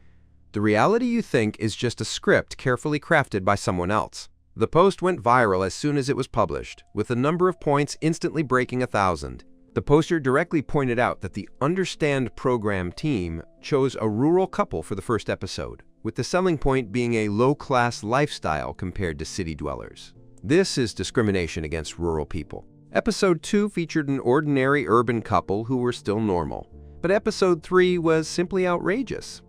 The reality you think is just a script carefully crafted by someone else. The post went viral as soon as it was published, with the number of points instantly breaking 1,000. The poster directly pointed out that the Understand program team chose a rural couple for the first episode, with the selling point being a low-class lifestyle compared to city dwellers. This is discrimination against rural people. Episode 2 featured an ordinary urban couple who were still normal, but Episode 3 was simply outrageous.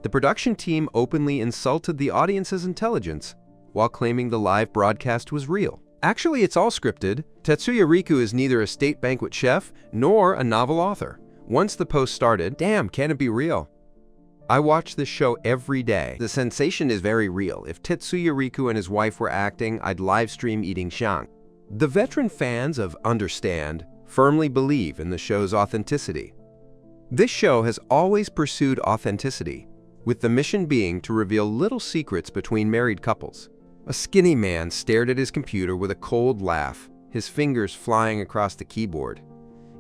The production team openly insulted the audience's intelligence while claiming the live broadcast was real. Actually, it's all scripted. Tetsuya Riku is neither a state banquet chef nor a novel author. Once the post started, damn, can it be real? I watch this show every day. The sensation is very real. If Tetsuya Riku and his wife were acting, I'd live stream eating shang. The veteran fans of Understand firmly believe in the show's authenticity. This show has always pursued authenticity, with the mission being to reveal little secrets between married couples. A skinny man stared at his computer with a cold laugh, his fingers flying across the keyboard.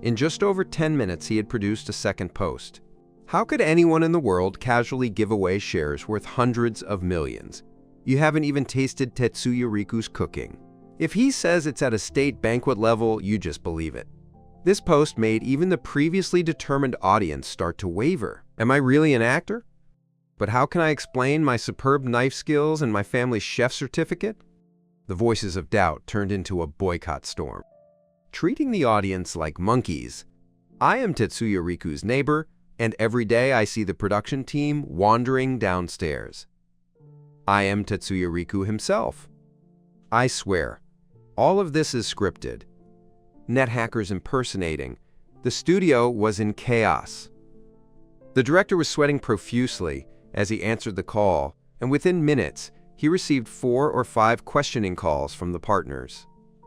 In just over 10 minutes, he had produced a second post. How could anyone in the world casually give away shares worth hundreds of millions? You haven't even tasted Tetsuya Riku's cooking. If he says it's at a state banquet level, you just believe it. This post made even the previously determined audience start to waver. Am I really an actor? But how can I explain my superb knife skills and my family's chef certificate? The voices of doubt turned into a boycott storm. Treating the audience like monkeys. I am Tetsuya Riku's neighbor, and every day I see the production team wandering downstairs. I am Tetsuya Riku himself. I swear, all of this is scripted. Net hackers impersonating. The studio was in chaos. The director was sweating profusely as he answered the call, and within minutes, he received 4 or 5 questioning calls from the partners.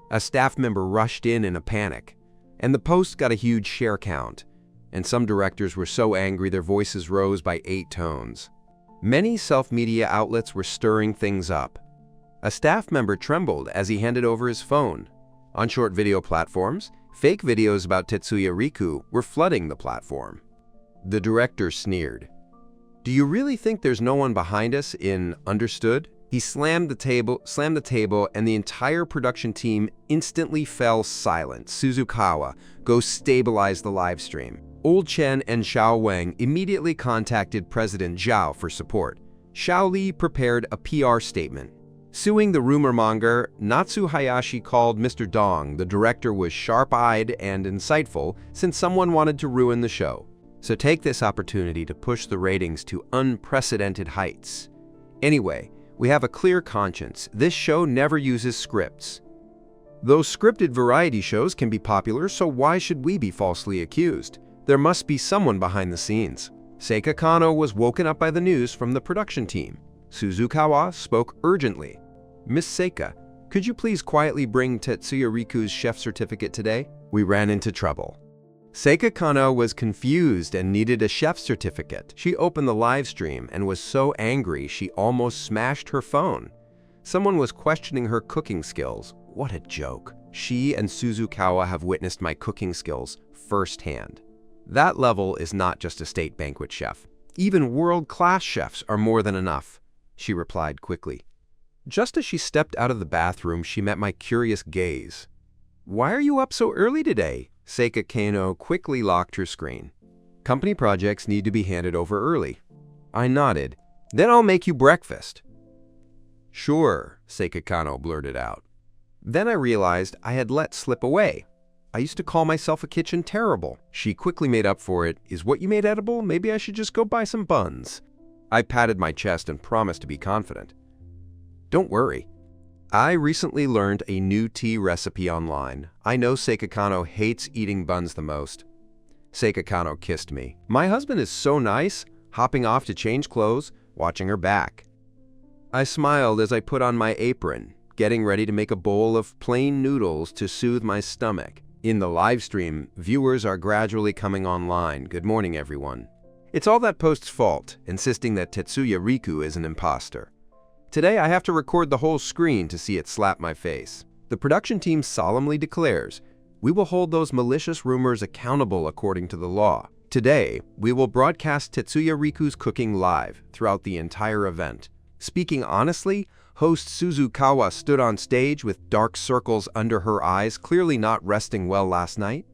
A staff member rushed in a panic, and the post got a huge share count, and some directors were so angry their voices rose by 8 tones. Many self-media outlets were stirring things up. A staff member trembled as he handed over his phone. On short video platforms, fake videos about Tetsuya Riku were flooding the platform. The director sneered. "Do you really think there's no one behind us in Understood?" He slammed the table, and the entire production team instantly fell silent. Suzukawa, go stabilize the live stream. Old Chen and Xiao Wang immediately contacted President Zhao for support. Xiao Li prepared a PR statement. Suing the rumor monger, Natsu Hayashi called Mr. Dong. The director was sharp-eyed and insightful since someone wanted to ruin the show. So take this opportunity to push the ratings to unprecedented heights. Anyway, we have a clear conscience. This show never uses scripts. Those scripted variety shows can be popular, so why should we be falsely accused? There must be someone behind the scenes. Seika Kanno was woken up by the news from the production team. Suzukawa spoke urgently. "Miss Seika, could you please quietly bring Tetsuya Riku's chef certificate today? We ran into trouble." Seika Kanno was confused and needed a chef certificate. She opened the live stream and was so angry she almost smashed her phone. Someone was questioning her cooking skills. What a joke. She and Suzukawa have witnessed my cooking skills firsthand. That level is not just a state banquet chef. Even world-class chefs are more than enough, she replied quickly. Just as she stepped out of the bathroom, she met my curious gaze. "Why are you up so early today?" Seika Kanno quickly locked her screen. "Company projects need to be handed over early." I nodded. "Then I'll make you breakfast." "Sure," Seika Kanno blurted out. Then I realized I had let slip away. I used to call myself a kitchen terrible. She quickly made up for it. "Is what you made edible? Maybe I should just go buy some buns." I patted my chest and promised to be confident. "Don't worry. I recently learned a new tea recipe online. I know Seika Kanno hates eating buns the most." Seika Kanno kissed me. "My husband is so nice, hopping off to change clothes, watching her back." I smiled as I put on my apron, getting ready to make a bowl of plain noodles to soothe my stomach. In the live stream, viewers are gradually coming online. "Good morning, everyone." It's all that post's fault, insisting that Tetsuya Riku is an imposter. Today, I have to record the whole screen to see it slap my face. The production team solemnly declares, "We will hold those malicious rumors accountable according to the law." Today, we will broadcast Tetsuya Riku's cooking live throughout the entire event. Speaking honestly, host Suzukawa stood on stage with dark circles under her eyes, clearly not resting well last night.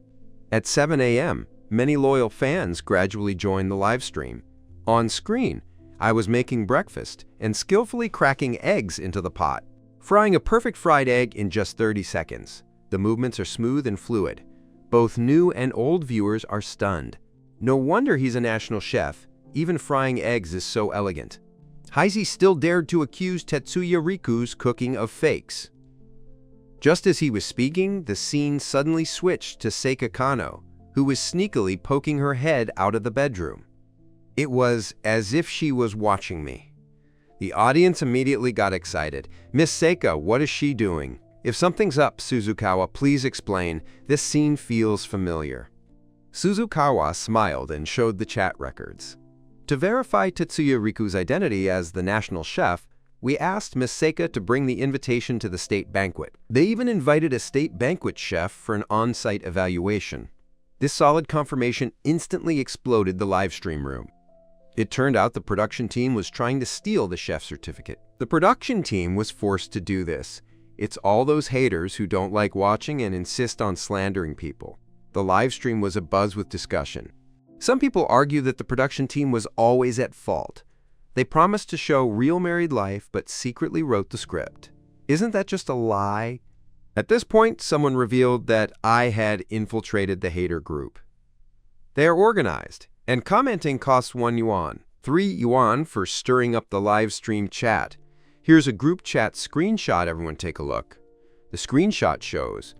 At 7 a.m., many loyal fans gradually joined the live stream. On screen, I was making breakfast and skillfully cracking eggs into the pot, frying a perfect fried egg in just 30 seconds. The movements are smooth and fluid. Both new and old viewers are stunned. No wonder he's a national chef. Even frying eggs is so elegant. Heisey still dared to accuse Tetsuya Riku's cooking of fakes. Just as he was speaking, the scene suddenly switched to Seika Kanno, who was sneakily poking her head out of the bedroom. It was as if she was watching me. The audience immediately got excited. "Miss Seika, what is she doing? If something's up, Suzukawa, please explain. This scene feels familiar." Suzukawa smiled and showed the chat records. To verify Tetsuya Riku's identity as the national chef, we asked Miss Seika to bring the invitation to the state banquet. They even invited a state banquet chef for an on-site evaluation. This solid confirmation instantly exploded the live stream room. It turned out the production team was trying to steal the chef certificate. The production team was forced to do this. It's all those haters who don't like watching and insist on slandering people. The live stream was abuzz with discussion. Some people argue that the production team was always at fault. They promised to show real married life, but secretly wrote the script. Isn't that just a lie? At this point, someone revealed that I had infiltrated the hater group. They are organized, and commenting costs 1 yuan, 3 yuan for stirring up the live stream chat. Here's a group chat screenshot, everyone take a look. The screenshot shows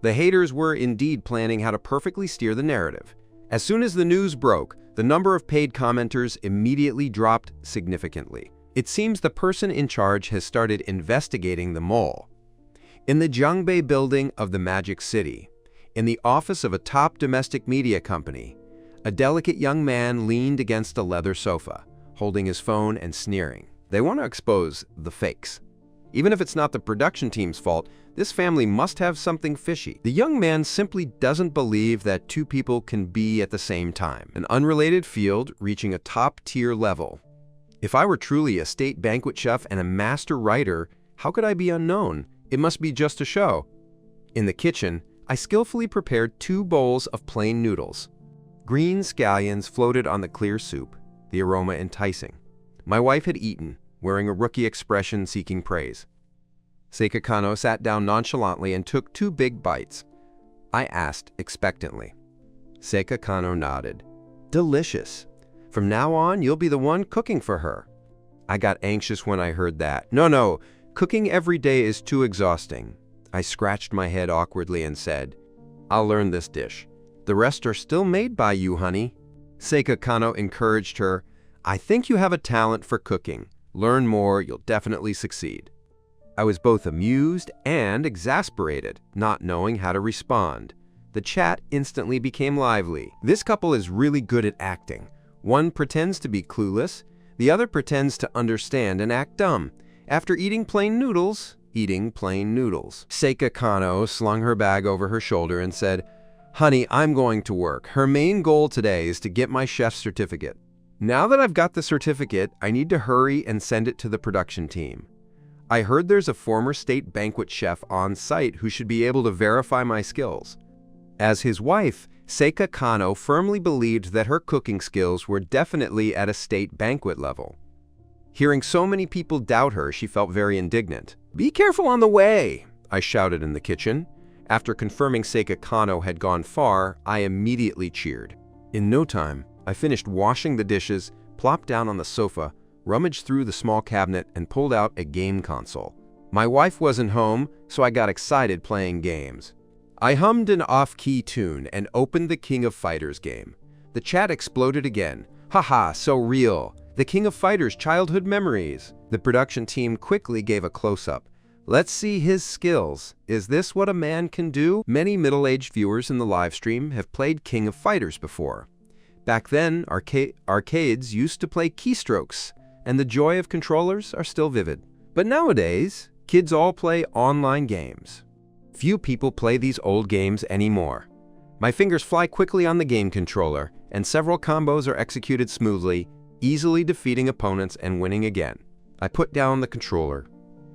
the haters were indeed planning how to perfectly steer the narrative. As soon as the news broke, the number of paid commenters immediately dropped significantly. It seems the person in charge has started investigating the mole. In the Jiangbei building of the Magic City, in the office of a top domestic media company, a delicate young man leaned against a leather sofa, holding his phone and sneering. They want to expose the fakes. Even if it's not the production team's fault, This family must have something fishy. The young man simply doesn't believe that two people can be at the same time. An unrelated field reaching a top-tier level. If I were truly a state banquet chef and a master writer, how could I be unknown? It must be just a show. In the kitchen, I skillfully prepared 2 bowls of plain noodles. Green scallions floated on the clear soup, the aroma enticing. My wife had eaten, wearing a rookie expression seeking praise. Seika Kanno sat down nonchalantly and took 2 big bites. I asked expectantly. Seika Kanno nodded. Delicious. From now on, you'll be the one cooking for her. I got anxious when I heard that. No, cooking every day is too exhausting. I scratched my head awkwardly and said, I'll learn this dish. The rest are still made by you, honey. Seika Kanno encouraged her. I think you have a talent for cooking. Learn more, you'll definitely succeed. I was both amused and exasperated, not knowing how to respond. The chat instantly became lively. This couple is really good at acting. One pretends to be clueless, the other pretends to understand and act dumb. After eating plain noodles. Seika Kanno slung her bag over her shoulder and said, Honey, I'm going to work. Her main goal today is to get my chef's certificate. Now that I've got the certificate, I need to hurry and send it to the production team. I heard there's a former state banquet chef on site who should be able to verify my skills. As his wife, Seika Kanno firmly believed that her cooking skills were definitely at a state banquet level. Hearing so many people doubt her, she felt very indignant. Be careful on the way, I shouted in the kitchen. After confirming Seika Kanno had gone far, I immediately cheered. In no time, I finished washing the dishes, plopped down on the sofa, rummaged through the small cabinet, and pulled out a game console. My wife wasn't home, so I got excited playing games. I hummed an off-key tune and opened the King of Fighters game. The chat exploded again. Haha, so real. The King of Fighters childhood memories. The production team quickly gave a close-up. Let's see his skills. Is this what a man can do? Many middle-aged viewers in the live stream have played King of Fighters before. Back then, arcades used to play keystrokes, and the joy of controllers are still vivid. But nowadays, kids all play online games. Few people play these old games anymore. My fingers fly quickly on the game controller, and several combos are executed smoothly, easily defeating opponents and winning again. I put down the controller.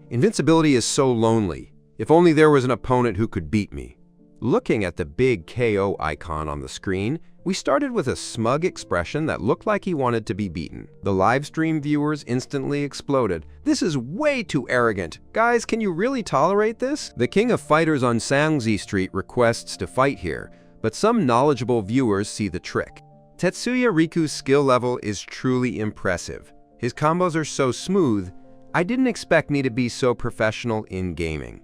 Invincibility is so lonely. If only there was an opponent who could beat me. Looking at the big KO icon on the screen, we started with a smug expression that looked like he wanted to be beaten. The live stream viewers instantly exploded. This is way too arrogant. Guys, can you really tolerate this? The King of Fighters on Sangzi Street requests to fight here, but some knowledgeable viewers see the trick. Tetsuya Riku's skill level is truly impressive. His combos are so smooth, I didn't expect me to be so professional in gaming.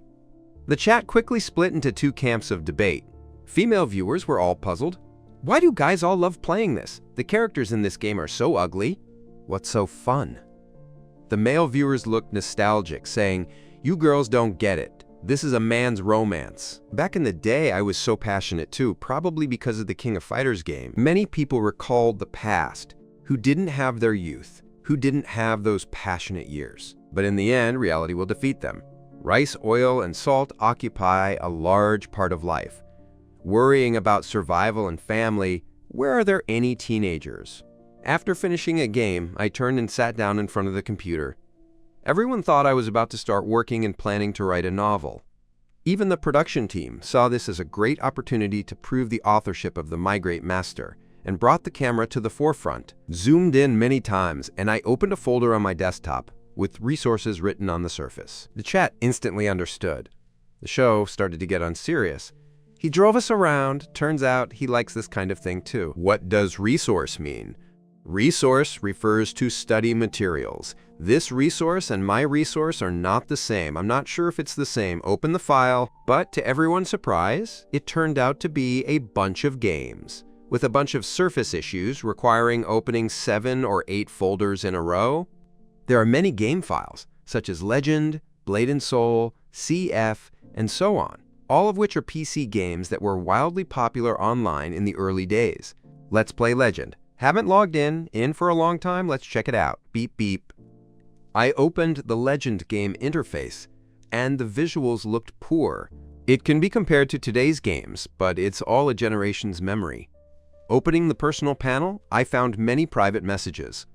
The chat quickly split into 2 camps of debate. Female viewers were all puzzled. Why do guys all love playing this? The characters in this game are so ugly. What's so fun? The male viewers looked nostalgic, saying, You girls don't get it. This is a man's romance. Back in the day, I was so passionate too, probably because of the King of Fighters game. Many people recalled the past, who didn't have their youth, who didn't have those passionate years. But in the end, reality will defeat them. Rice, oil, and salt occupy a large part of life. Worrying about survival and family, where are there any teenagers? After finishing a game, I turned and sat down in front of the computer. Everyone thought I was about to start working and planning to write a novel. Even the production team saw this as a great opportunity to prove the authorship of the Migrate Master and brought the camera to the forefront, zoomed in many times, and I opened a folder on my desktop with resources written on the surface. The chat instantly understood. The show started to get unserious. He drove us around. Turns out he likes this kind of thing too. What does resource mean? Resource refers to study materials. This resource and my resource are not the same. I'm not sure if it's the same. Open the file, but to everyone's surprise, it turned out to be a bunch of games, with a bunch of surface issues requiring opening 7 or 8 folders in a row. There are many game files, such as Legend, Blade and Soul, CF, and so on, all of which are PC games that were wildly popular online in the early days. Let's play Legend. Haven't logged in for a long time, let's check it out. Beep beep. I opened the Legend game interface, and the visuals looked poor. It can be compared to today's games, but it's all a generation's memory. Opening the personal panel, I found many private messages.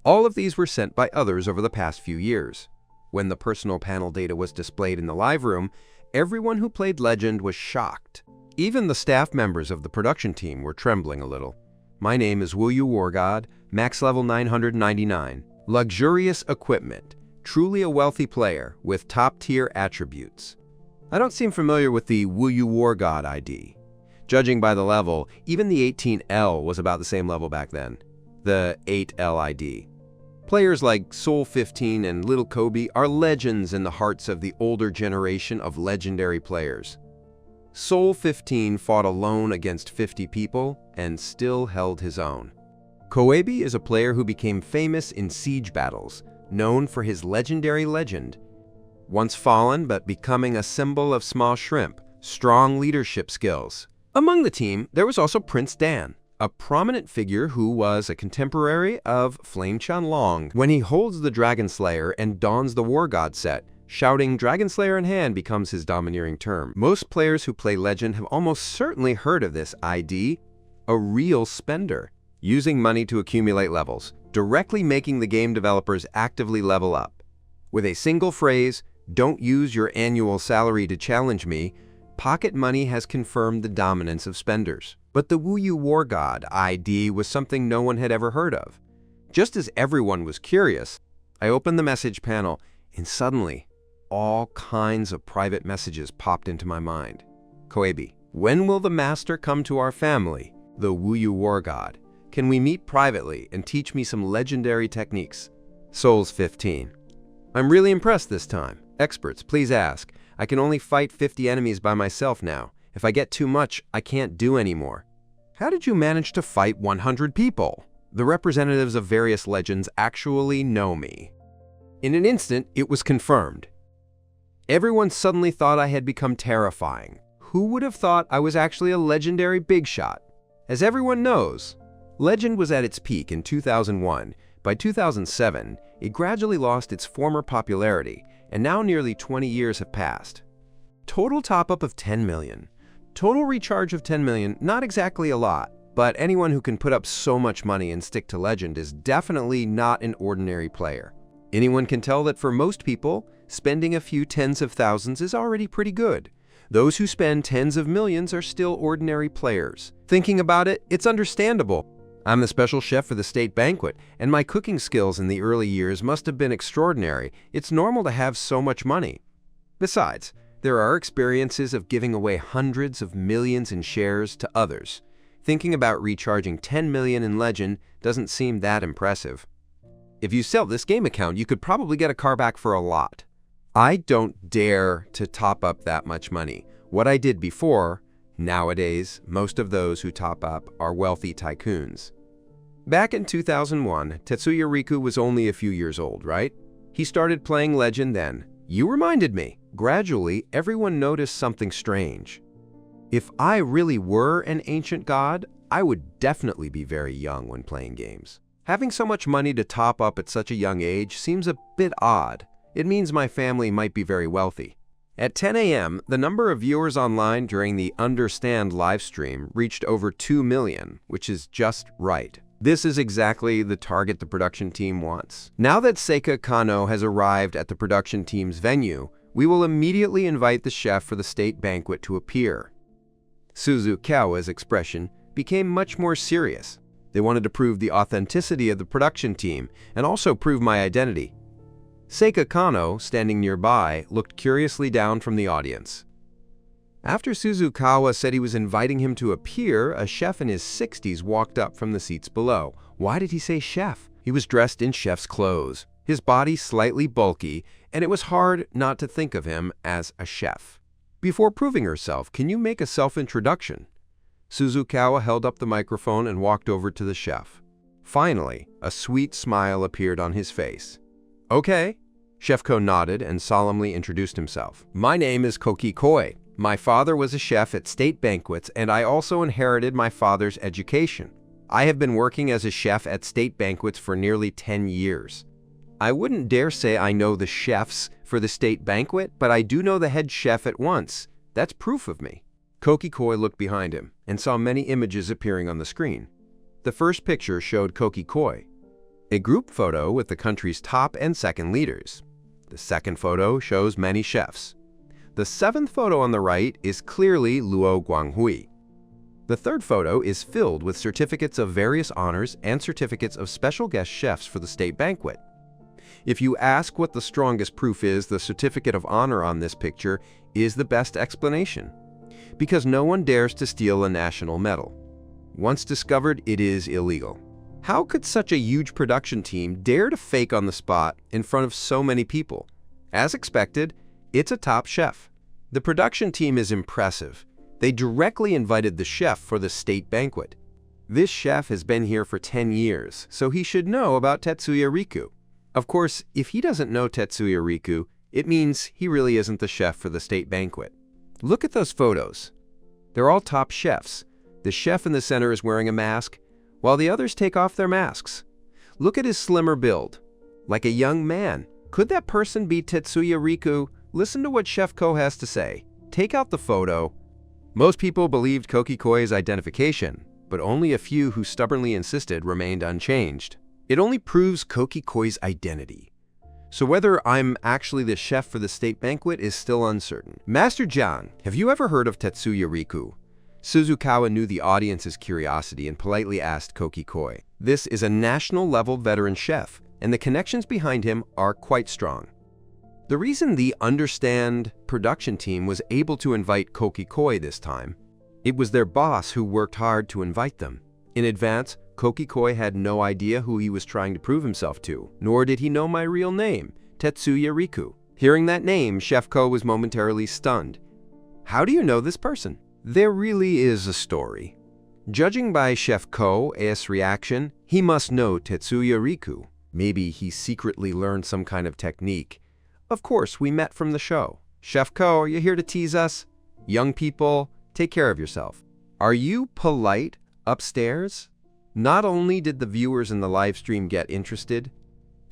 All of these were sent by others over the past few years. When the personal panel data was displayed in the live room, everyone who played Legend was shocked. Even the staff members of the production team were trembling a little. My name is Wuyu Wargod, max level 999. Luxurious equipment, truly a wealthy player with top-tier attributes. I don't seem familiar with the Wuyu Wargod ID. Judging by the level, even the 18L was about the same level back then. The 8L ID. Players like Soul15 and Little Kobe are legends in the hearts of the older generation of legendary players. Soul15 fought alone against 50 people and still held his own. Koebi is a player who became famous in siege battles, known for his legendary legend. Once fallen but becoming a symbol of small shrimp, strong leadership skills. Among the team, there was also Prince Dan, a prominent figure who was a contemporary of Flame Chanlong. When he holds the Dragon Slayer and dons the War God set, shouting Dragon Slayer in hand becomes his domineering term. Most players who play Legend have almost certainly heard of this ID, a real spender, using money to accumulate levels, directly making the game developers actively level up. With a single phrase, "Don't use your annual salary to challenge me," Pocket Money has confirmed the dominance of spenders. But the Wuyu Wargod ID was something no one had ever heard of. Just as everyone was curious, I opened the message panel, and suddenly, all kinds of private messages popped into my mind. Koebi, when will the master come to our family? The Wuyu Wargod. Can we meet privately and teach me some legendary techniques? Souls15. I'm really impressed this time. Experts, please ask. I can only fight 50 enemies by myself now. If I get too much, I can't do anymore. How did you manage to fight 100 people? The representatives of various legends actually know me. In an instant, it was confirmed. Everyone suddenly thought I had become terrifying. Who would have thought I was actually a legendary big shot? As everyone knows, Legend was at its peak in 2001. By 2007, it gradually lost its former popularity, and now nearly 20 years have passed. Total top-up of 10 million. Total recharge of 10 million, not exactly a lot, but anyone who can put up so much money and stick to Legend is definitely not an ordinary player. Anyone can tell that for most people, spending a few tens of thousands is already pretty good. Those who spend tens of millions are still ordinary players. Thinking about it, it's understandable. I'm the special chef for the state banquet, and my cooking skills in the early years must have been extraordinary. It's normal to have so much money. Besides, there are experiences of giving away hundreds of millions in shares to others. Thinking about recharging 10 million in Legend doesn't seem that impressive. If you sell this game account, you could probably get a car back for a lot. I don't dare to top up that much money. What I did before, nowadays, most of those who top up are wealthy tycoons. Back in 2001, Tetsuya Riku was only a few years old, right? He started playing Legend then. You reminded me. Gradually, everyone noticed something strange. If I really were an ancient god, I would definitely be very young when playing games. Having so much money to top up at such a young age seems a bit odd. It means my family might be very wealthy. At 10 a.m., the number of viewers online during the Understand livestream reached over 2 million, which is just right. This is exactly the target the production team wants. Now that Seika Kanno has arrived at the production team's venue, we will immediately invite the chef for the state banquet to appear. Suzukawa's expression became much more serious. They wanted to prove the authenticity of the production team and also prove my identity. Seika Kanno, standing nearby, looked curiously down from the audience. After Suzukawa said he was inviting him to appear, a chef in his 60s walked up from the seats below. Why did he say chef? He was dressed in chef's clothes, his body slightly bulky, and it was hard not to think of him as a chef. Before proving herself, can you make a self-introduction? Suzukawa held up the microphone and walked over to the chef. Finally, a sweet smile appeared on his face. Okay. Chef Ko nodded and solemnly introduced himself. My name is Koki Koi. My father was a chef at state banquets, and I also inherited my father's education. I have been working as a chef at state banquets for nearly 10 years. I wouldn't dare say I know the chefs for the state banquet, but I do know the head chef at once. That's proof of me. Koki Koi looked behind him and saw many images appearing on the screen. The first picture showed Koki Koi, a group photo with the country's top and second leaders. The second photo shows many chefs. The seventh photo on the right is clearly Luo Guanghui. The third photo is filled with certificates of various honors and certificates of special guest chefs for the state banquet. If you ask what the strongest proof is, the certificate of honor on this picture is the best explanation, because no one dares to steal a national medal. Once discovered, it is illegal. How could such a huge production team dare to fake on the spot in front of so many people? As expected, it's a top chef. The production team is impressive. They directly invited the chef for the state banquet. This chef has been here for 10 years, so he should know about Tetsuya Riku. Of course, if he doesn't know Tetsuya Riku, it means he really isn't the chef for the state banquet. Look at those photos. They're all top chefs. The chef in the center is wearing a mask, while the others take off their masks. Look at his slimmer build, like a young man. Could that person be Tetsuya Riku? Listen to what Chef Ko has to say. Take out the photo. Most people believed Koki Koi's identification, but only a few who stubbornly insisted remained unchanged. It only proves Koki Koi's identity. So whether I'm actually the chef for the state banquet is still uncertain. Master Jiang, have you ever heard of Tetsuya Riku? Suzukawa knew the audience's curiosity and politely asked Koki Koi. This is a national-level veteran chef, and the connections behind him are quite strong. The reason the Understand production team was able to invite Koki Koi this time, it was their boss who worked hard to invite them. In advance, Koki Koi had no idea who he was trying to prove himself to, nor did he know my real name, Tetsuya Riku. Hearing that name, Chef Ko was momentarily stunned. How do you know this person? There really is a story. Judging by Chef Ko's reaction, he must know Tetsuya Riku. Maybe he secretly learned some kind of technique. Of course, we met from the show. Chef Ko, are you here to tease us? Young people, take care of yourself. Are you polite upstairs? Not only did the viewers in the live stream get interested,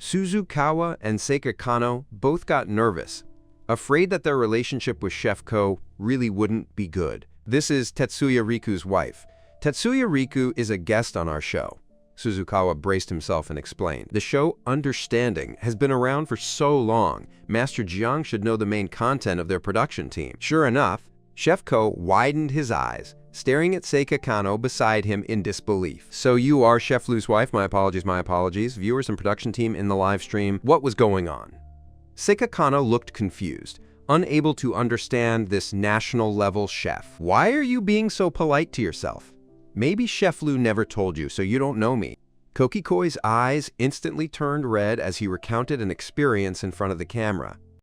Suzukawa and Seika Kano both got nervous, afraid that their relationship with Chef Ko really wouldn't be good. This is Tetsuya Riku's wife. Tetsuya Riku is a guest on our show. Suzukawa braced himself and explained. The show Understanding has been around for so long, Master Jiang should know the main content of their production team. Sure enough, Chef Ko widened his eyes, staring at Seika Kano beside him in disbelief. So you are Chef Lu's wife? My apologies. Viewers and production team in the live stream, what was going on? Seika Kano looked confused, unable to understand this national-level chef. Why are you being so polite to yourself? Maybe Chef Lu never told you, so you don't know me. Koki Koi's eyes instantly turned red as he recounted an experience in front of the camera.